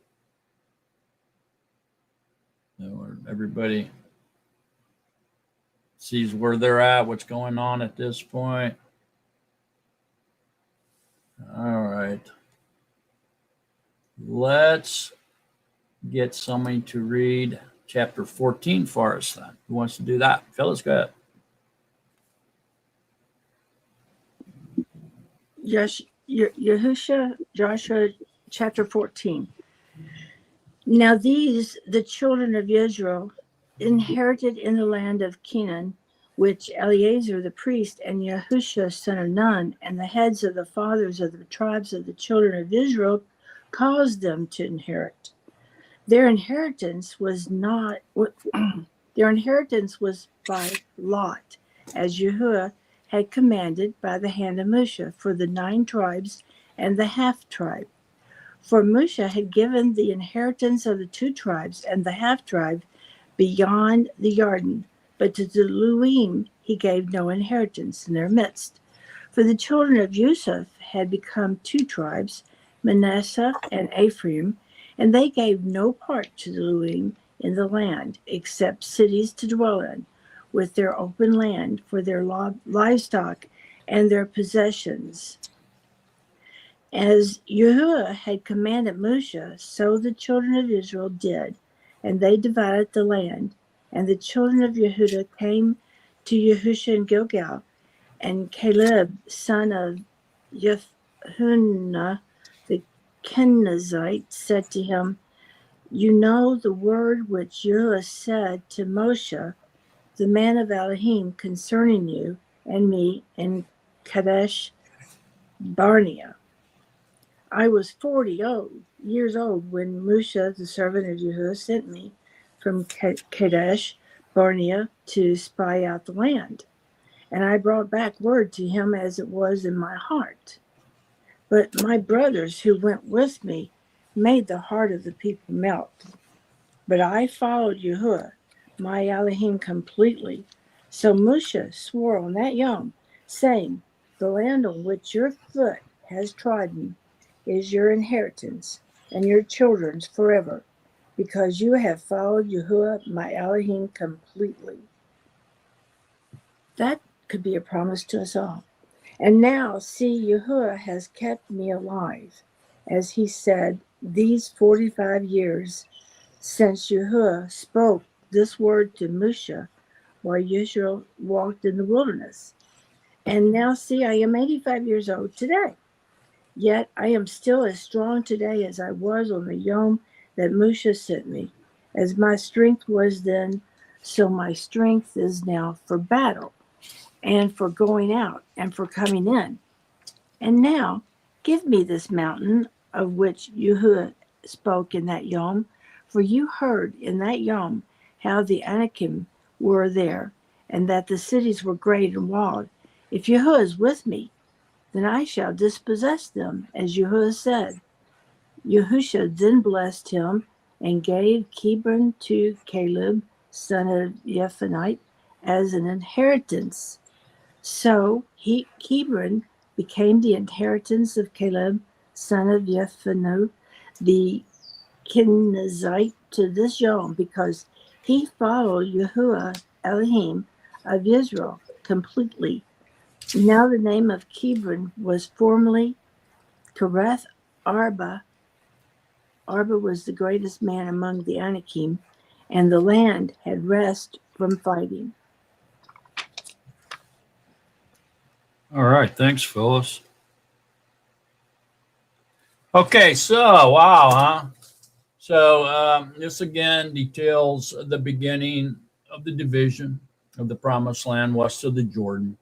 Or everybody sees where they're at, what's going on at this point. All right. Let's get somebody to read chapter 14 for us then. Who wants to do that? Phyllis, go ahead. Yes, Yahusha, Joshua chapter 14. Now these, the children of Israel, inherited in the land of Canaan, which Eleazar the priest and Yahusha son of Nun, and the heads of the fathers of the tribes of the children of Israel, caused them to inherit. Their inheritance was not their inheritance was by lot, as Yahuwah had commanded by the hand of Moshe, for the 9 tribes and the half tribe. For Moshe had given the inheritance of the 2 tribes and the half tribe beyond the Jordan, but to the Luim he gave no inheritance in their midst. For the children of Yusuf had become 2 tribes, Manasseh and Ephraim, And they gave no part to the living in the land, except cities to dwell in, with their open land for their livestock and their possessions. As Yahuwah had commanded Moshe, so the children of Israel did, and they divided the land. And the children of Yehuda came to Yahusha in Gilgal, and Caleb, son of Jephunneh the Kenizzite, said to him, "You know the word which Yahuwah said to Moshe, the man of Elohim, concerning you and me in Kadesh Barnea. I was 40 years old when Moshe, the servant of Yahuwah, sent me from Kadesh Barnea to spy out the land. And I brought back word to him as it was in my heart. But my brothers who went with me made the heart of the people melt. But I followed Yahuwah, my Elohim, completely. So Moshe swore on that Yom, saying, the land on which your foot has trodden is your inheritance and your children's forever, because you have followed Yahuwah, my Elohim, completely. That could be a promise to us all. And now, see, Yahuwah has kept me alive, as he said, these 45 years since Yahuwah spoke this word to Moshe while Yisrael walked in the wilderness. And now, see, I am 85 years old today. Yet I am still as strong today as I was on the Yom that Moshe sent me. As my strength was then, so my strength is now for battle and for going out and for coming in. And now give me this mountain of which Yahuwah spoke in that Yom, for you heard in that Yom how the Anakim were there, and that the cities were great and walled. If Yahuwah is with me, then I shall dispossess them, as Yahuwah said. Yahusha then blessed him and gave Hebron to Caleb, son of Jephunneh, as an inheritance. So Hebron became the inheritance of Caleb, son of Jephunneh, the Kenizzite, to this Yom, because he followed Yahuwah Elohim of Israel completely. Now the name of Hebron was formerly Kereth Arba. Arba was the greatest man among the Anakim, and the land had rest from fighting. All right. Thanks, Phyllis. Okay. So, wow, huh? So this again details the beginning of the division of the promised land west of the Jordan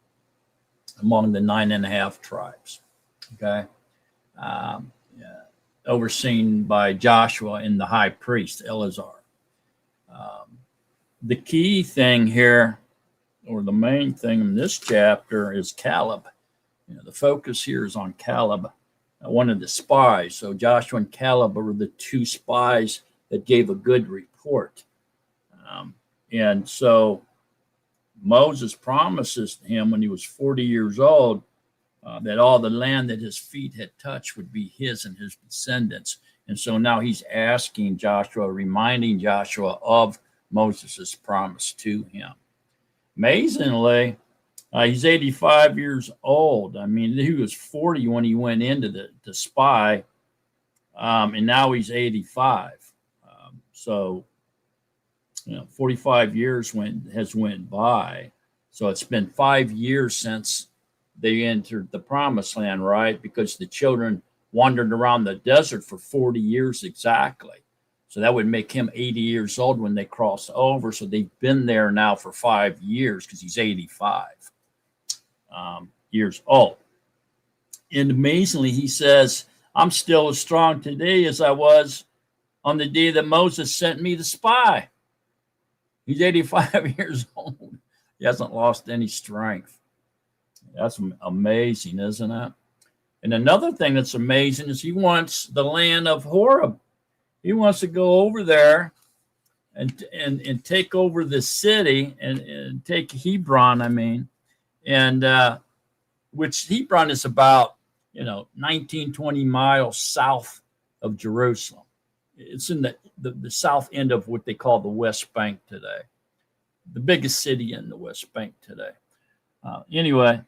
among the 9.5 tribes. Okay. Yeah, overseen by Joshua and the high priest, Eleazar. The key thing here, or the main thing in this chapter, is Caleb. You know, the focus here is on Caleb, one of the spies. So Joshua and Caleb were the two spies that gave a good report. And so Moses promises him when he was 40 years old that all the land that his feet had touched would be his and his descendants. And so now he's asking Joshua, reminding Joshua of Moses' promise to him. Amazingly, he's 85 years old. I mean, he was 40 when he went into the spy, and now he's 85. So, 45 years has went by. So it's been 5 years since they entered the promised land, right? Because the children wandered around the desert for 40 years exactly. So that would make him 80 years old when they crossed over. So they've been there now for 5 years because he's 85 years old. And amazingly, he says, I'm still as strong today as I was on the day that Moses sent me to spy. He's 85 years old. He hasn't lost any strength. That's amazing, isn't it? And another thing that's amazing is he wants the land of Horeb. He wants to go over there and take over the city and take Hebron, and which Hebron is about 19, 20 miles south of Jerusalem. It's in the south end of what they call the West Bank today, the biggest city in the West Bank today. Anyway,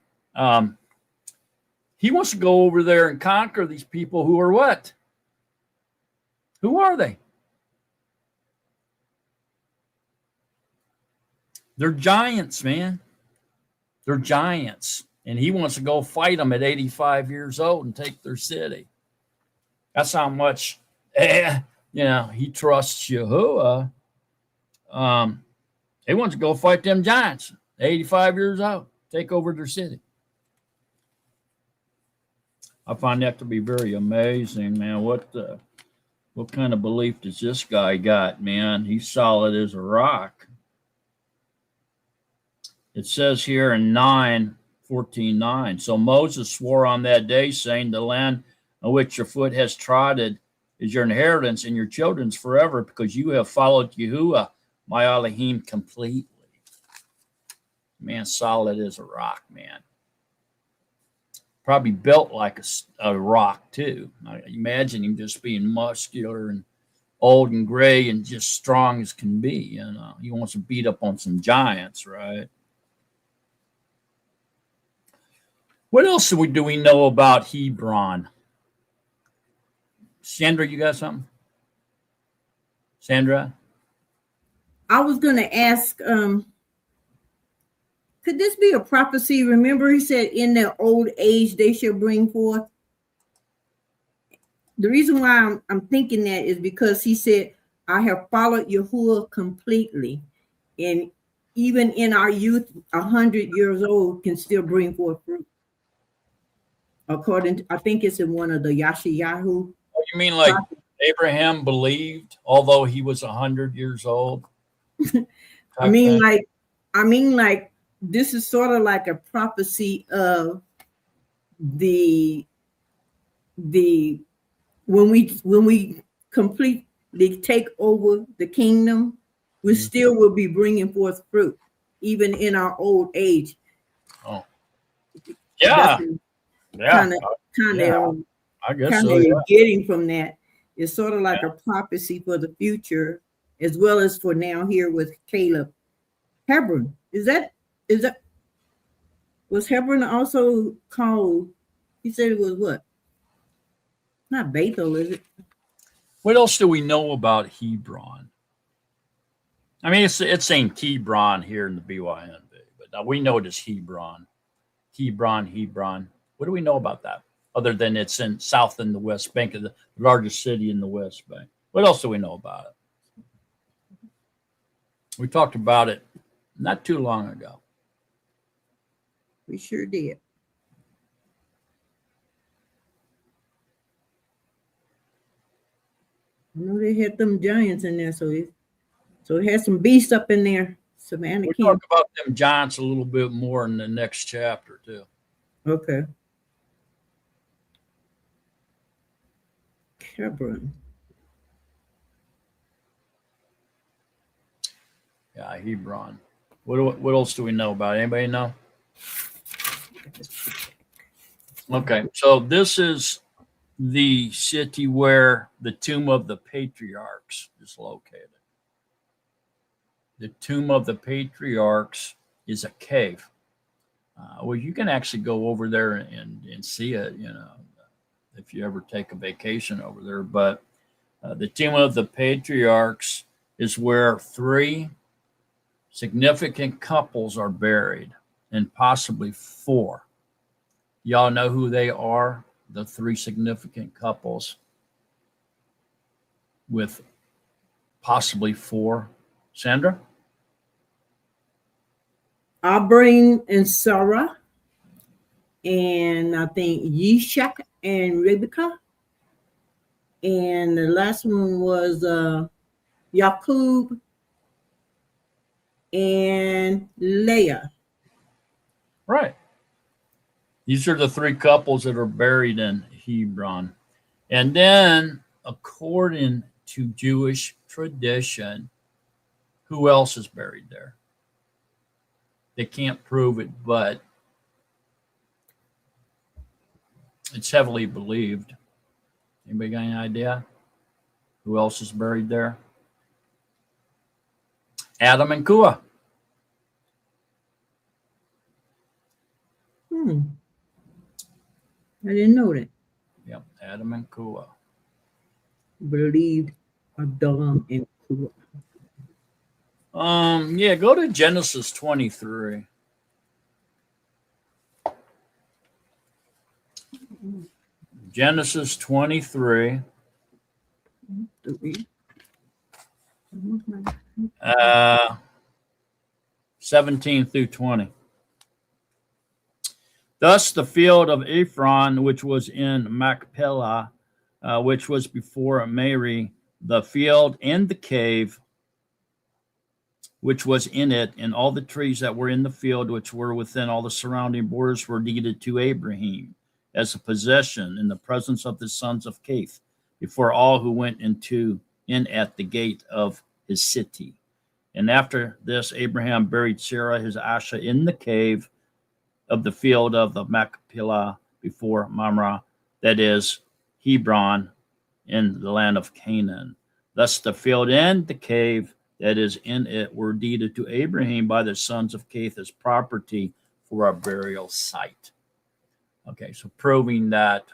he wants to go over there and conquer these people who are what? Who are they? They're giants, man. They're giants. And he wants to go fight them at 85 years old and take their city. That's how much, he trusts Yahuwah. He wants to go fight them giants, 85 years old, take over their city. I find that to be very amazing, man. What kind of belief does this guy got, man? He's solid as a rock. It says here in 9:14:9. So Moses swore on that day, saying, the land on which your foot has trodden is your inheritance and your children's forever, because you have followed Yahuwah, my Elohim, completely. Man, solid as a rock, man. Probably built like a rock, too. I imagine him just being muscular and old and gray and just strong as can be. He wants to beat up on some giants, right? What else do we know about Hebron? Sandra, you got something? Sandra? I was going to ask, could this be a prophecy? Remember, he said, in their old age, they shall bring forth. The reason why I'm thinking that is because he said, I have followed Yahuwah completely. And even in our youth, 100 years old can still bring forth fruit. According to, I think it's in one of the Yashayahu. Oh, you mean like Abraham believed, although he was 100 years old? I mean, like this is sort of like a prophecy of the when we completely take over the kingdom, we still will be bringing forth fruit, even in our old age. Oh, yeah. Kind of, I guess so. Yeah. Getting from that is sort of like a prophecy for the future, as well as for now here with Caleb. Hebron, was Hebron also called? He said it was what? Not Bethel, is it? What else do we know about Hebron? I mean, it's saying Hebron here in the BYNB, but now we know it as Hebron. Hebron. What do we know about that? Other than it's in south in the West Bank, of the largest city in the West Bank. What else do we know about it? We talked about it not too long ago. We sure did. I know they had them giants in there, so it had some beasts up in there. Savannah We'll King. talk about them giants a little bit more in the next chapter too. Okay. Hebron. Yeah, Hebron. What else do we know about it? Anybody know? Okay, so this is the city where the tomb of the patriarchs is located. The tomb of the patriarchs is a cave. Well, you can actually go over there and see it, if you ever take a vacation over there. But the tomb of the patriarchs is where 3 significant couples are buried, and possibly 4. Y'all know who they are? The 3 significant couples with possibly 4. Sandra? Abram and Sarah, and I think Yishak and Rebecca, and the last one was Yaqub and Leah. Right. These are the 3 couples that are buried in Hebron. And then, according to Jewish tradition, who else is buried there? They can't prove it, but it's heavily believed. Anybody got any idea? Who else is buried there? Adam and Kua. I didn't know that. Yep, Adam and Kua. Believed Adam and Kua. Yeah, go to Genesis 23. Genesis 23. 17 through 20. Thus the field of Ephron, which was in Machpelah, which was before Mary, the field and the cave, which was in it, and all the trees that were in the field, which were within all the surrounding borders, were deeded to Abraham as a possession in the presence of the sons of Cath, before all who went in at the gate of his city. And after this, Abraham buried Sarah, his Asha, in the cave of the field of the Machpelah before Mamre, that is Hebron, in the land of Canaan. Thus the field and the cave that is in it were deeded to Abraham by the sons of Cath as property for a burial site. Okay, so proving that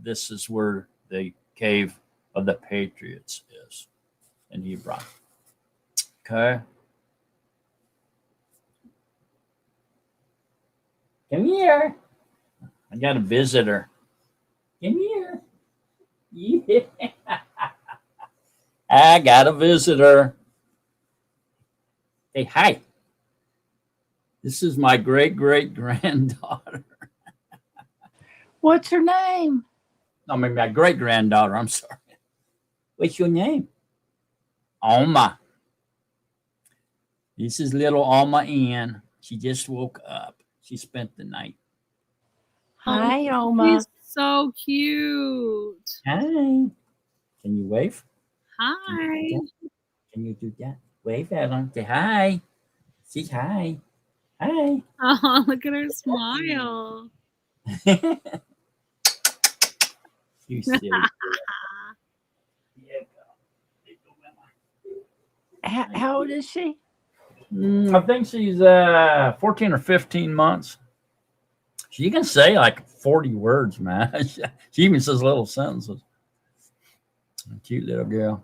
this is where the cave of the patriots is, in Hebron. Okay. Come here. I got a visitor. Come here. Yeah. I got a visitor. Hey, hi. This is my great-great-granddaughter. What's her name? No, maybe my great-granddaughter. I'm sorry. What's your name? Alma. This is little Alma Ann. She just woke up. She spent the night. Hi, Oma. He's so cute. Hi. Can you wave? Hi. Can you do that? Wave at him. Say hi. Say hi. Hi. Oh, look at her smile. You silly. How old is she? I think she's 14 or 15 months. She can say like 40 words, man. She even says little sentences. A cute little girl.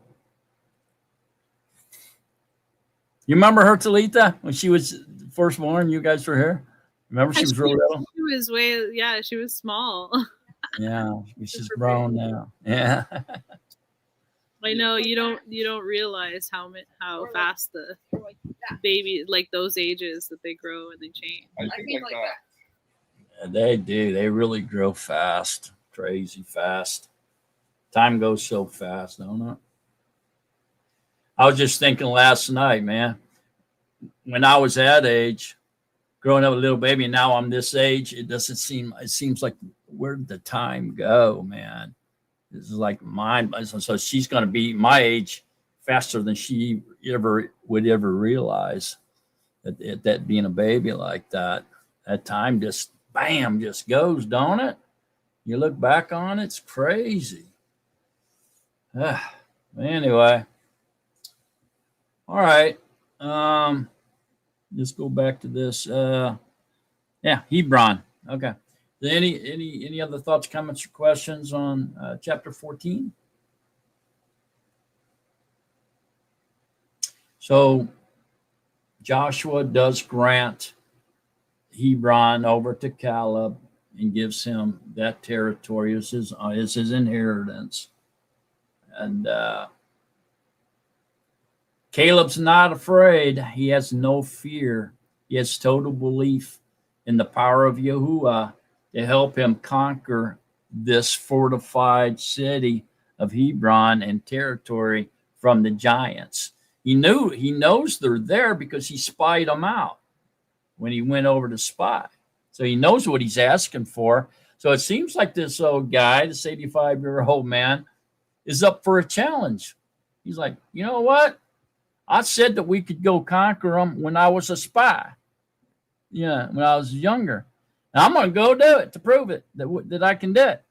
You remember her, Talita, when she was first born? You guys were here. Remember she was real little? She was she was small. Yeah, she's grown now. Yeah. I know you don't realize how fast the baby, like those ages that they grow and they change. I think like that. They do. They really grow fast. Crazy fast. Time goes so fast, don't it? I was just thinking last night, man, when I was that age, growing up a little baby, and now I'm this age, it seems like, where did the time go, man? This is like mine. So she's going to be my age faster than she would ever realize that being a baby like that time just, bam, just goes, don't it? You look back on it, it's crazy. Anyway. All right. Let's go back to this. Hebron. Okay. Any other thoughts, comments, or questions on chapter 14? So Joshua does grant Hebron over to Caleb and gives him that territory as his inheritance. And Caleb's not afraid. He has no fear. He has total belief in the power of Yahuwah to help him conquer this fortified city of Hebron and territory from the giants. He knows they're there because he spied them out when he went over to spy. So he knows what he's asking for. So it seems like this old guy, this 85-year-old man, is up for a challenge. He's like, you know what? I said that we could go conquer them when I was a spy. Yeah, when I was younger. And I'm going to go do it to prove it, that I can do it,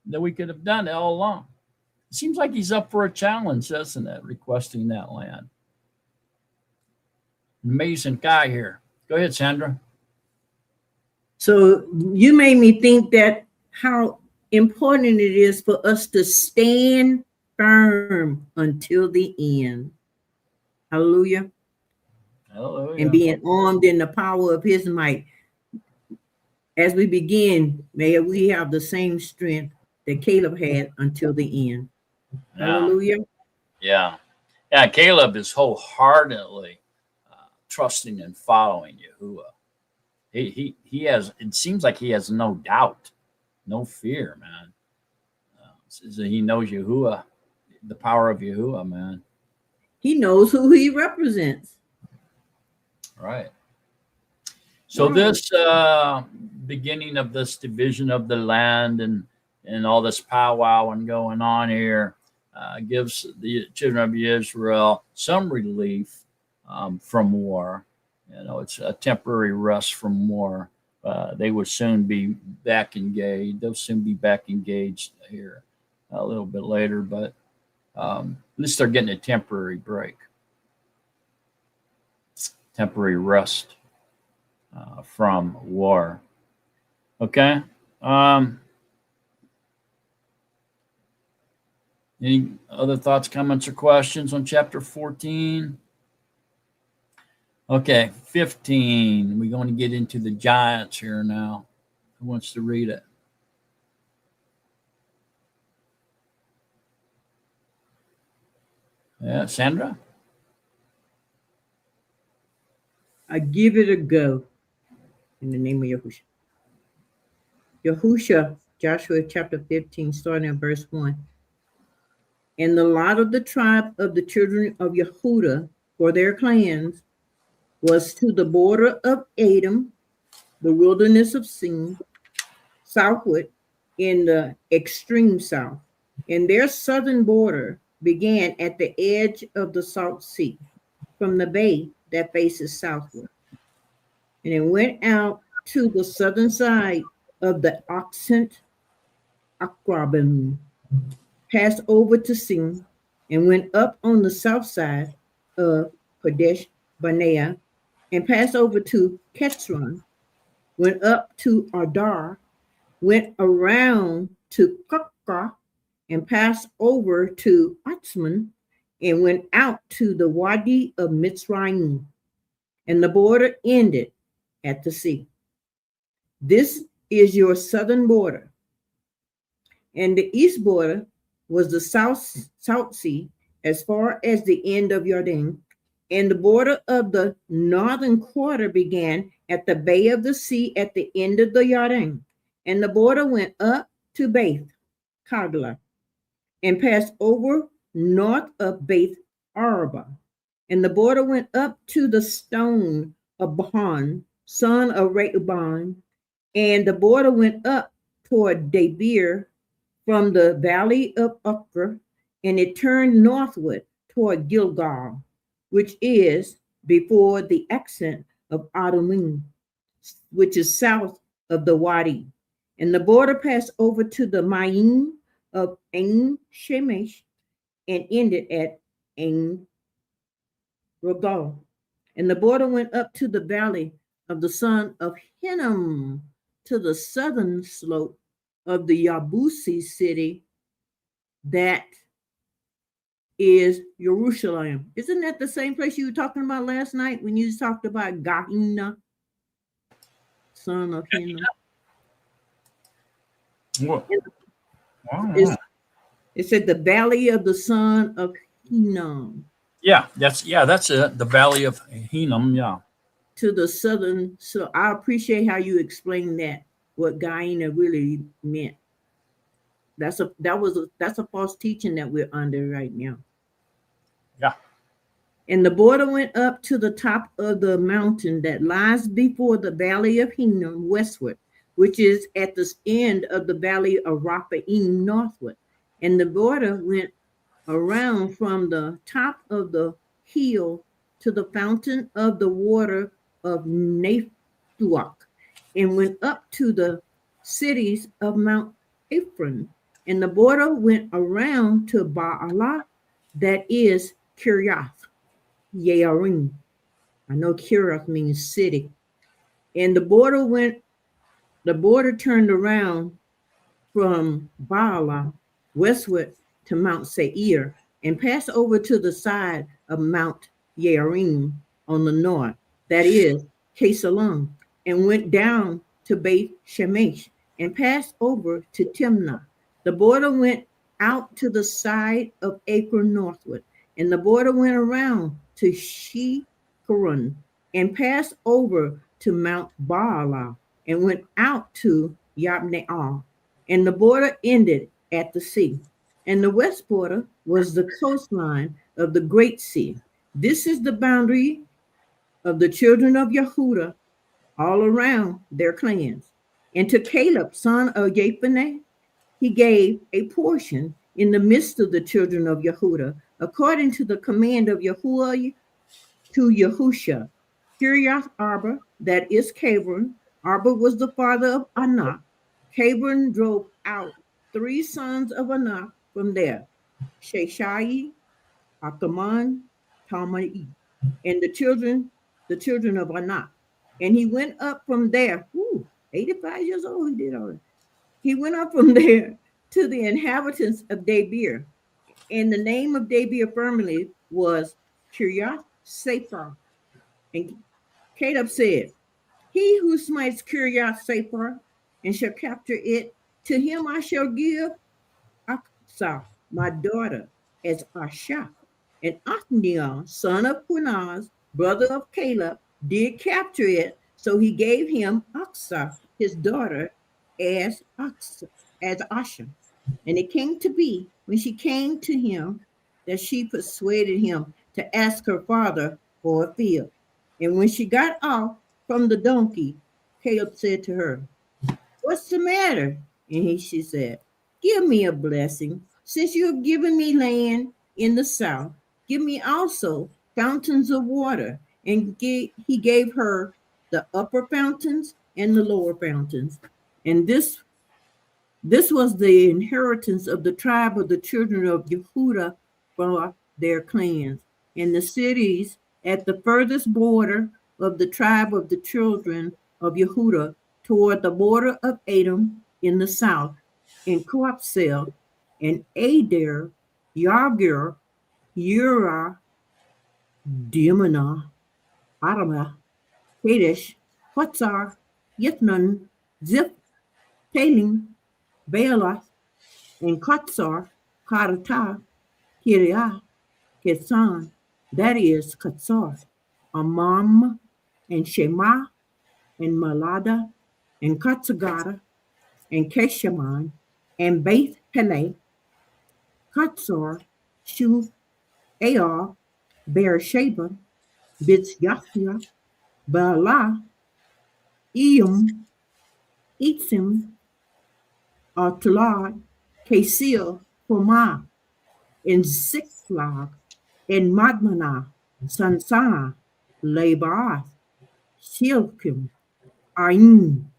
that we could have done it all along. It seems like he's up for a challenge, doesn't it? Requesting that land. Amazing guy here. Go ahead, Sandra. So you made me think that how important it is for us to stand firm until the end. Hallelujah. Hallelujah. And being armed in the power of his might. As we begin, may we have the same strength that Caleb had until the end. Yeah. Hallelujah. Yeah. Yeah. Caleb is wholeheartedly trusting and following Yahuwah. He has, it seems like he has no doubt, no fear, man. He knows Yahuwah, the power of Yahuwah, man. He knows who he represents. Right. So Wow. this beginning of this division of the land and all this powwow and going on here gives the children of Israel some relief from war. You know, it's a temporary rest from war. They will soon be back engaged. They'll soon be back engaged here a little bit later, but at least they're getting a temporary break, temporary rest from war. Okay. Any other thoughts, comments, or questions on chapter 14? Okay, 15. We're going to get into the giants here now. Who wants to read it? Yeah, Sandra? I give it a go in the name of Yahusha. Yahusha, Joshua chapter 15, starting at verse 1. And the lot of the tribe of the children of Yehudah for their clans was to the border of Edom, the wilderness of Sin, southward in the extreme south. And their southern border began at the edge of the Salt Sea, from the bay that faces southward. And it went out to the southern side of the Oxent Akrabim, passed over to Sin, and went up on the south side of Kadesh Barnea, and passed over to Ketron, went up to Adar, went around to Kakka, and passed over to Atzman, and went out to the Wadi of Mitzrayim, and the border ended at the sea. This is your southern border. And the east border was the South Sea, as far as the end of Jordan. And the border of the northern quarter began at the bay of the sea at the end of the Jordan. And the border went up to Beth Kagla, and passed over north of Beth Arba. And the border went up to the stone of Bahan, son of Reuben. And the border went up toward Debir from the valley of Ukra, and it turned northward toward Gilgal, which is before the accent of Adumim, which is south of the Wadi. And the border passed over to the Ma'im of Ein Shemesh and ended at Ein Rogal. And the border went up to the valley of the son of Hinnom, to the southern slope of the Yabusi city, that is Jerusalem. Isn't that the same place you were talking about last night when you talked about Gahina, son of Hinnom? It said the valley of the son of Hinnom. Yeah, that's it. The valley of Hinnom. Yeah. To the southern. So I appreciate how you explained that, what Gahina really meant. That's a false teaching that we're under right now. Yeah. And the border went up to the top of the mountain that lies before the valley of Hinnom westward, which is at the end of the valley of Raphaim northward. And the border went around from the top of the hill to the fountain of the water of Nephuach, and went up to the cities of Mount Ephraim, And the border went around to Baalah, that is Kiriath Yearim. I know Kiriath means city. And the border turned around from Baalah westward to Mount Seir and passed over to the side of Mount Yearim on the north, that is Kesalon, and went down to Beth Shemesh and passed over to Timnah. The border went out to the side of Akron northward, and the border went around to Shekaron and passed over to Mount Baalah and went out to Yabneah, and the border ended at the sea. And the west border was the coastline of the great sea. This is the boundary of the children of Yehuda all around their clans. And to Caleb, son of Jephunneh, he gave a portion in the midst of the children of Yehuda, according to the command of Yahuwah to Yahusha. Kiriath Arba, that is Cabron. Arba was the father of Anak. Cabron drove out 3 sons of Anak from there, Sheshai, Akaman, Talmai, and the children of Anak. And he went up from there, 85 years old, he did already. He went up from there to the inhabitants of Debir. And the name of Debir formerly was Kiriath Sefer. And Caleb said, he who smites Kiriath Sefer and shall capture it, to him I shall give Aksah, my daughter, as Asha. And Othniel, son of Punaz, brother of Caleb, did capture it, so he gave him Aksah, his daughter, as Asha. And it came to be, when she came to him, that she persuaded him to ask her father for a field. And when she got off from the donkey, Caleb said to her, what's the matter? And she said, give me a blessing. Since you have given me land in the south, give me also fountains of water. And he gave her the upper fountains and the lower fountains. And this was the inheritance of the tribe of the children of Yehuda for their clans. And the cities at the furthest border of the tribe of the children of Yehuda toward the border of Edom in the south, and Kopsel, and Adair, Yagir, Ura, Dimana, Arama, Kadesh, Hotzar, Yitnan, Ziph, Talim, Baalath, and Kotzar, Karata, Kiriah, Ketsan, that is Katzar, Amam, and Shema, and Malada, and Katzagara, and Keshaman, and Beth Pele, Katzor, Shu, Ar, Beersheba, Bits Yahya, Bala, Eam, Etzim, Tulad, Kasil, Homa, and Ziklag, and Madmana, Sansana, Labath, Shilkim, Ain,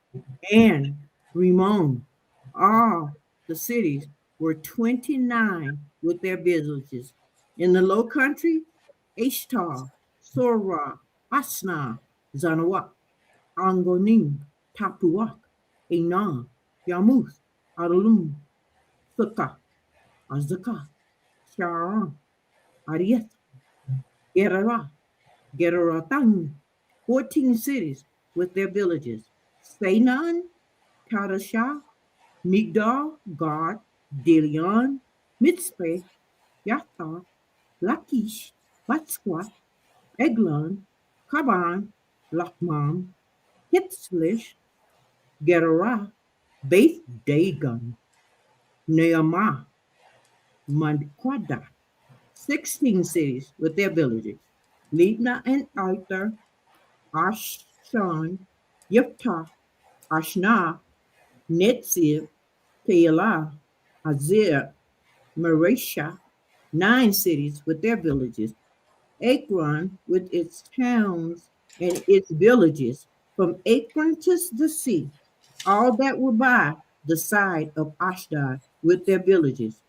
and Rimon. All the cities were 29 with their villages. In the low country, Ishtar, Sora, Asna, Zanawak, Angonim, Tapuak, Enan, Yamuth, Adalum, Sukkah, Azaka, Sharon, Arieth, Gerara, Geraratan, 14 cities with their villages. Sainan, Kadashah, Migdal, Gad, Dilion, Mitzpeh, Yathar, Lachish, Batsquat, Eglon, Kaban, Lachmam, Hitzlish, Gerarah, Beth Dagon, Neamah, Mandquada, 16 cities with their villages. Libna and Arthur, Ashshan, Yiftah, Ashna, Netzib, Keilah, Azir, Maresha, 9 cities with their villages. Akron with its towns and its villages, from Akron to the sea, all that were by the side of Ashdod with their villages.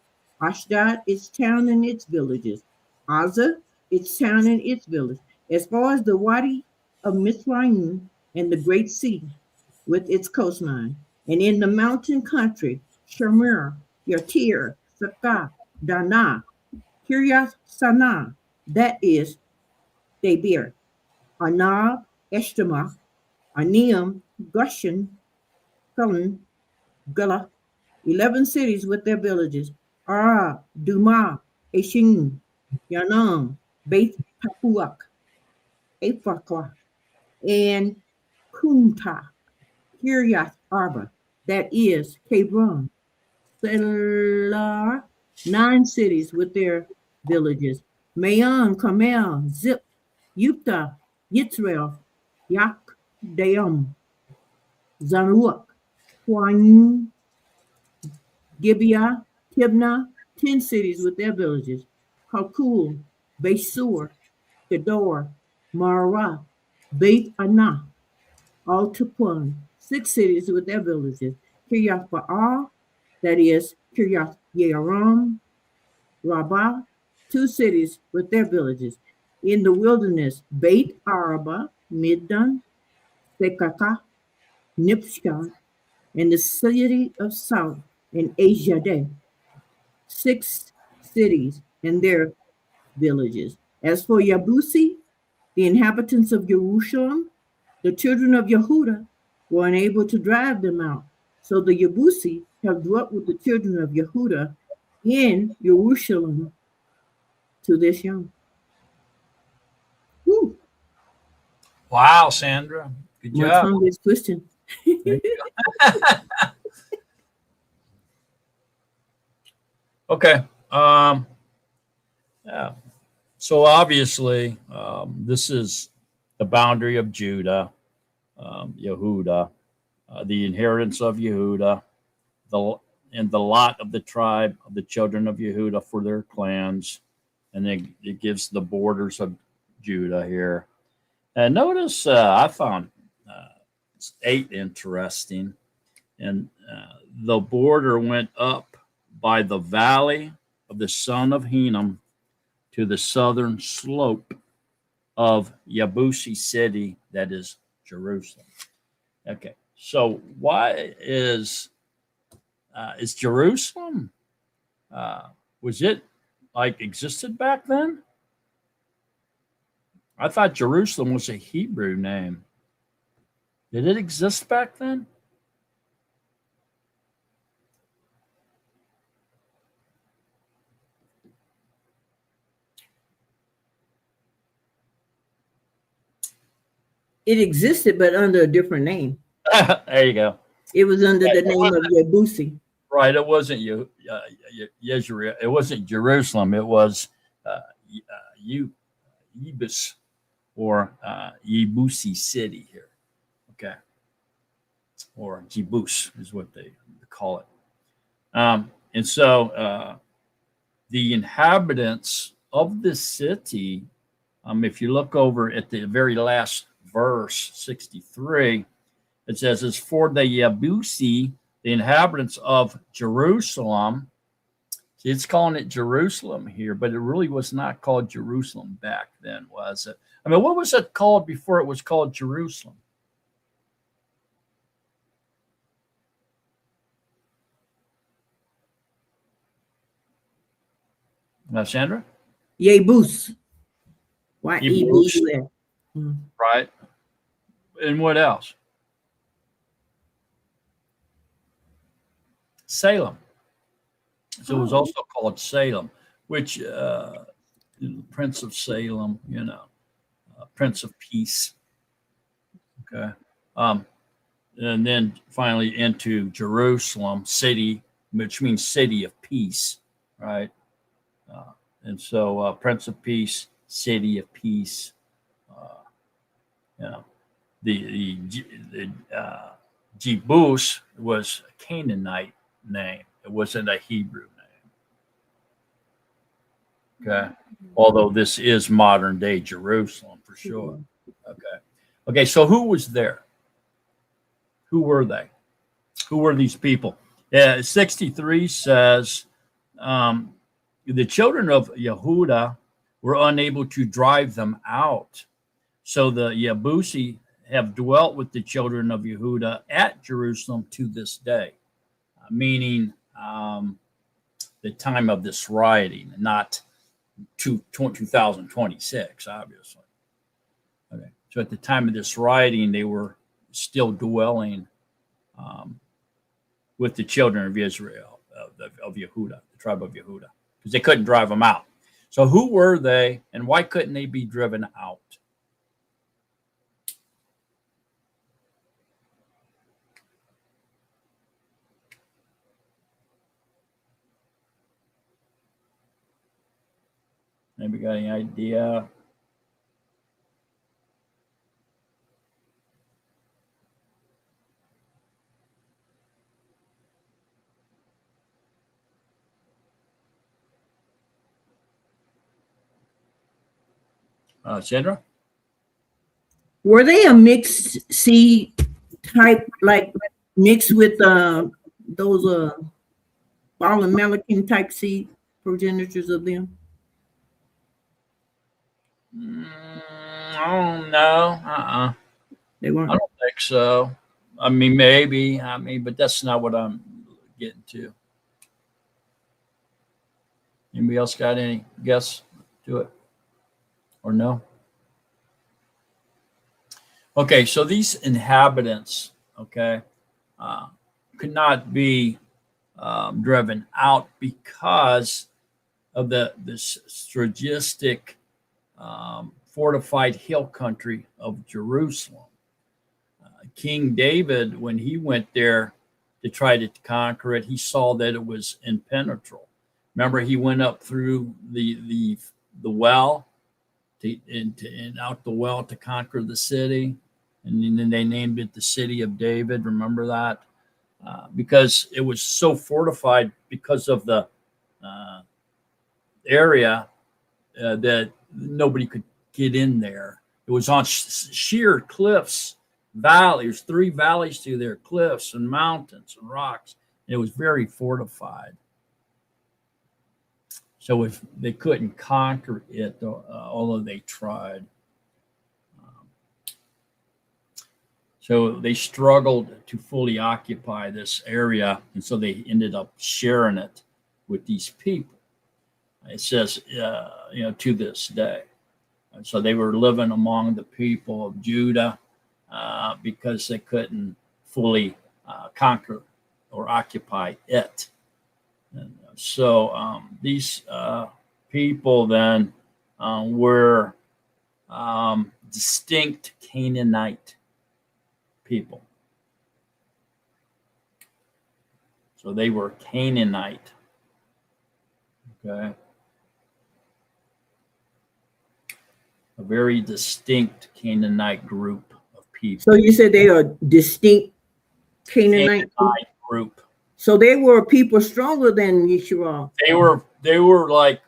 Ashdod, its town and its villages. Gaza, its town and its village. As far as the Wadi of Mizraim and the great sea with its coastline. And in the mountain country, Shamir, Yatir, Sakah, Dana, Kiryat Sana, that is Debir, Anab, Eshtemoth, Aniam, Gushan, Cullen, Gula, 11 cities with their villages, Ara, Duma, Eshin, Yanam, Beit Tapuak, Ephakah, and Kunta, Kiryat Arba, that is Hebron, Selah, 9 cities with their villages, Mayon, Carmel, Zip, Yupta, Yitzrael, Yak, Deam, Zanuak, Huanim, Gibeah, Tibnah, 10 cities with their villages, Kalkul, Besur, Kedor, Marah, Beit Anah, all Tupuan, 6 cities with their villages, Kiryat Baal, that is Kiryat Yearam, Rabbah, 2 cities with their villages. In the wilderness, Beit Araba, Middan, Sekaka, Nipshah, and the city of South and Ajadeh, 6 cities and their villages. As for Yabusi, the inhabitants of Jerusalem, the children of Yehuda were unable to drive them out. So the Yabusi have dwelt with the children of Yehuda in Jerusalem to this young. Woo. Wow, Sandra. Good Much job. from this question. Okay. Yeah. So obviously, this is the boundary of Judah, Yehuda, the inheritance of Yehuda, and the lot of the tribe of the children of Yehuda for their clans, and then it gives the borders of Judah here. And notice I found 8 interesting, and the border went up by the valley of the son of Hinnom to the southern slope of Yabusi city, that is Jerusalem. Okay, so why is Jerusalem? Was it like existed back then? I thought Jerusalem was a Hebrew name. Did it exist back then? It existed, but under a different name. There you go. It was under the name of Yebusi. Right. It wasn't Yezreel. It wasn't Jerusalem. It was Yebus or Yebusi city here. Okay. Or Jebus is what they call it. And so the inhabitants of the city, if you look over at the very last verse, 63, it says, as for the Yebusi, the inhabitants of Jerusalem, see, it's calling it Jerusalem here, but it really was not called Jerusalem back then, was it? I mean, what was it called before it was called Jerusalem? Sandra? Yebus. Yebus. Y-E-B-U-S. Right. And what else? Salem. So it was also called Salem, which Prince of Salem, Prince of Peace. Okay. And then finally into Jerusalem, city, which means city of peace, right? And so Prince of Peace, city of peace. The Jebus was a Canaanite name. It wasn't a Hebrew name. Okay. Although this is modern day Jerusalem for sure. Okay. So who was there? Who were they? Who were these people? Yeah, 63 says the children of Yehuda were unable to drive them out. So the Yebusi have dwelt with the children of Yehuda at Jerusalem to this day, meaning the time of this rioting, not 2026, obviously. Okay. So at the time of this rioting, they were still dwelling with the children of Israel, of Yehuda, the tribe of Yehuda, because they couldn't drive them out. So who were they, and why couldn't they be driven out? Anybody got any idea? Sandra? Were they a mixed seed type, like mixed with those American type seed progenitors of them? I don't know. They I weren't. don't think so. I mean, maybe. I mean, but that's not what I'm getting to. Anybody else got any guess to it? Or no? Okay, so these inhabitants, okay, could not be driven out because of the strategic fortified hill country of Jerusalem. King David, when he went there to try to conquer it, he saw that it was impenetrable. Remember, he went up through the well and out the well to conquer the city, and then they named it the City of David. Remember that, because it was so fortified because of the area that nobody could get in there. It was on sheer cliffs, valleys, 3 valleys through there, cliffs and mountains and rocks. And it was very fortified. So if they couldn't conquer it, although they tried. So they struggled to fully occupy this area, and so they ended up sharing it with these people. It says, to this day. And so they were living among the people of Judah because they couldn't fully conquer or occupy it. And so these people then were distinct Canaanite people. So they were Canaanite. Okay. A very distinct Canaanite group of people. So you said they are distinct Canaanite group. So they were people stronger than Yeshua. They were like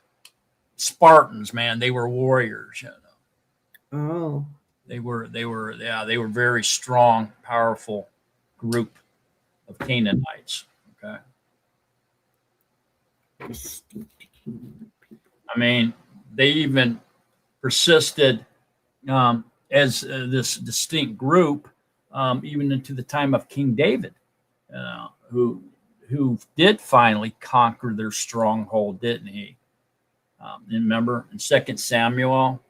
Spartans, man. They were warriors, Oh. They were very strong, powerful group of Canaanites. Okay. I mean, they even persisted as this distinct group even into the time of King David, who did finally conquer their stronghold, didn't he? Remember in 2 Samuel.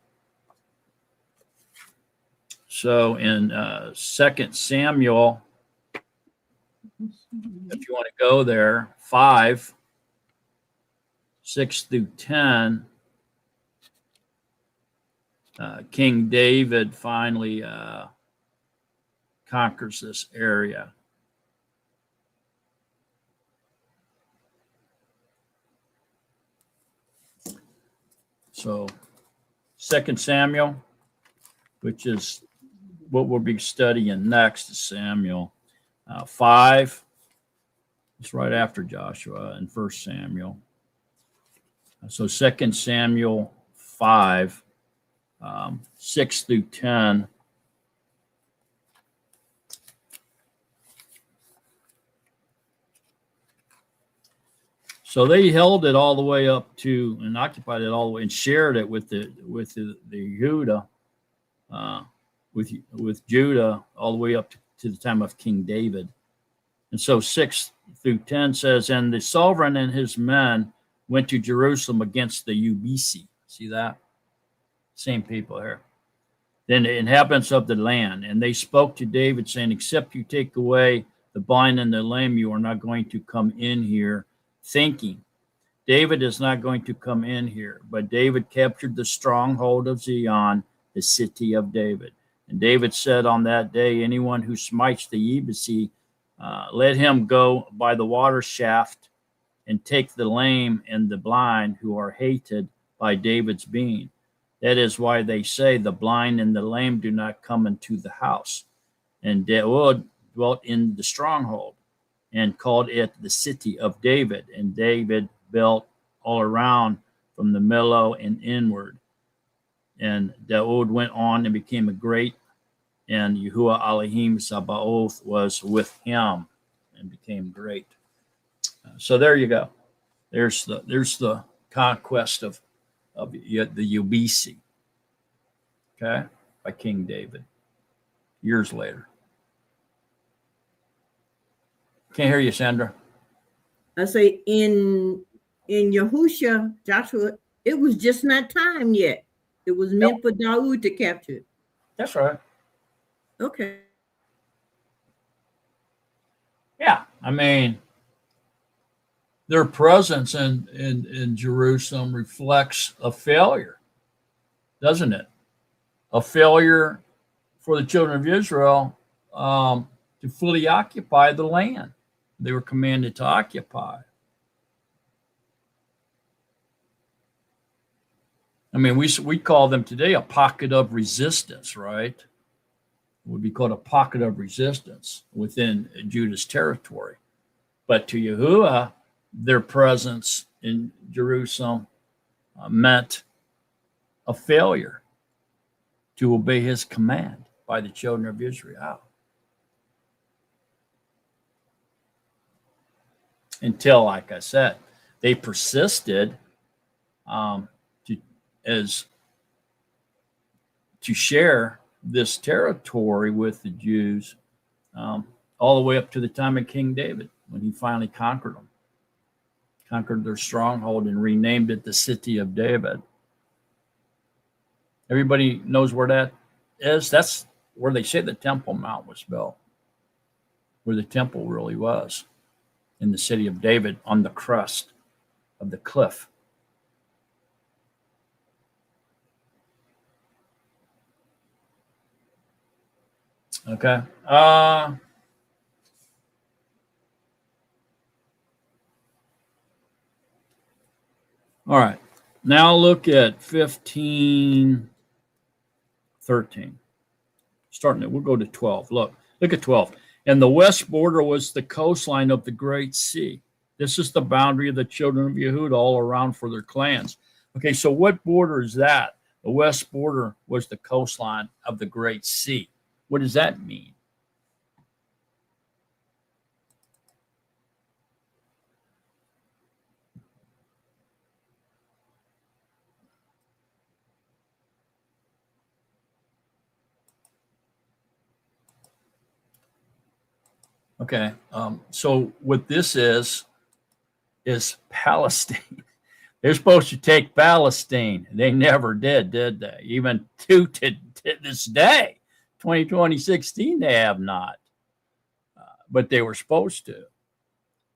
So in 2 Samuel, if you want to go there, 5, 6 through 10, King David finally conquers this area. So 2 Samuel, which is what we'll be studying next, is Samuel 5. It's right after Joshua and 1 Samuel. So 2 Samuel 5, 6 through 10. So they held it all the way up to and occupied it all the way and shared it with the Yehuda, with Judah all the way up to the time of King David. And so 6 through 10 says, and the sovereign and his men went to Jerusalem against the Ubisi. See that? Same people here. Then the inhabitants of the land, and they spoke to David, saying, except you take away the blind and the lame, you are not going to come in here, thinking, David is not going to come in here. But David captured the stronghold of Zion, the city of David. And David said on that day, anyone who smites the Yebusite, let him go by the water shaft and take the lame and the blind who are hated by David's being. That is why they say the blind and the lame do not come into the house. And David dwelt in the stronghold and called it the city of David. And David built all around from the Millo and inward. And Daud went on and became a great, and Yahuwah Elohim Sabaoth was with him and became great. So there you go. There's the conquest of the Ubisi, okay, by King David, years later. Can't hear you, Sandra. I say in Yahusha, Joshua, it was just not time yet. It was meant for Daud to capture it. That's right. Okay. Yeah, I mean, their presence in Jerusalem reflects a failure, doesn't it? A failure for the children of Israel to fully occupy the land they were commanded to occupy. I mean, we call them today a pocket of resistance, right? It would be called a pocket of resistance within Judah's territory. But to Yahuwah, their presence in Jerusalem meant a failure to obey his command by the children of Israel. Until, like I said, they persisted to share this territory with the Jews all the way up to the time of King David, when he finally conquered them, conquered their stronghold and renamed it the City of David. Everybody knows where that is. That's where they say the Temple Mount was built, where the temple really was, in the City of David on the crest of the cliff. Okay. All right. Now look at 15:13. Starting it, we'll go to 12. Look at 12. And the west border was the coastline of the Great Sea. This is the boundary of the children of Yehuda all around for their clans. Okay, so what border is that? The west border was the coastline of the Great Sea. What does that mean? Okay, so what this is Palestine. They're supposed to take Palestine. They never did they? Even to this day, 2016, they have not. But they were supposed to.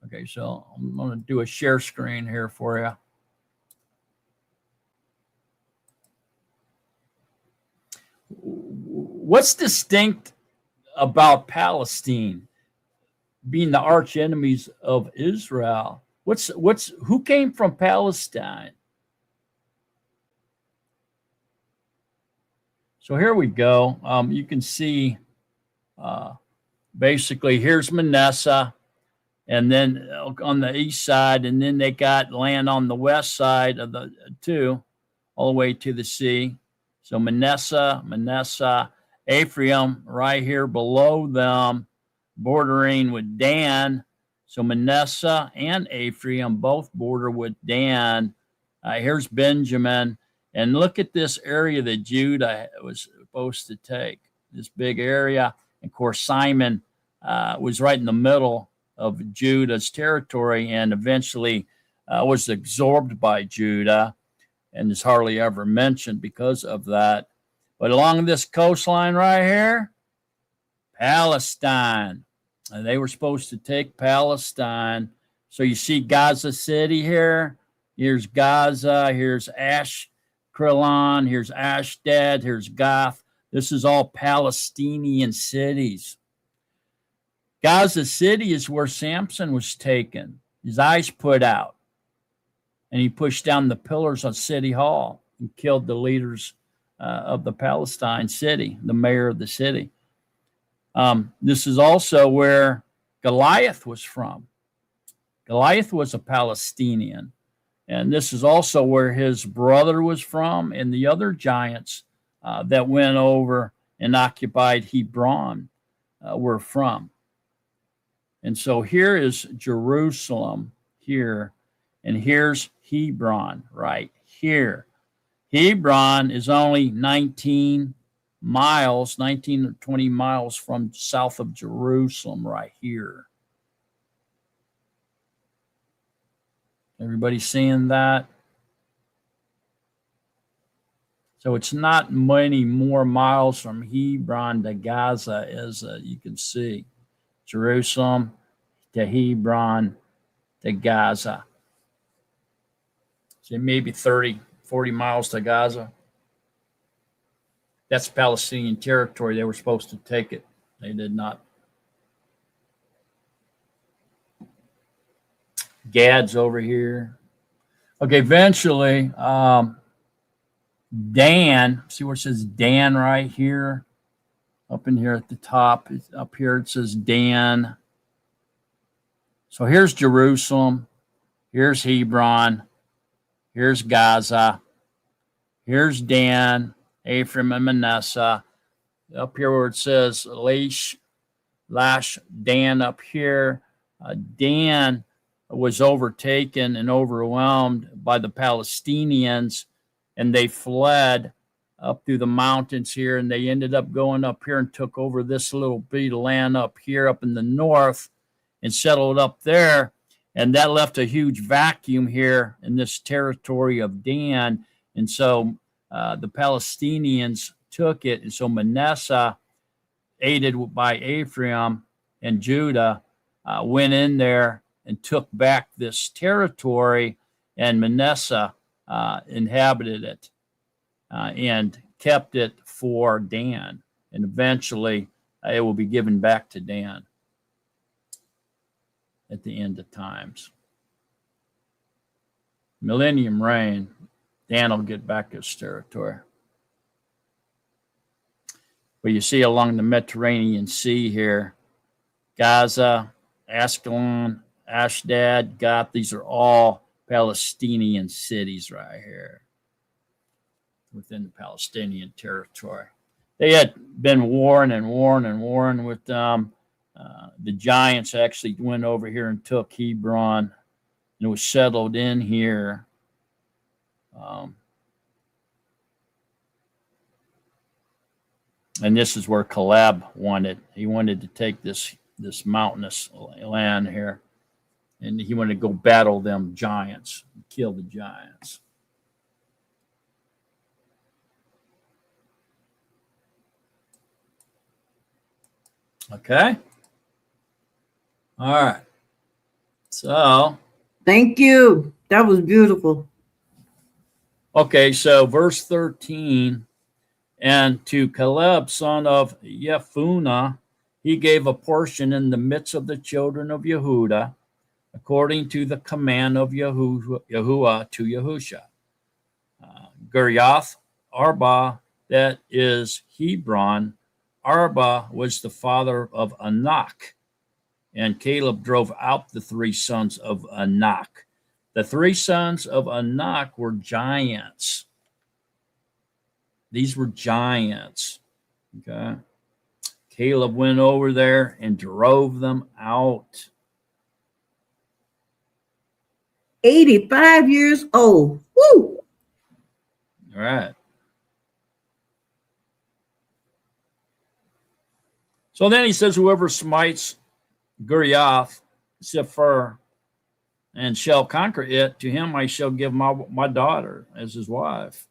Okay, so I'm going to do a share screen here for you. What's distinct about Palestine being the arch enemies of Israel? Who came from Palestine? So here we go. You can see basically here's Manasseh, and then on the east side, and then they got land on the west side of the two, all the way to the sea. So Manasseh, Ephraim right here below them, bordering with Dan, So Manasseh and Ephraim both border with Dan. Here's Benjamin. And look at this area that Judah was supposed to take, this big area. Of course, Simon was right in the middle of Judah's territory and eventually was absorbed by Judah and is hardly ever mentioned because of that. But along this coastline right here, Palestine. They were supposed to take Palestine. So you see Gaza City here. Here's Gaza. Here's Ashkelon. Here's Ashdod. Here's Gath. This is all Palestinian cities. Gaza City is where Samson was taken. His eyes put out. And he pushed down the pillars of City Hall and killed the leaders of the Palestine city, the mayor of the city. This is also where Goliath was from. Goliath was a Palestinian. And this is also where his brother was from and the other giants that went over and occupied Hebron were from. And so here is Jerusalem here, and here's Hebron right here. Hebron is only 19 or 20 miles from south of Jerusalem right here. Everybody seeing that? So it's not many more miles from Hebron to Gaza as you can see. Jerusalem to Hebron to Gaza. So maybe 30, 40 miles to Gaza. That's Palestinian territory. They were supposed to take it. They did not. Gad's over here. Okay, eventually, Dan, see where it says Dan right here? Up in here at the top, up here it says Dan. So here's Jerusalem. Here's Hebron. Here's Gaza. Here's Dan, Ephraim, and Manasseh. Up here where it says Lash, Dan up here. Dan was overtaken and overwhelmed by the Palestinians, and they fled up through the mountains here, and they ended up going up here and took over this little bit of land up here up in the north and settled up there. And that left a huge vacuum here in this territory of Dan. And so the Palestinians took it. And so Manasseh, aided by Ephraim and Judah, went in there and took back this territory, and Manasseh inhabited it and kept it for Dan. And eventually it will be given back to Dan at the end of times. Millennium reign, Dan will get back his territory. But you see along the Mediterranean Sea here, Gaza, Ashkelon, Ashdod, Gath, these are all Palestinian cities right here within the Palestinian territory. They had been warring with them. The giants actually went over here and took Hebron, and it was settled in here. And this is where Caleb wanted. He wanted to take this mountainous land here, and he wanted to go battle them giants, kill the giants. Okay. All right. So. Thank you. That was beautiful. Okay, so verse 13, and to Caleb, son of Jephunneh, he gave a portion in the midst of the children of Yehudah, according to the command of Yahuwah to Yahusha. Giriath Arba, that is Hebron. Arba was the father of Anak, and Caleb drove out the three sons of Anak. The three sons of Anak were giants. These were giants. Okay. Caleb went over there and drove them out. 85 years old. Woo! All right. So then he says, whoever smites Guriath, Sephir, and shall conquer it, to him I shall give my daughter as his wife.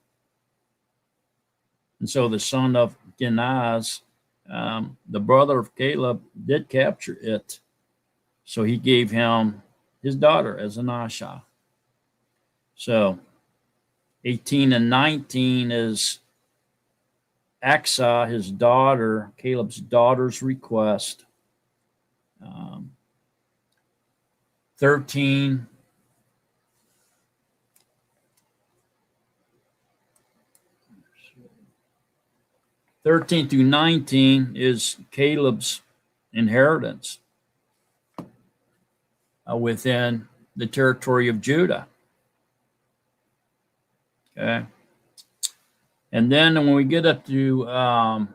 And so the son of Kenaz, the brother of Caleb, did capture it. So he gave him his daughter as an Asha. So 18 and 19 is Aksa, his daughter, Caleb's daughter's request. 13 through 19 is Caleb's inheritance within the territory of Judah. Okay. And then when we get up to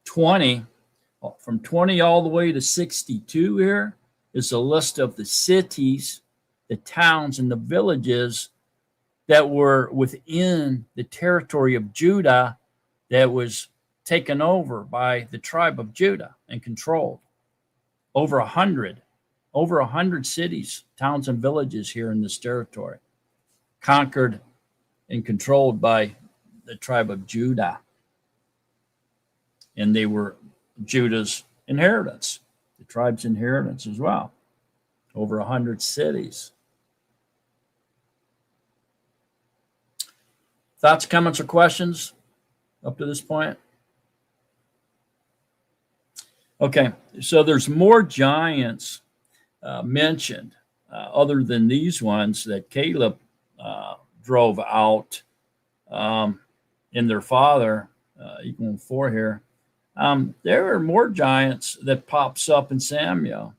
20, from 20 all the way to 62 here is a list of the cities, the towns, and the villages that were within the territory of Judah that was taken over by the tribe of Judah and controlled. Over 100 cities, towns, and villages here in this territory, conquered and controlled by the tribe of Judah. And they were Judah's inheritance, the tribe's inheritance as well. Over 100 cities. Thoughts, comments, or questions up to this point? Okay, so there's more giants mentioned other than these ones that Caleb drove out in their father, equal 4 here. There are more giants that pops up in Samuel.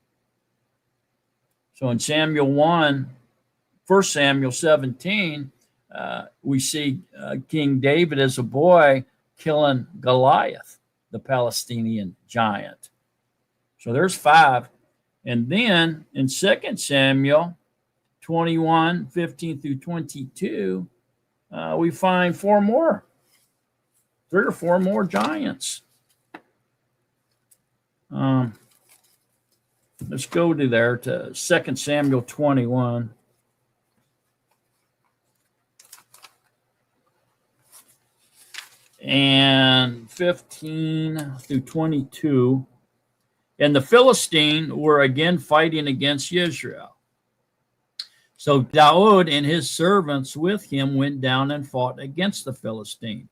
So in Samuel 1 Samuel 17, we see King David as a boy killing Goliath, the Palestinian giant. So there's 5. And then in 2 Samuel 21, 15 through 22, we find 3 or 4 more giants. Let's go to there to 2 Samuel 21. And 15 through 22. And the Philistines were again fighting against Israel. So Daud and his servants with him went down and fought against the Philistine.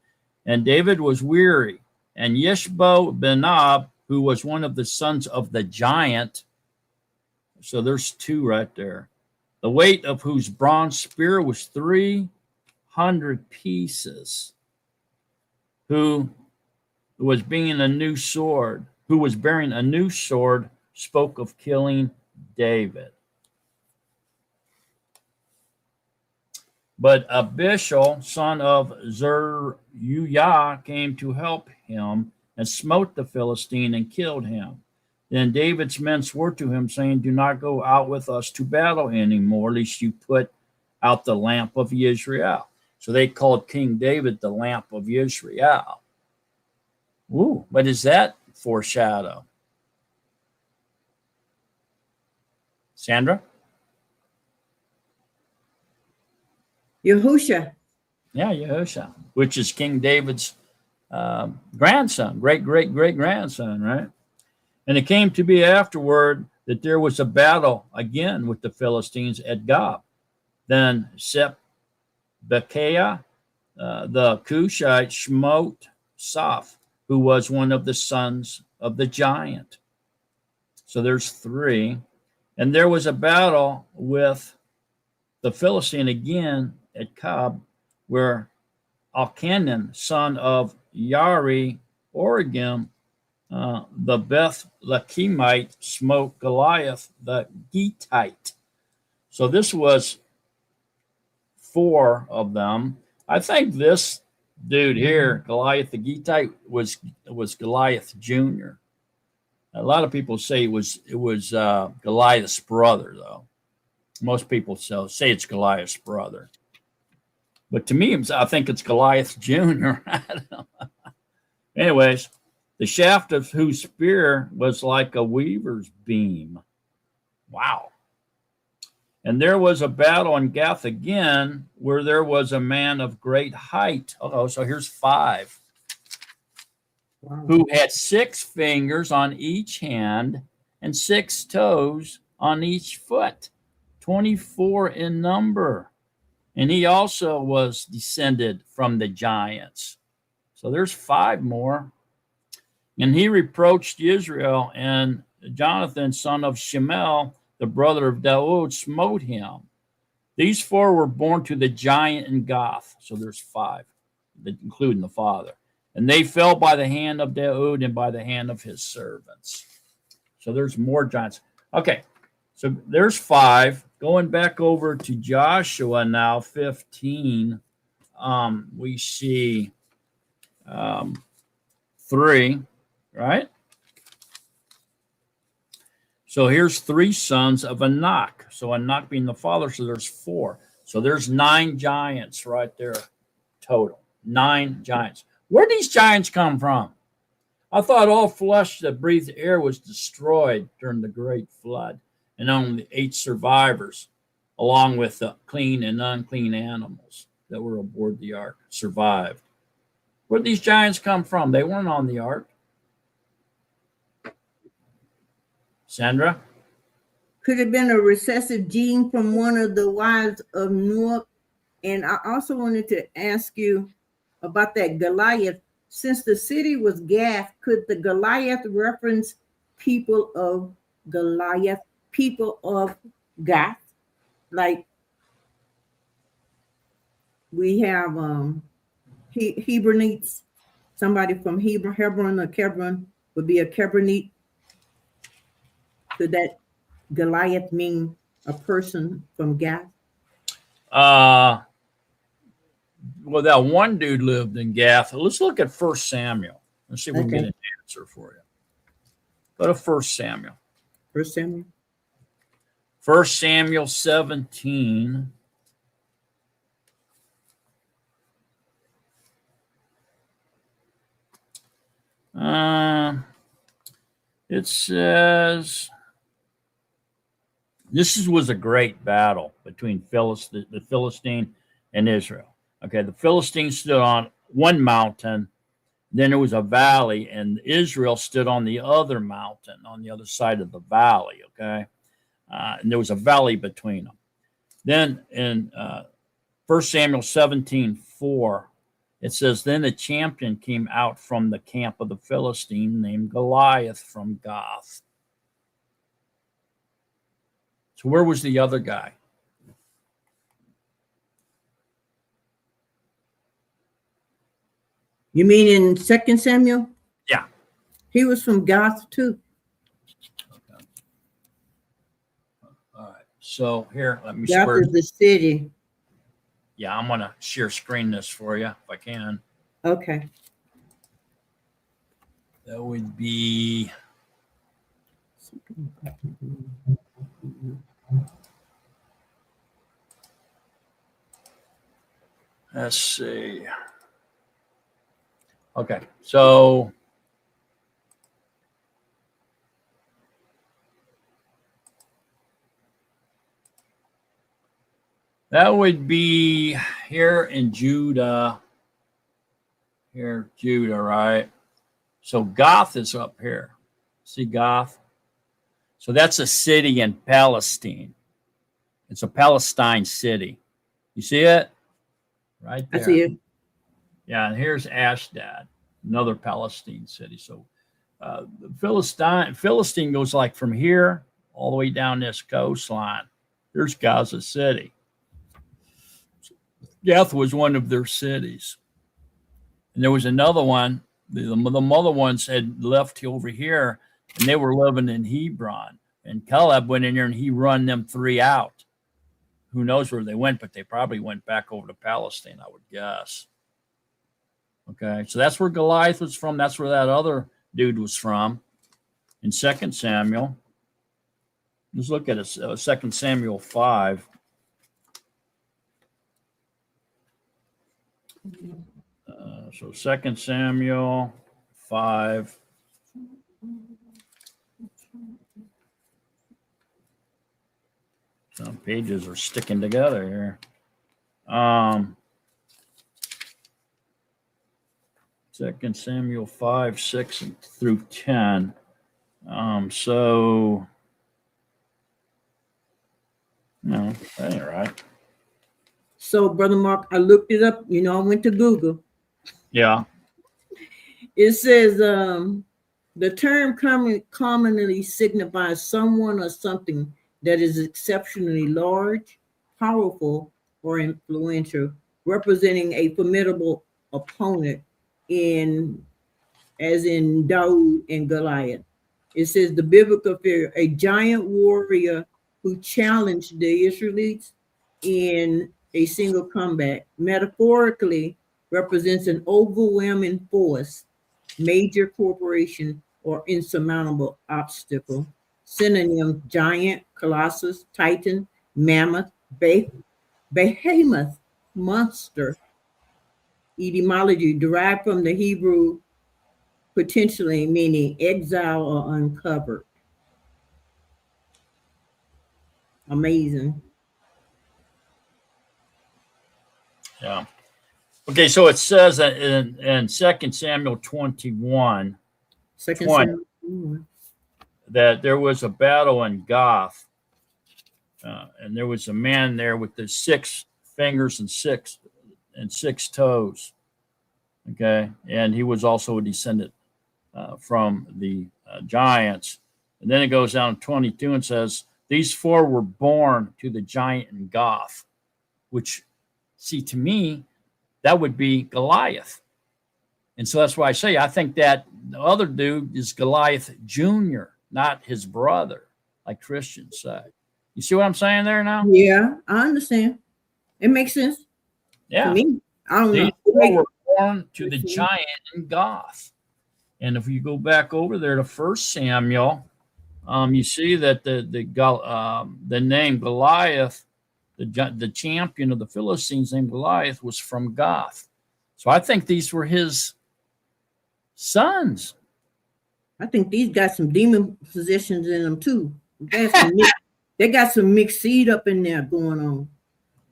And David was weary. And Yeshbo-Benab, who was one of the sons of the giant, so there's 2 right there, the weight of whose bronze spear was 300 pieces, who was bearing a new sword, spoke of killing David. But Abishai, son of Zeruiah, came to help him and smote the Philistine and killed him. Then David's men swore to him, saying, do not go out with us to battle anymore, lest you put out the lamp of Israel. So they called King David the lamp of Israel. Ooh, what does that foreshadow? Sandra? Yahusha. Yeah, Yahusha, which is King David's grandson, great-grandson, right? And it came to be afterward that there was a battle again with the Philistines at Gob. Then Bekiah, the Cushite, smote Soph, who was one of the sons of the giant. So there's 3. And there was a battle with the Philistine again at Cobb, where Elchanan, son of Yari, Oregim, the Beth-Lachemite, smote Goliath, the Gittite. So this was 4 of them. I think this dude here, Goliath the Gittite, was Goliath Jr. A lot of people say it was Goliath's brother, though. Most people say it's Goliath's brother. But to me, I think it's Goliath Jr. I don't know. Anyways, the shaft of whose spear was like a weaver's beam. Wow. And there was a battle in Gath again, where there was a man of great height. Oh, so here's 5, Wow. who had 6 fingers on each hand and 6 toes on each foot, 24 in number. And he also was descended from the giants. So there's 5 more. And he reproached Israel, and Jonathan, son of Shemel, the brother of Daud, smote him. These 4 were born to the giant in Gath. So there's 5, including the father. And they fell by the hand of Daud and by the hand of his servants. So there's more giants. Okay, so there's 5. Going back over to Joshua now, 15, we see 3, right? So here's 3 sons of Anak. So Anak being the father, so there's 4. So there's 9 giants right there total. 9 giants. Where did these giants come from? I thought all flesh that breathed air was destroyed during the great flood, and only 8 survivors, along with the clean and unclean animals that were aboard the ark, survived. Where did these giants come from? They weren't on the ark. Sandra? Could have been a recessive gene from one of the wives of Noah. And I also wanted to ask you about that Goliath. Since the city was Gath, could the Goliath reference people of Goliath, people of Gath? Like we have Hebronites, somebody from Hebron or Hebron would be a Hebronite. Could that Goliath mean a person from Gath? Well, that one dude lived in Gath. Let's look at 1 Samuel. Let's see if we can get an answer for you. Go to 1 Samuel. 1 Samuel. 1 Samuel 17. It says this was a great battle between the Philistine and Israel. Okay, the Philistines stood on one mountain, then there was a valley, and Israel stood on the other mountain, on the other side of the valley. Okay, and there was a valley between them. Then in 1 Samuel 17:4, it says, then a champion came out from the camp of the Philistine named Goliath from Gath. So where was the other guy? You mean in 2 Samuel? Yeah. He was from Gath too. Okay. All right. So here, let me Gath square. is the city. Yeah, I'm going to share screen this for you if I can. Okay. That would be. Let's see. Okay, so that would be here in Judah. Here, Judah, right? So Gath is up here. See Gath? So that's a city in Palestine. It's a Palestine city. You see it? Right there. I see it. Yeah, and here's Ashdod, another Palestine city. So the Philistine goes like from here all the way down this coastline. There's Gaza City. Gath was one of their cities. And there was another one. The other ones had left over here, and they were living in Hebron. And Caleb went in there, and he run them 3 out. Who knows where they went, but they probably went back over to Palestine, I would guess. Okay, so that's where Goliath was from. That's where that other dude was from in 2 Samuel. Let's look at it. 2 Samuel 5. So 2 Samuel 5. Some pages are sticking together here. 2 Samuel 5, 6 through 10. So, no, that ain't right. So, Brother Mark, I looked it up. You know, I went to Google. Yeah. It says the term commonly signifies someone or something that is exceptionally large, powerful, or influential, representing a formidable opponent as in Daud and Goliath. It says the biblical figure, a giant warrior who challenged the Israelites in a single combat, metaphorically represents an overwhelming force, major corporation, or insurmountable obstacle. Synonym: giant, colossus, titan, mammoth, behemoth, monster. Etymology derived from the Hebrew potentially meaning exile or uncovered. Amazing. Yeah. Okay, so it says that in 2 Samuel 21, Second 20, Samuel. that there was a battle in Gath, and there was a man there with the 6 fingers and six toes. Okay, and he was also a descendant from the giants. And then it goes down to 22 and says, these 4 were born to the giant in Gath, which, see, to me, that would be Goliath. And so that's why I say I think that the other dude is Goliath Jr., not his brother, like Christians say. You see what I'm saying there now? Yeah, I understand. It makes sense to Yeah. me. I don't These know. 4 were born to the giant in Gath. And if you go back over there to 1 Samuel, you see that the name Goliath, the champion of the Philistines named Goliath, was from Gath. So I think these were his sons. I think these got some demon possessions in them too. They got some mixed seed up in there going on.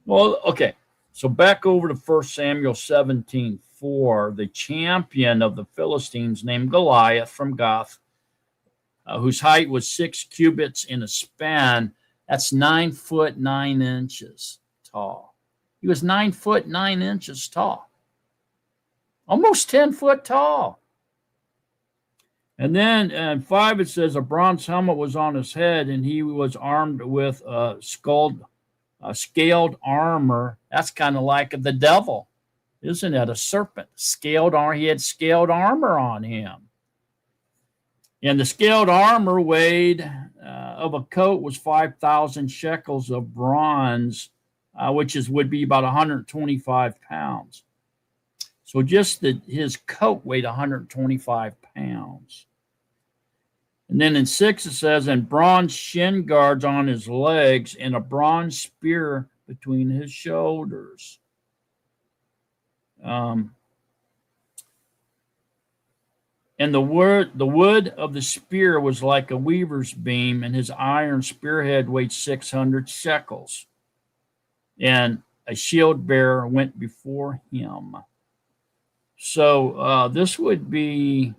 Well, okay. So back over to 1 Samuel 17:4, the champion of the Philistines named Goliath from Gath, whose height was 6 cubits in a span. That's 9 foot 9 inches tall. He was 9 foot 9 inches tall, almost 10 foot tall. And then in 5, it says a bronze helmet was on his head, and he was armed with scaled armor. That's kind of like the devil, isn't it? A serpent, scaled armor. He had scaled armor on him. And the scaled armor weighed of a coat was 5,000 shekels of bronze, which would be about 125 pounds. So just his coat weighed 125 pounds. And then in 6 it says, and bronze shin guards on his legs and a bronze spear between his shoulders. And the wood of the spear was like a weaver's beam, and his iron spearhead weighed 600 shekels. And a shield bearer went before him. So this would be,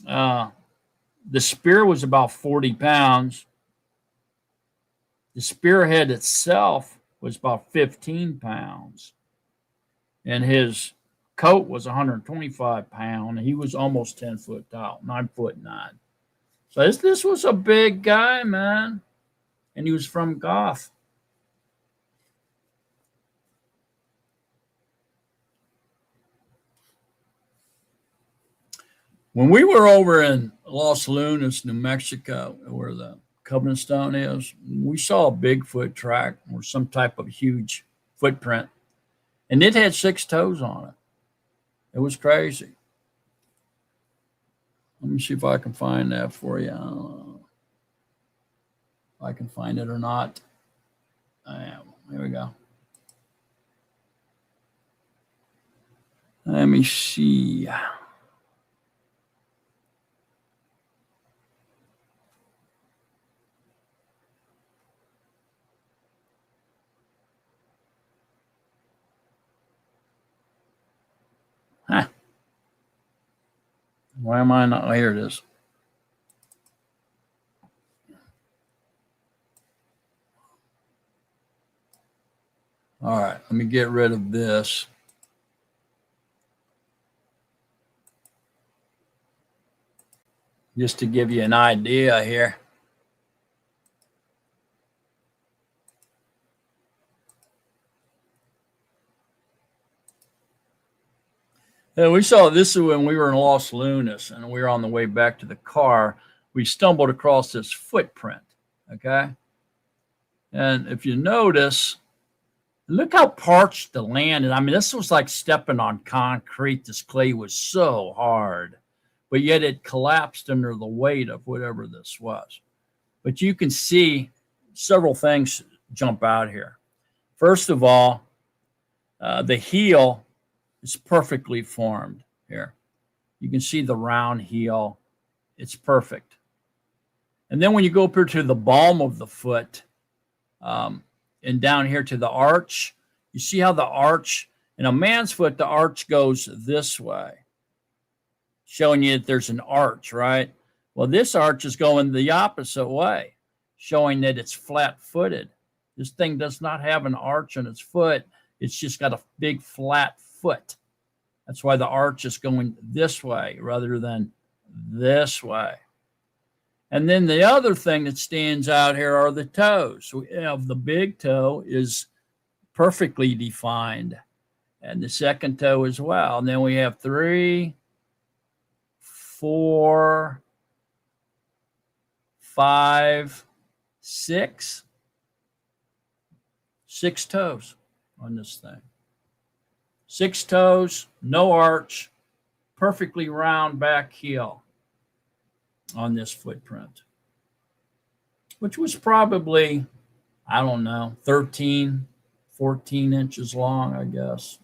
the spear was about 40 pounds. The spearhead itself was about 15 pounds. And his coat was 125 pounds. He was almost 10 foot tall, 9 foot 9. So this was a big guy, man. And he was from Gath. When we were over in Los Lunas, New Mexico, where the Covenant Stone is, we saw a Bigfoot track or some type of huge footprint. And it had 6 toes on it. It was crazy. Let me see if I can find that for you. I can find it or not. Here we go. Let me see. Huh. Why am I not? Oh, here it is. All right, let me get rid of this. Just to give you an idea here. Yeah, we saw this when we were in Los Lunas and we were on the way back to the car. We stumbled across this footprint. Okay. And if you notice, look how parched the land is. I mean, this was like stepping on concrete. This clay was so hard, but yet it collapsed under the weight of whatever this was. But you can see several things jump out here. First of all, the heel is perfectly formed here. You can see the round heel. It's perfect. And then when you go up here to the balm of the foot, and down here to the arch, you see how the arch, in a man's foot, the arch goes this way, showing you that there's an arch, right? Well, this arch is going the opposite way, showing that it's flat-footed. This thing does not have an arch on its foot. It's just got a big flat foot. That's why the arch is going this way rather than this way. And then the other thing that stands out here are the toes. We have the big toe is perfectly defined, and the second toe as well. And then we have 3, 4, 5, 6 toes on this thing. 6 toes, no arch, perfectly round back heel on this footprint, which was probably, I don't know, 13, 14 inches long, I guess.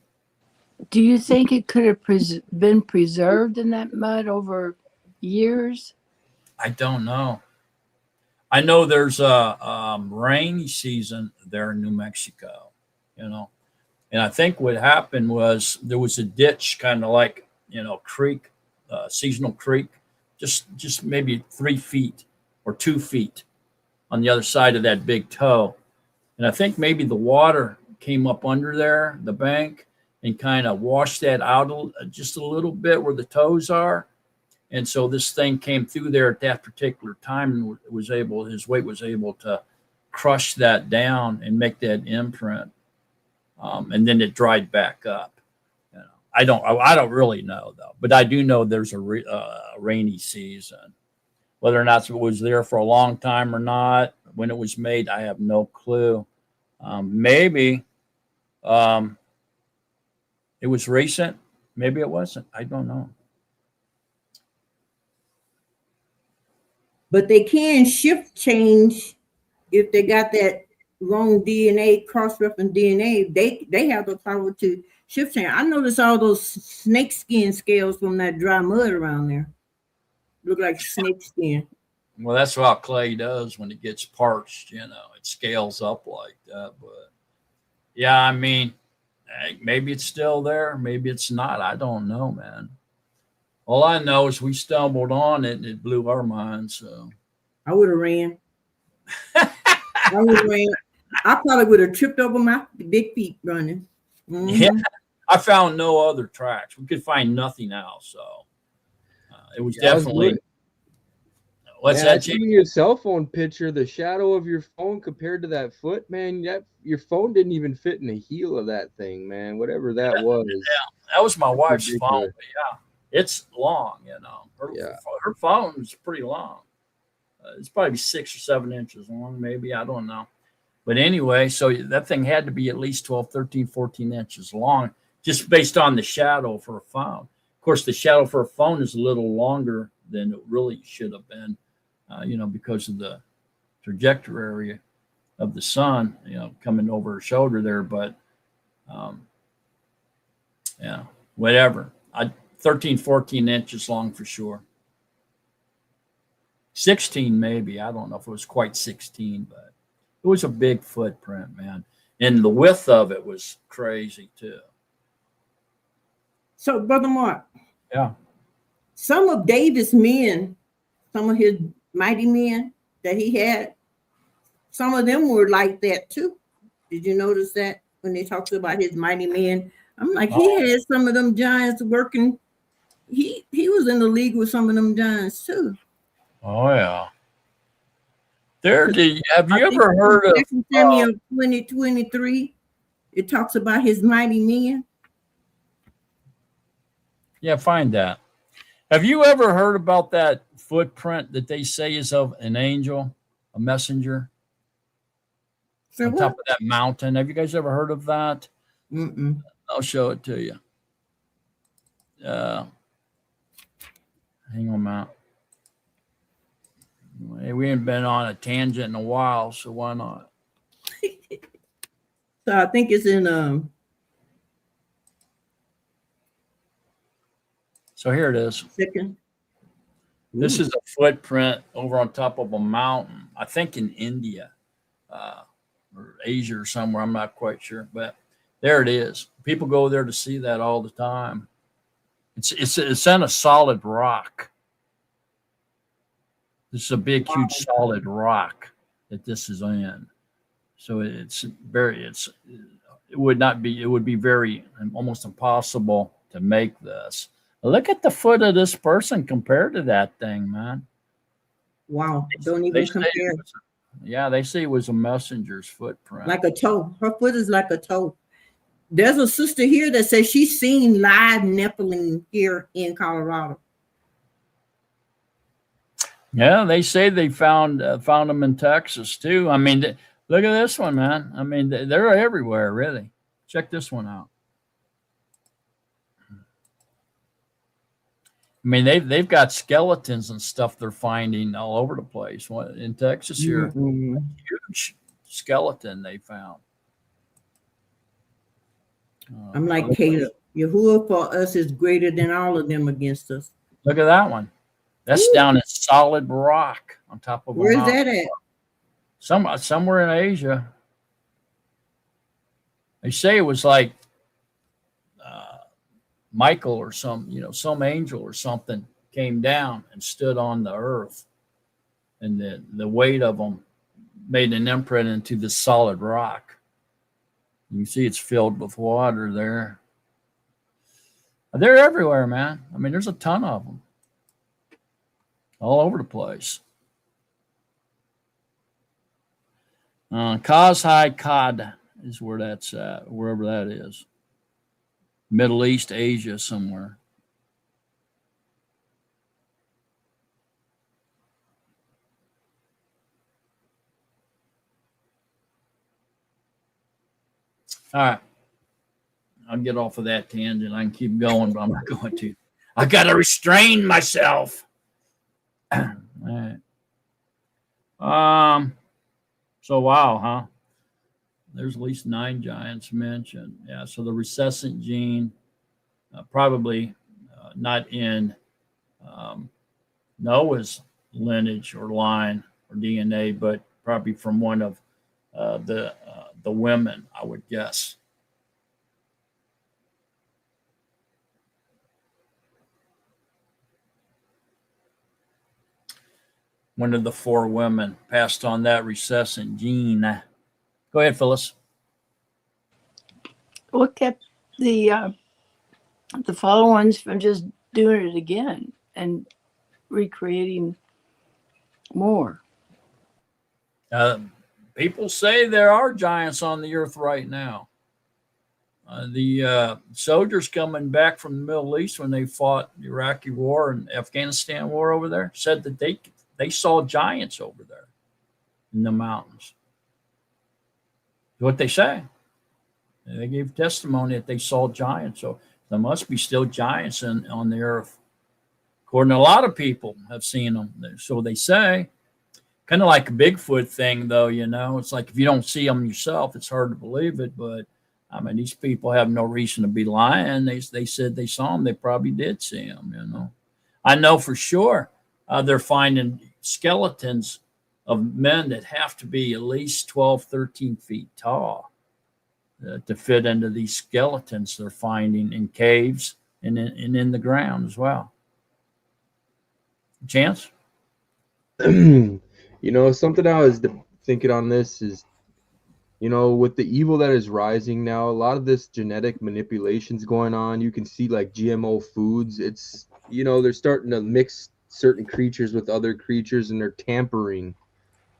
Do you think it could have been preserved in that mud over years? I don't know. I know there's a rainy season there in New Mexico, you know, and I think what happened was there was a ditch, kind of like, you know, creek, seasonal creek, just maybe 3 feet or 2 feet on the other side of that big toe. And I think maybe the water came up under there, the bank, and kind of washed that out just a little bit where the toes are. And so this thing came through there at that particular time and his weight was able to crush that down and make that imprint. And then it dried back up. I don't really know though, but I do know there's a rainy season. Whether or not it was there for a long time or not, when it was made, I have no clue. Maybe it was recent. Maybe it wasn't. I don't know. But they can shift change if they got that wrong DNA, cross-reference DNA. They have the power to shift change. I noticed all those snake skin scales from that dry mud around there. Look like snake skin. Well, that's what clay does when it gets parched, you know, it scales up like that. But yeah, I mean, maybe it's still there. Maybe it's not. I don't know, man. All I know is we stumbled on it and it blew our minds. So I would have ran. I probably would have tripped over my big feet running. Mm-hmm. Yeah, I found no other tracks. We could find nothing else. So it was definitely. What's that? In your cell phone picture, the shadow of your phone compared to that foot, man, your phone didn't even fit in the heel of that thing, man. Whatever that was. Yeah, that was my wife's phone. But yeah, it's long, you know. Her phone is pretty long. It's probably 6 or 7 inches long, maybe. I don't know. But anyway, so that thing had to be at least 12, 13, 14 inches long, just based on the shadow for a phone. Of course, the shadow for a phone is a little longer than it really should have been, you know, because of the trajectory of the sun, coming over her shoulder there. But yeah, whatever. 13, 14 inches long for sure. 16 maybe. I don't know if it was quite 16, but it was a big footprint, man. And the width of it was crazy too. So, Brother Mark, Yeah. some of David's men, some of his mighty men that he had, some of them were like that too. Did you notice that when they talked about his mighty men? I'm like, he had some of them giants working. He was in the league with some of them giants too. Oh yeah. Have you ever heard of Samuel 20:23? It talks about his mighty men. Yeah, find that. Have you ever heard about that footprint that they say is of an angel, a messenger, So on top of that mountain? Have you guys ever heard of that? Mm-mm. I'll show it to you. Hang on, Matt. We ain't been on a tangent in a while, so why not? So I think it's in So here it is. second. This is a footprint over on top of a mountain. I think in India or Asia or somewhere. I'm not quite sure, but there it is. People go there to see that all the time. It's in a solid rock. This is a big, huge, solid rock that this is in. So it would be very almost impossible to make this. Look at the foot of this person compared to that thing, man. Wow. Don't even compare. They say it was a messenger's footprint. Like a toe. Her foot is like a toe. There's a sister here that says she's seen live Nephilim here in Colorado. Yeah, they say they found them in Texas too. I mean, look at this one, man. I mean, they're everywhere, really. Check this one out. I mean, they've got skeletons and stuff they're finding all over the place. In Texas here, huge skeleton they found. I'm like Caleb. Yahuwah for us is greater than all of them against us. Look at that one. That's down in solid rock on top of a Where's mountain. that at? Somewhere in Asia. They say it was like Michael or some angel or something came down and stood on the earth, and the weight of them made an imprint into this solid rock. You can see it's filled with water there. They're everywhere, man. I mean, there's a ton of them all over the place. Kazhai Kad is where that's at, wherever that is. Middle East, Asia, somewhere. All right. I'll get off of that tangent. I can keep going, but I'm not going to. I got to restrain myself. All right. So, wow, huh? There's at least 9 giants mentioned. Yeah, so the recessant gene, probably not in Noah's lineage or line or DNA, but probably from one of the women, I would guess. One of the 4 women passed on that recessant gene. Go ahead, Phyllis. What kept the fallen ones from just doing it again and recreating more? People say there are giants on the earth right now. The soldiers coming back from the Middle East when they fought the Iraqi war and Afghanistan war over there said that they saw giants over there in the mountains. What they say. They gave testimony that they saw giants. So there must be still giants on the earth. According to a lot of people have seen them. So they say. Kind of like a Bigfoot thing, though, you know. It's like if you don't see them yourself, it's hard to believe it. But I mean, these people have no reason to be lying. They said they saw them. They probably did see them, you know. I know for sure they're finding skeletons of men that have to be at least 12, 13 feet tall to fit into these skeletons they're finding in caves and in the ground as well. Chance? You know, something I was thinking on this is, you know, with the evil that is rising now, a lot of this genetic manipulation's going on. You can see like GMO foods. It's, you know, they're starting to mix certain creatures with other creatures, and they're tampering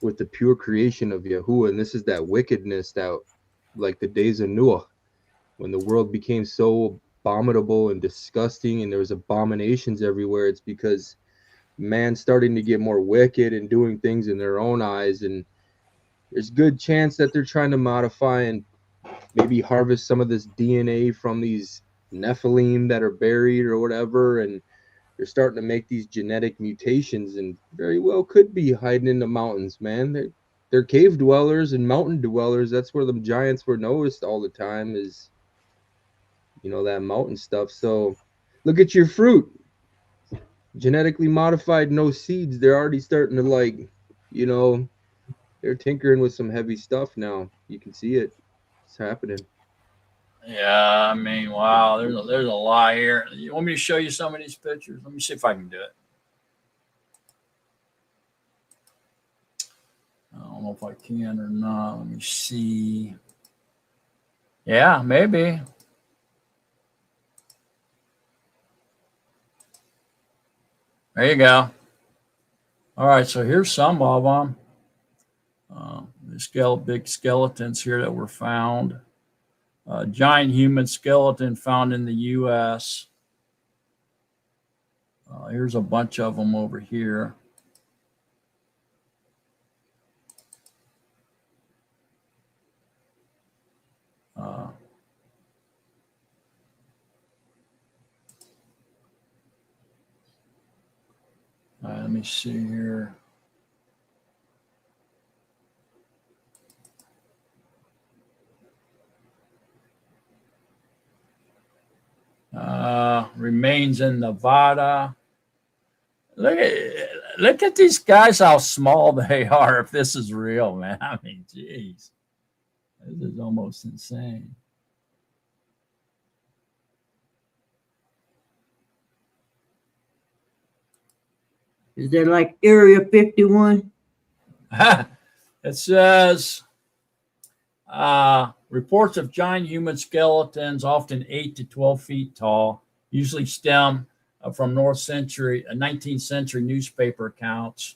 with the pure creation of Yahuwah. And this is that wickedness that, like the days of Noah, when the world became so abominable and disgusting and there was abominations everywhere. It's because man's starting to get more wicked and doing things in their own eyes, and there's good chance that they're trying to modify and maybe harvest some of this DNA from these Nephilim that are buried or whatever, and they're starting to make these genetic mutations, and very well could be hiding in the mountains, man. They're cave dwellers and mountain dwellers. That's where the giants were noticed all the time, is, you know, that mountain stuff. So look at your fruit. Genetically modified, no seeds. They're already starting to, like, you know, they're tinkering with some heavy stuff now. You can see it. It's happening. Yeah, I mean, wow, there's a lot here. You want me to show you some of these pictures? Let me see if I can do it. I don't know if I can or not. Let me see. Yeah, maybe. There you go. All right, so here's some of them. The big skeletons here that were found. Giant human skeleton found in the U.S. Here's a bunch of them over here. Let me see here. Remains in Nevada. Look at these guys, how small they are. If this is real, man, I mean, geez, this is almost insane. Is that like Area 51? It says reports of giant human skeletons, often 8 to 12 feet tall, usually stem from 19th century newspaper accounts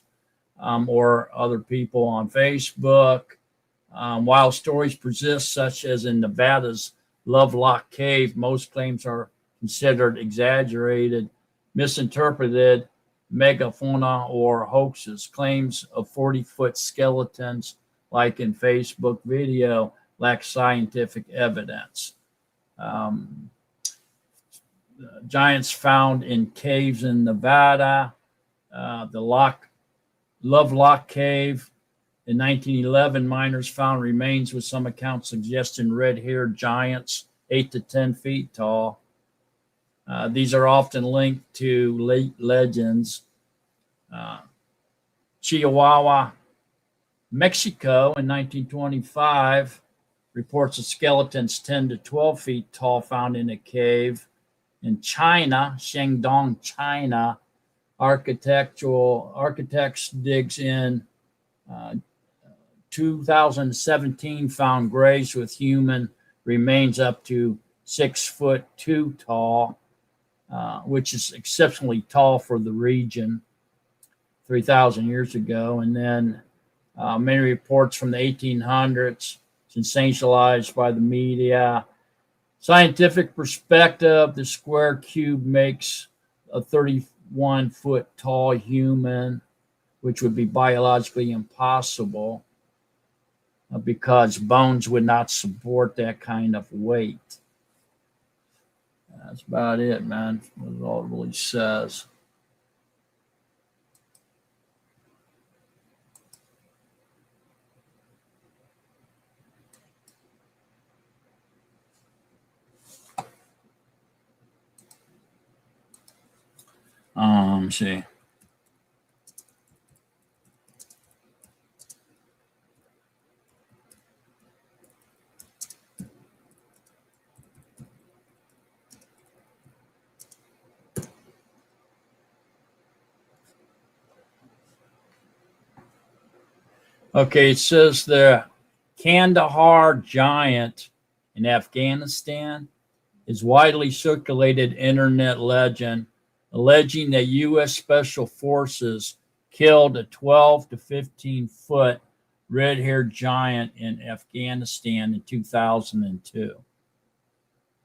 or other people on Facebook. While stories persist, such as in Nevada's Lovelock Cave, most claims are considered exaggerated, misinterpreted, megafauna, or hoaxes. Claims of 40-foot skeletons, like in Facebook video, lack scientific evidence. Giants found in caves in Nevada, the Lovelock Cave. In 1911, miners found remains with some accounts suggesting red-haired giants, 8 to 10 feet tall. These are often linked to legends. Chihuahua, Mexico, in 1925, reports of skeletons 10 to 12 feet tall found in a cave. In China, Shandong, China, architects digs in 2017 found graves with human remains up to 6'2" tall, which is exceptionally tall for the region 3,000 years ago. And then many reports from the 1800s, sensationalized by the media. Scientific perspective, the square cube makes a 31-foot tall human, which would be biologically impossible because bones would not support that kind of weight. That's about it, man. That's all it really says. See. Okay, it says the Kandahar giant in Afghanistan is widely circulated internet legend alleging that U.S. Special Forces killed a 12 to 15 foot red haired giant in Afghanistan in 2002.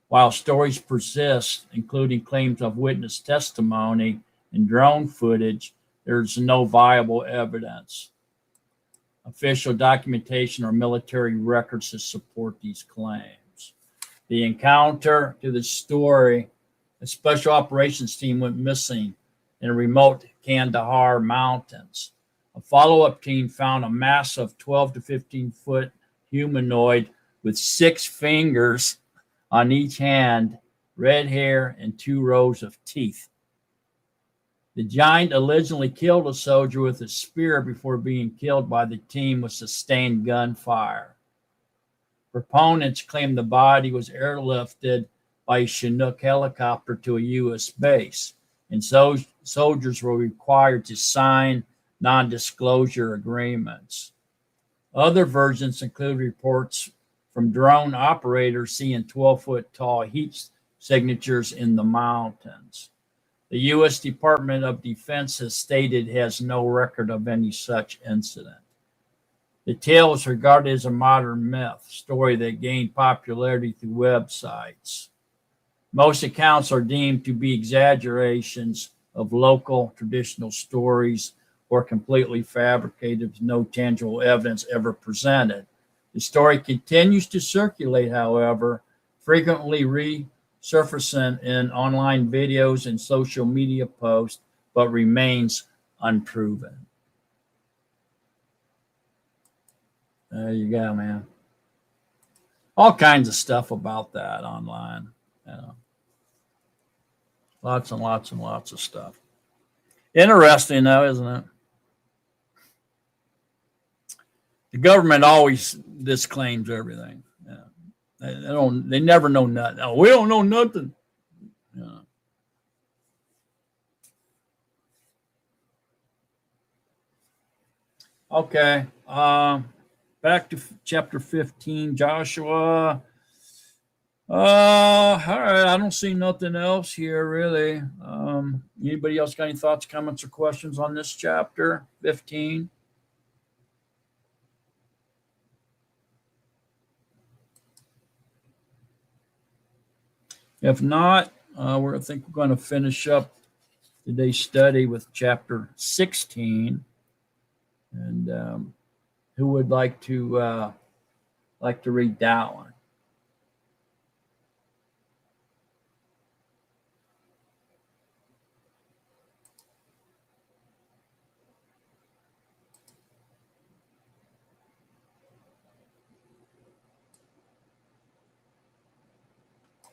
While stories persist, including claims of witness testimony and drone footage, there's no viable evidence, official documentation, or military records to support these claims. The encounter to the story, a special operations team went missing in a remote Kandahar mountains. A follow-up team found a massive 12 to 15 foot humanoid with 6 fingers on each hand, red hair, and 2 rows of teeth. The giant allegedly killed a soldier with a spear before being killed by the team with sustained gunfire. Proponents claim the body was airlifted by a Chinook helicopter to a U.S. base, and so soldiers were required to sign non-disclosure agreements. Other versions include reports from drone operators seeing 12-foot tall heat signatures in the mountains. The U.S. Department of Defense has stated it has no record of any such incident. The tale is regarded as a modern myth story that gained popularity through websites. Most accounts are deemed to be exaggerations of local traditional stories or completely fabricated with no tangible evidence ever presented. The story continues to circulate, however, frequently resurfacing in online videos and social media posts, but remains unproven. There you go, man. All kinds of stuff about that online. You know. Lots and lots and lots of stuff. Interesting, though, isn't it? The government always disclaims everything. Yeah. They never know nothing. Oh, we don't know nothing. Yeah. Okay. Back to chapter 15, Joshua. All right. I don't see nothing else here, really. Anybody else got any thoughts, comments, or questions on this chapter 15? If not, I think we're going to finish up today's study with chapter 16. And who would like to read that one?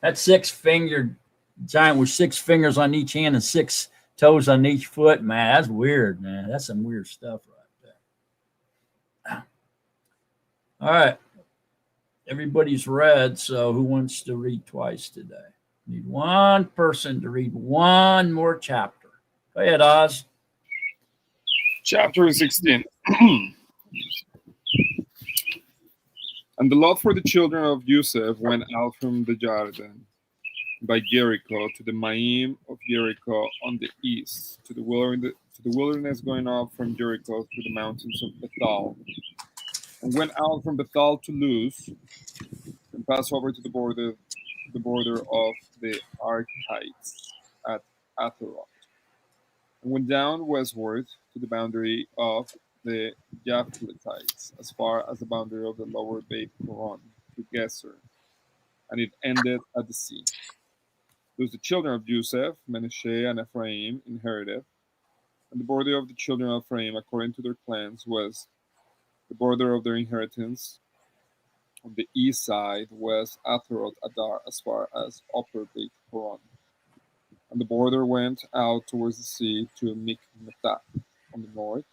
That 6-fingered giant with 6 fingers on each hand and 6 toes on each foot, man, that's weird, man. That's some weird stuff right there. All right. Everybody's read, so who wants to read twice today? Need one person to read one more chapter. Go ahead, Oz. Chapter 16. And the lot for the children of Joseph went out from the Jordan by Jericho to the Maim of Jericho on the east, to the wilderness going up from Jericho through the mountains of Bethel, and went out from Bethel to Luz, and passed over to the border of the Archites at Atharoth, and went down westward to the boundary of the Japhlethites, as far as the boundary of the lower Beit Horon to Geser, and it ended at the sea. Thus the children of Joseph, Manasseh, and Ephraim inherited, and the border of the children of Ephraim, according to their clans, was the border of their inheritance. On the east side was Atharoth Adar, as far as upper Beit Horon. And the border went out towards the sea to Mikmetah on the north.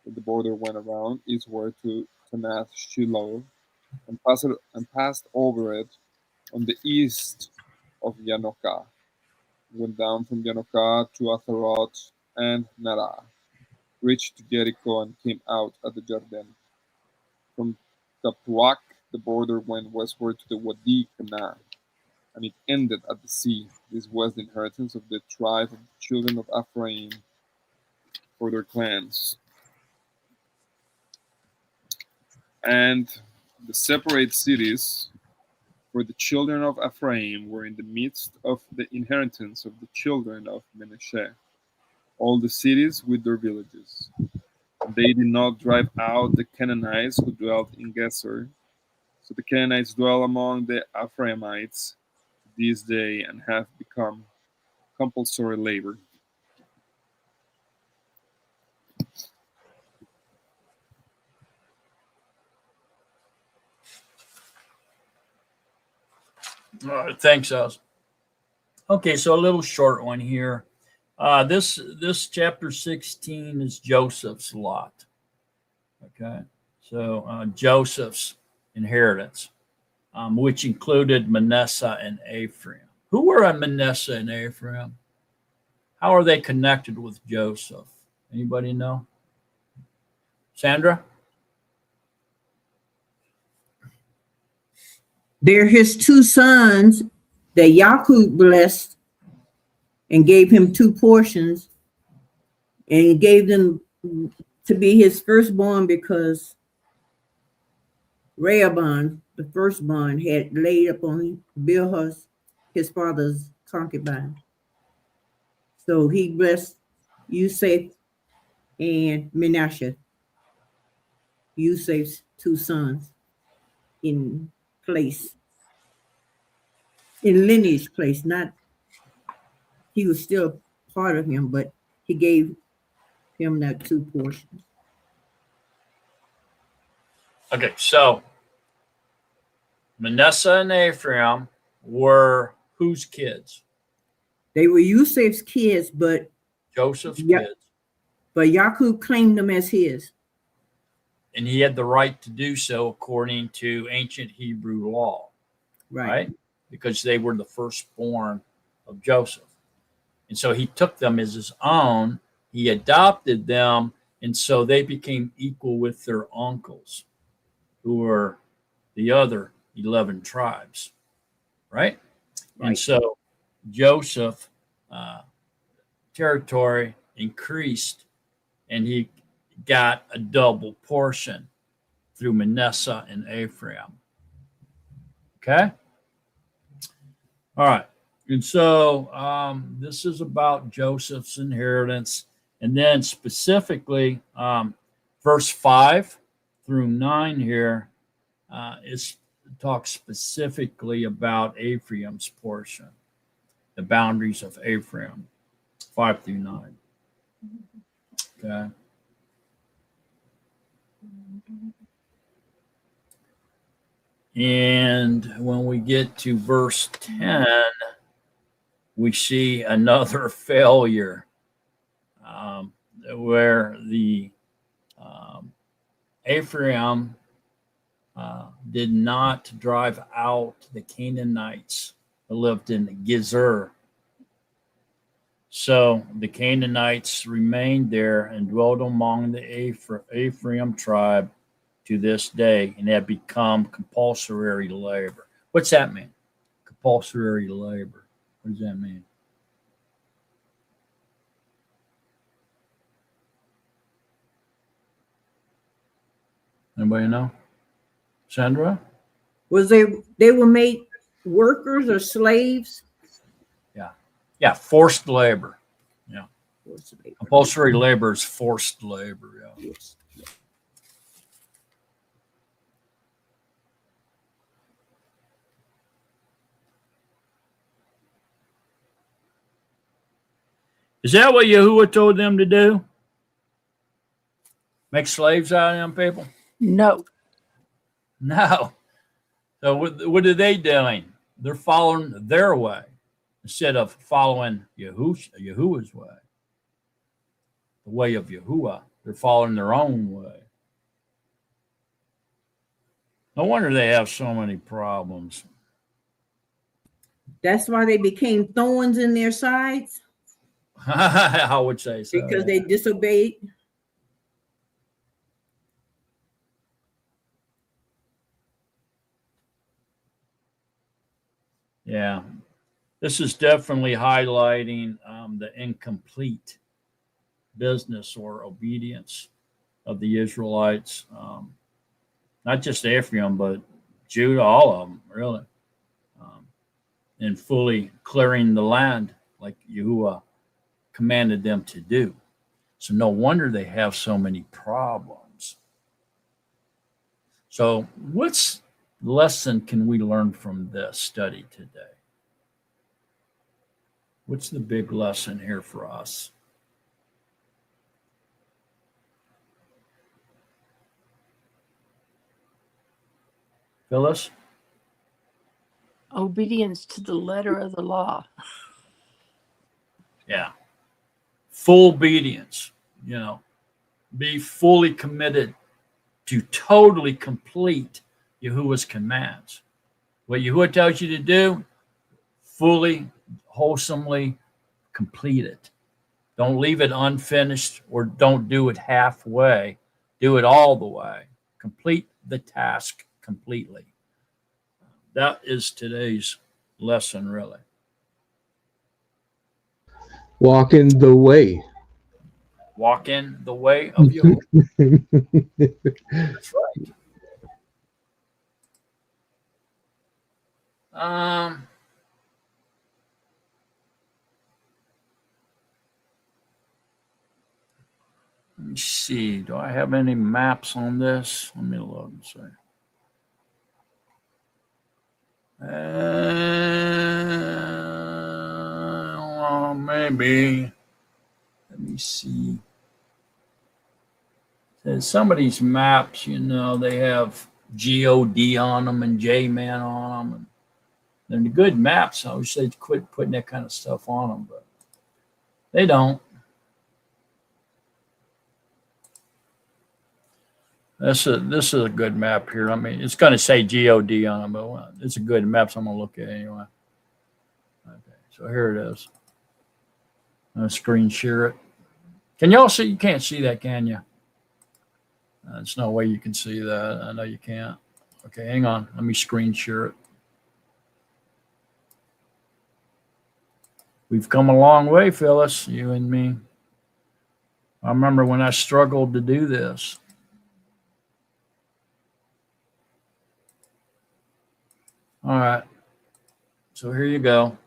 And the border went around eastward to Tanath Shiloh and passed over it on the east of Yanokah. Went down from Yanokah to Atharoth and Narah, reached Jericho, and came out at the Jordan. From Tappuach, the border went westward to the Wadi Kana, and it ended at the sea. This was the inheritance of the tribe of the children of Ephraim for their clans. And the separate cities for the children of Ephraim were in the midst of the inheritance of the children of Manasseh, all the cities with their villages. They did not drive out the Canaanites who dwelt in Gezer. So the Canaanites dwell among the Ephraimites to this day and have become compulsory labor. All right, thanks, Oz. Okay, so a little short one here. This chapter 16 is Joseph's lot. Okay, so Joseph's inheritance, which included Manasseh and Ephraim. Who were Manasseh and Ephraim? How are they connected with Joseph? Anybody know? Sandra? They're his two sons that Yaakov blessed and gave him two portions, and he gave them to be his firstborn because Rehoboam, the firstborn, had laid upon Bilhah, his father's concubine. So he blessed Yosef and Manasseh, Yosef's two sons, in lineage place. Not, he was still part of him, but he gave him that two portions. Okay, so Manasseh and Ephraim were whose kids? They were Yosef's kids, but Joseph's Yeah. kids. Yaakov claimed them as his. And he had the right to do so according to ancient Hebrew law, right? Because they were the firstborn of Joseph. And so he took them as his own, he adopted them, and so they became equal with their uncles, who were the other 11 tribes, right? And so Joseph territory increased, and he got a double portion through Manasseh and Ephraim. Okay? All right. And so this is about Joseph's inheritance. And then specifically, verse 5 through 9 here talks specifically about Ephraim's portion, the boundaries of Ephraim, 5 through 9. Okay. And when we get to verse 10, we see another failure where the Ephraim did not drive out the Canaanites who lived in Gezer. So the Canaanites remained there and dwelled among the Ephraim tribe to this day, and have become compulsory labor. What's that mean? Compulsory labor. What does that mean? Anybody know? Sandra? Was they were made workers or slaves? Yeah, forced labor. Yeah. Forced labor. Compulsory labor is forced labor. Yeah. Yes. Is that what Yahuwah told them to do? Make slaves out of them people? No. No. So what are they doing? They're following their way instead of following Yahuwah's way, the way of Yahuwah. They're following their own way. No wonder they have so many problems. That's why they became thorns in their sides, I would say so. because they disobeyed. Yeah. This is definitely highlighting the incomplete business or obedience of the Israelites. Not just Ephraim, but Judah, all of them, really. In fully clearing the land like Yahuwah commanded them to do. So no wonder they have so many problems. So what lesson can we learn from this study today? What's the big lesson here for us? Phyllis? Obedience to the letter of the law. Yeah. Full obedience, be fully committed to totally complete Yahuwah's commands. What Yahuwah tells you to do, fully, wholesomely complete it. Don't leave it unfinished or don't do it halfway. Do it all the way. Complete the task completely. That is today's lesson, really. Walk in the way. Walk in the way of Yahuwah. That's right. Let me see. Do I have any maps on this? Let me look and see. Maybe. Let me see. Some of these maps, they have GOD on them and J-Man on them. They're the good maps. I wish they'd quit putting that kind of stuff on them, but they don't. This is a good map here. I mean, it's going to say GOD on them, but it's a good map, so I'm going to look at it anyway. Okay, so here it is. I'm going to screen share it. Can y'all see? You can't see that, can you? There's no way you can see that. I know you can't. Okay, hang on. Let me screen share it. We've come a long way, Phyllis, you and me. I remember when I struggled to do this. All right. So here you go.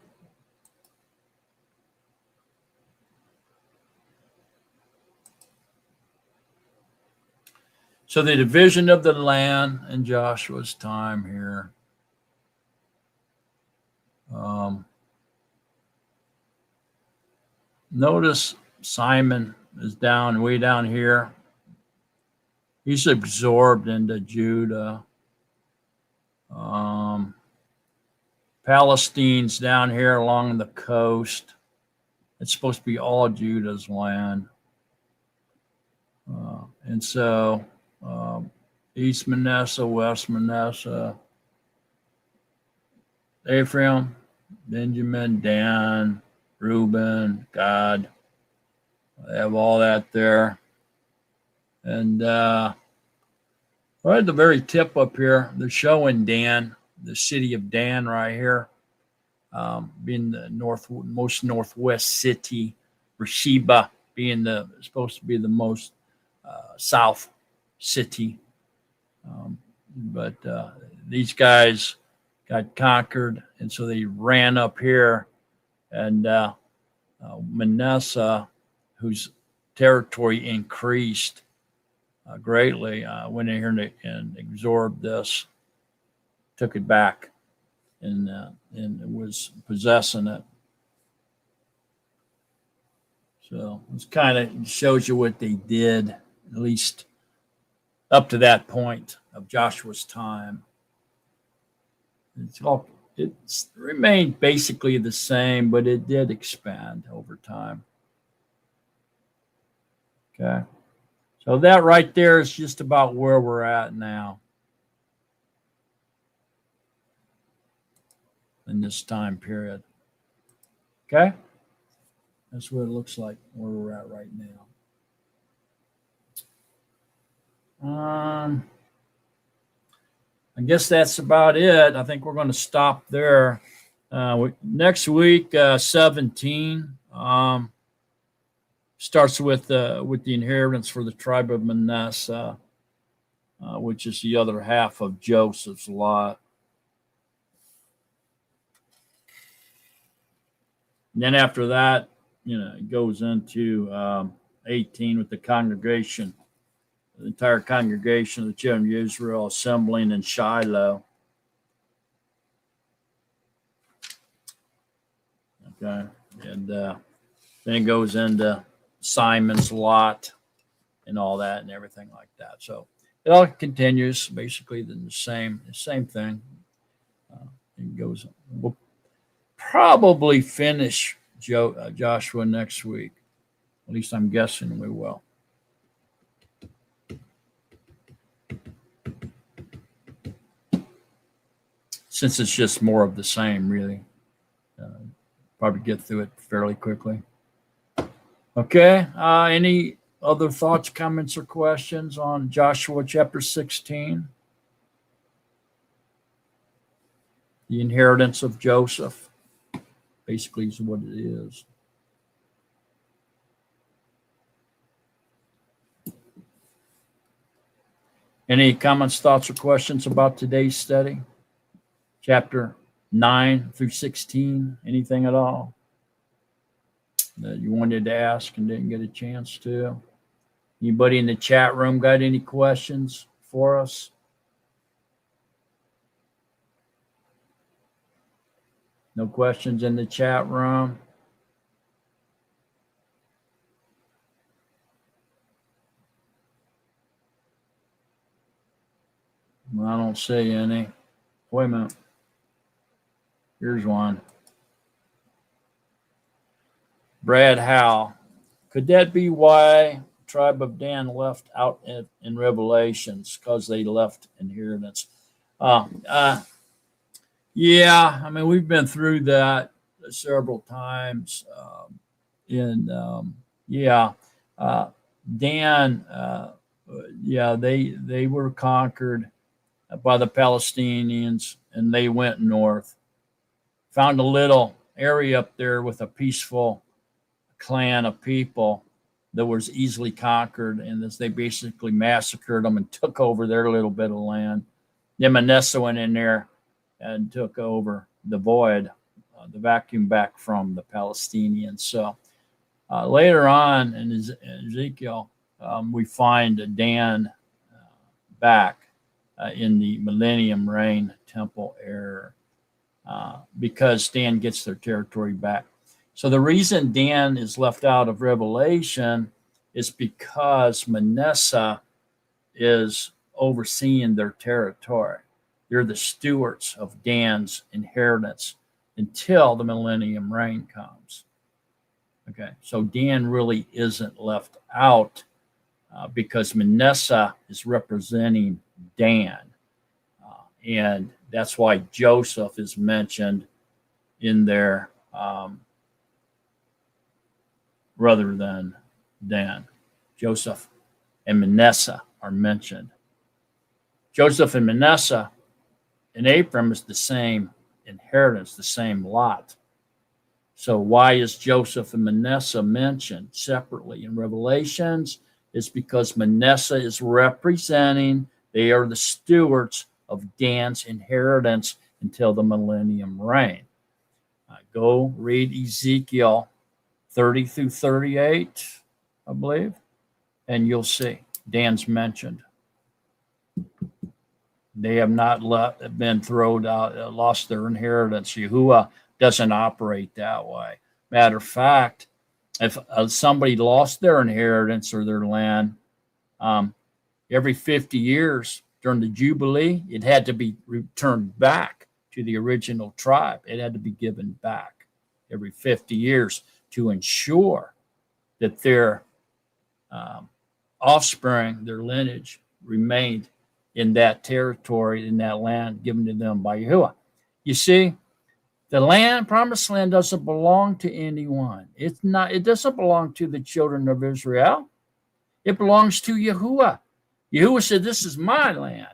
So the division of the land in Joshua's time here. Notice Simon is way down here. He's absorbed into Judah. Palestine's down here along the coast. It's supposed to be all Judah's land. And so East Manasseh, West Manasseh, Ephraim, Benjamin, Dan, Reuben, Gad. They have all that there. And right at the very tip up here, they're showing Dan, the city of Dan right here, being the most northwest city. Beersheba being supposed to be the most south city. But these guys got conquered, and so they ran up here. And Manasseh, whose territory increased greatly, went in here and absorbed this, took it back, and was possessing it. So it's kind of shows you what they did, at least up to that point of Joshua's time. it's remained basically the same, but it did expand over time. Okay. So that right there is just about where we're at now in this time period. Okay. That's what it looks like where we're at right now. I guess that's about it. I think we're going to stop there. Next week, 17 starts with the inheritance for the tribe of Manasseh, which is the other half of Joseph's lot. And then after that, it goes into 18 with the congregation, the entire congregation of the children of Israel assembling in Shiloh. Okay. And then it goes into Simon's lot and all that and everything like that. So it all continues basically the same thing. It goes. We'll probably finish Joshua next week. At least I'm guessing we will. Since it's just more of the same, really. Probably get through it fairly quickly. Okay. Any other thoughts, comments, or questions on Joshua chapter 16? The inheritance of Joseph, basically, is what it is. Any comments, thoughts, or questions about today's study? Chapter 9 through 16, anything at all that you wanted to ask and didn't get a chance to? Anybody in the chat room got any questions for us? No questions in the chat room? Well, I don't see any. Wait a minute. Here's one. Brad Howe. Could that be why the tribe of Dan left out in Revelations? Because they left inheritance. Yeah, I mean, we've been through that several times. Dan, they were conquered by the Palestinians, and they went north. Found a little area up there with a peaceful clan of people that was easily conquered, and they basically massacred them and took over their little bit of land. Then Manasseh went in there and took over the void, the vacuum back from the Palestinians. So later on in Ezekiel, we find Dan back in the millennium reign temple era. Because Dan gets their territory back. So the reason Dan is left out of Revelation is because Manasseh is overseeing their territory. They're the stewards of Dan's inheritance until the millennium reign comes. Okay, so Dan really isn't left out because Manasseh is representing Dan. And that's why Joseph is mentioned in there rather than Dan. Joseph and Manasseh are mentioned. Joseph and Manasseh and Abram is the same inheritance, the same lot. So why is Joseph and Manasseh mentioned separately in Revelations? It's because Manasseh is representing, they are the stewards of Dan's inheritance until the millennium reign. Go read Ezekiel 30 through 38, I believe, and you'll see Dan's mentioned. They have not been thrown out, lost their inheritance. Yahuwah doesn't operate that way. Matter of fact, if somebody lost their inheritance or their land, every 50 years, during the Jubilee, it had to be returned back to the original tribe. It had to be given back every 50 years to ensure that their offspring, their lineage, remained in that territory, in that land given to them by Yahuwah. You see, the land, promised land, doesn't belong to anyone. It doesn't belong to the children of Israel. It belongs to Yahuwah. Yahuwah said, this is my land.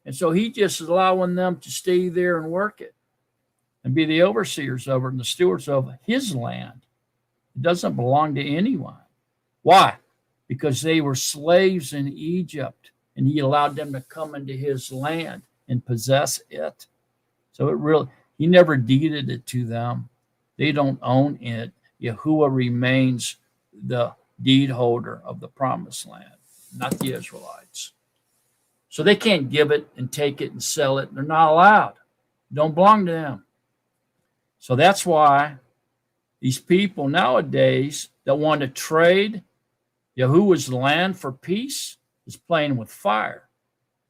And so he just is allowing them to stay there and work it and be the overseers of it and the stewards of his land. It doesn't belong to anyone. Why? Because they were slaves in Egypt, and he allowed them to come into his land and possess it. So he never deeded it to them. They don't own it. Yahuwah remains the deed holder of the promised land, not the Israelites. So they can't give it and take it and sell it. They're not allowed. It don't belong to them. So that's why these people nowadays that want to trade Yahuwah's land for peace is playing with fire,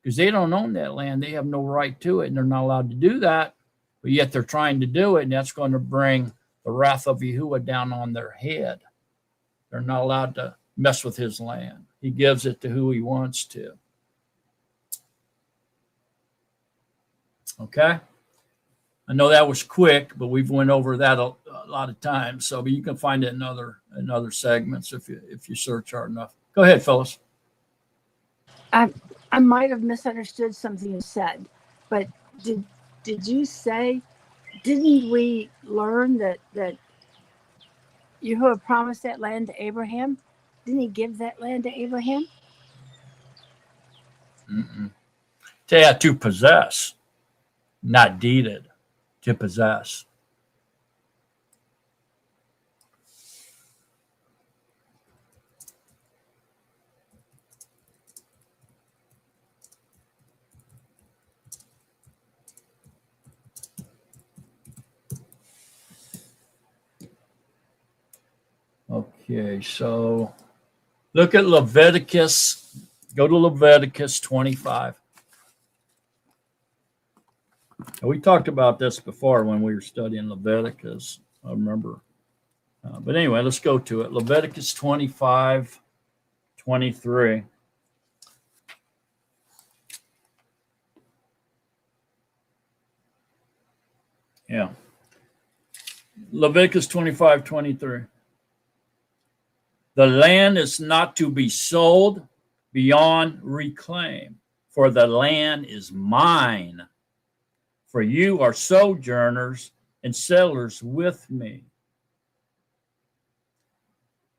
because they don't own that land. They have no right to it, and they're not allowed to do that. But yet they're trying to do it, and that's going to bring the wrath of Yahuwah down on their head. They're not allowed to mess with his land. He gives it to who he wants to. Okay? I know that was quick, but we've went over that a lot of times. So, but you can find it in other segments if you search hard enough. Go ahead, Phyllis. I might have misunderstood something you said, but did you say, didn't we learn that Yahuwah promised that land to Abraham? Didn't he give that land to Abraham? To possess, not deeded, to possess. Okay, so look at Leviticus. Go to Leviticus 25. We talked about this before when we were studying Leviticus, I remember. But anyway, let's go to it. Leviticus 25, 23. Yeah. Leviticus 25, 23. The land is not to be sold beyond reclaim, for the land is mine. For you are sojourners and settlers with me,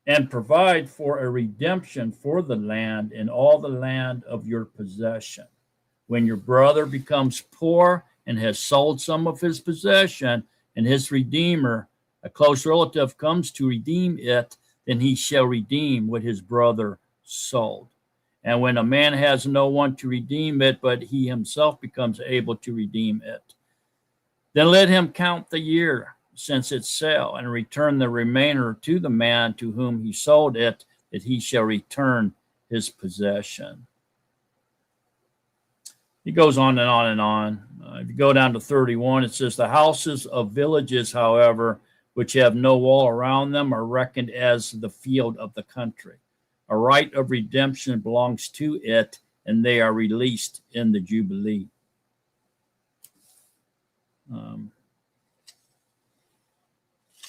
and provide for a redemption for the land and all the land of your possession. When your brother becomes poor and has sold some of his possession, and his redeemer, a close relative, comes to redeem it, then he shall redeem what his brother sold. And when a man has no one to redeem it, but he himself becomes able to redeem it, then let him count the year since its sale, and return the remainder to the man to whom he sold it, that he shall return his possession. He goes on and on and on. If you go down to 31, it says, the houses of villages, however, which have no wall around them, are reckoned as the field of the country. A right of redemption belongs to it, and they are released in the Jubilee.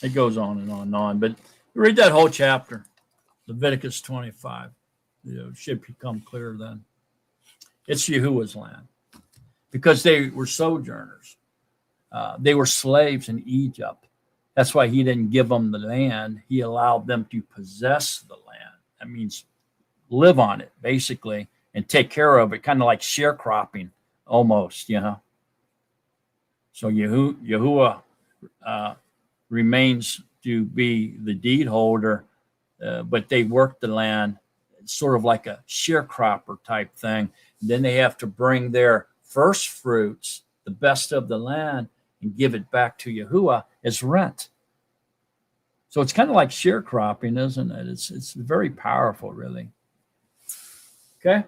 It goes on and on and on, but read that whole chapter, Leviticus 25. It should become clear then. It's Yahuwah's land, because they were sojourners. They were slaves in Egypt. That's why he didn't give them the land. He allowed them to possess the land. That means live on it, basically, and take care of it, kind of like sharecropping almost, you know. So Yahuwah remains to be the deed holder, but they work the land sort of like a sharecropper type thing. And then they have to bring their first fruits, the best of the land, and give it back to Yahuwah as rent. So it's kind of like sharecropping, isn't it? It's very powerful, really. Okay.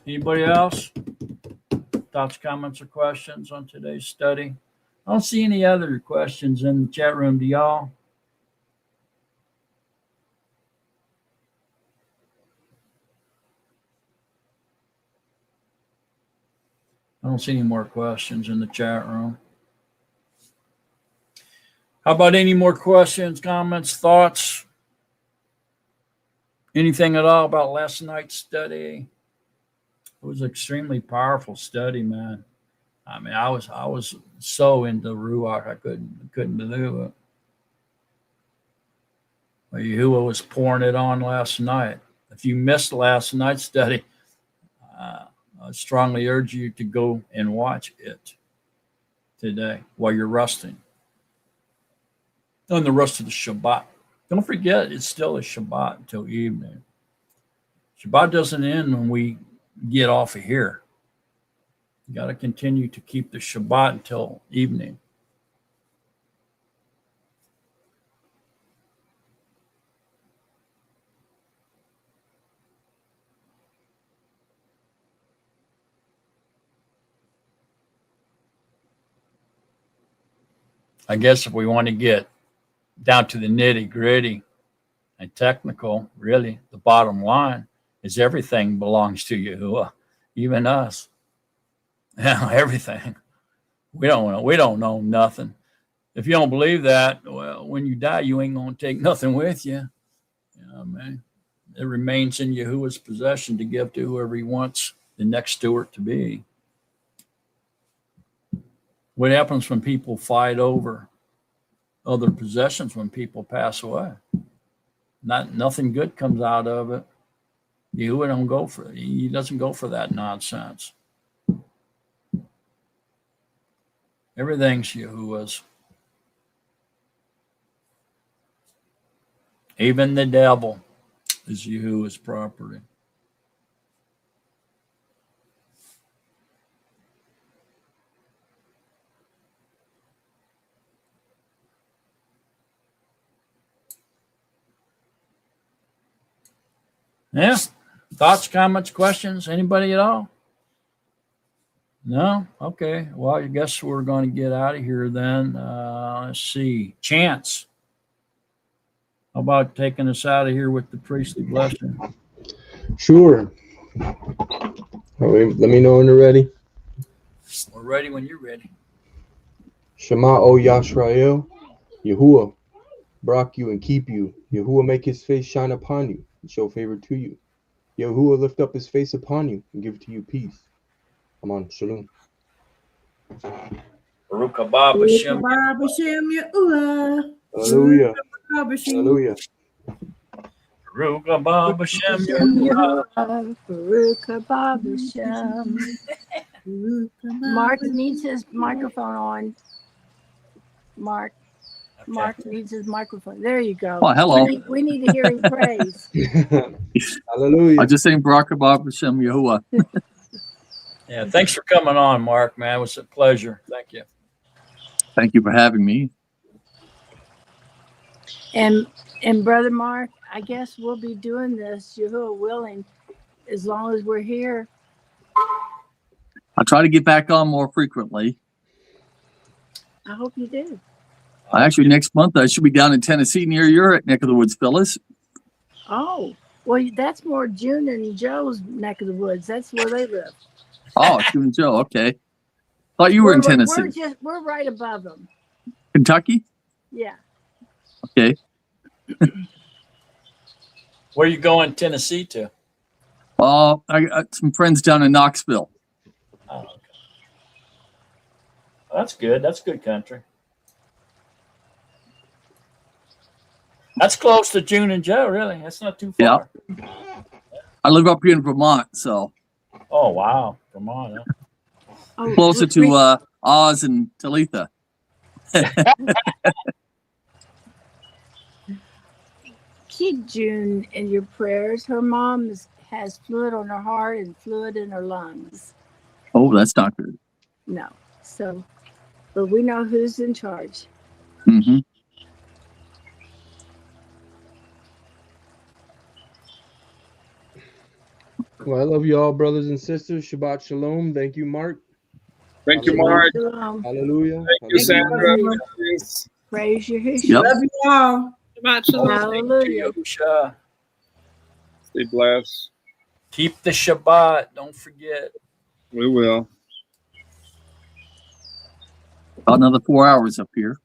Anybody else? thoughts, comments, or questions on today's study? I don't see any other questions in the chat room. Do y'all? I don't see any more questions in the chat room. How about any more questions, comments, thoughts? Anything at all about last night's study? It was an extremely powerful study, man. I mean, I was so into Ruach, I couldn't believe it. Well, Yahuwah was pouring it on last night. If you missed last night's study, I strongly urge you to go and watch it today while you're resting on the rest of the Shabbat. Don't forget, it's still a Shabbat until evening. Shabbat doesn't end when we get off of here. You got to continue to keep the Shabbat until evening. I guess if we want to get down to the nitty gritty and technical, really, the bottom line is everything belongs to Yahuwah, even us. Yeah, everything. We don't know nothing. If you don't believe that, well, when you die, you ain't gonna take nothing with you. You know what I mean? It remains in Yahuwah's possession to give to whoever he wants the next steward to be. What happens when people fight over other possessions when people pass away? Nothing good comes out of it. Yahuwah don't go for it. He doesn't go for that nonsense. Everything's Yahuwah's. Even the devil is Yahuwah's property. Yeah. Thoughts, comments, questions? Anybody at all? No? Okay. Well, I guess we're going to get out of here then. Let's see. Chance. How about taking us out of here with the priestly blessing? Sure. Let me know when you're ready. We're ready when you're ready. Shema O Yashrael, Yahuwah, block you and keep you. Yahuwah make his face shine upon you and show favor to you. Yahuwah lift up his face upon you and give to you peace. Amen. Shalom. Baruch haba b'shem. Hallelujah. Hallelujah. Baruch haba b'shem Yahuwah. Baruch haba b'shem. Mark needs his microphone on. Mark needs his microphone. There you go. Oh, hello. We need to hear him praise. Hallelujah. I just saying Barak Haba B'Shem Yahuwah. Yeah, thanks for coming on, Mark, man. It was a pleasure. Thank you. Thank you for having me. And Brother Mark, I guess we'll be doing this, Yahuwah willing, as long as we're here. I'll try to get back on more frequently. I hope you do. Actually, next month I should be down in Tennessee near your neck of the woods, Phyllis. Oh, well, that's more June and Joe's neck of the woods. That's where they live. Oh, June and Joe. Okay. Thought you were in Tennessee. We're right above them. Kentucky? Yeah. Okay. Where are you going, Tennessee to? I got some friends down in Knoxville. Oh, okay. Well, that's good. That's good country. That's close to June and Joe, really. That's not too far. Yeah. I live up here in Vermont, so. Oh, wow. Vermont, huh? Oh, Closer to Oz and Talitha. Keep June in your prayers. Her mom has fluid on her heart and fluid in her lungs. Oh, that's not good. No. So, but we know who's in charge. Mm-hmm. Well, I love you all, brothers and sisters. Shabbat shalom. Thank you, Mark. Thank you, Hallelujah. Mark. Shalom. Hallelujah. Thank you, Hallelujah. Sandra. Lord. Yes. Praise Yahushua. Yep. Love you all. Shabbat shalom. Hallelujah. Yahusha. Stay blessed. Keep the Shabbat. Don't forget. We will. About another 4 hours up here.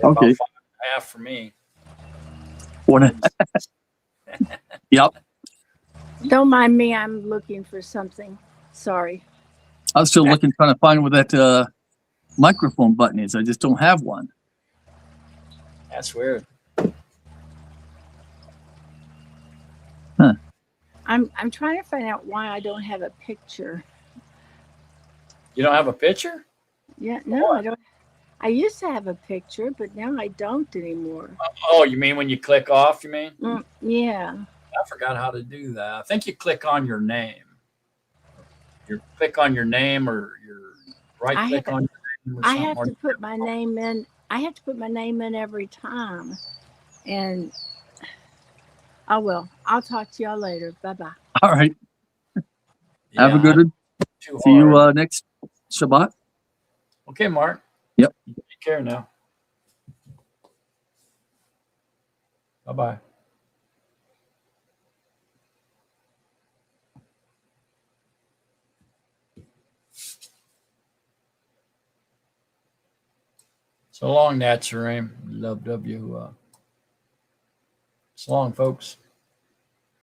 About Okay. 5.5 for me. Yep. Don't mind me. I'm looking for something. Sorry. I was still looking, trying to find where that microphone button is. I just don't have one. That's weird. I'm trying to find out why I don't have a picture. You don't have a picture? Yeah, no, I don't. I used to have a picture, but now I don't anymore. Oh, you mean when you click off, you mean? Yeah. I forgot how to do that. I think you click on your name. You click on your name or your right I click have- on your name or I something. have to put my name in. I have to put my name in every time. And oh well, I'll talk to y'all later. Bye bye. All right. Have a Yeah, good one. too See you hard. next Shabbat. Okay, Mark. Yep. Take care now. Bye-bye. So long, Natsarim. Love W. So long, folks.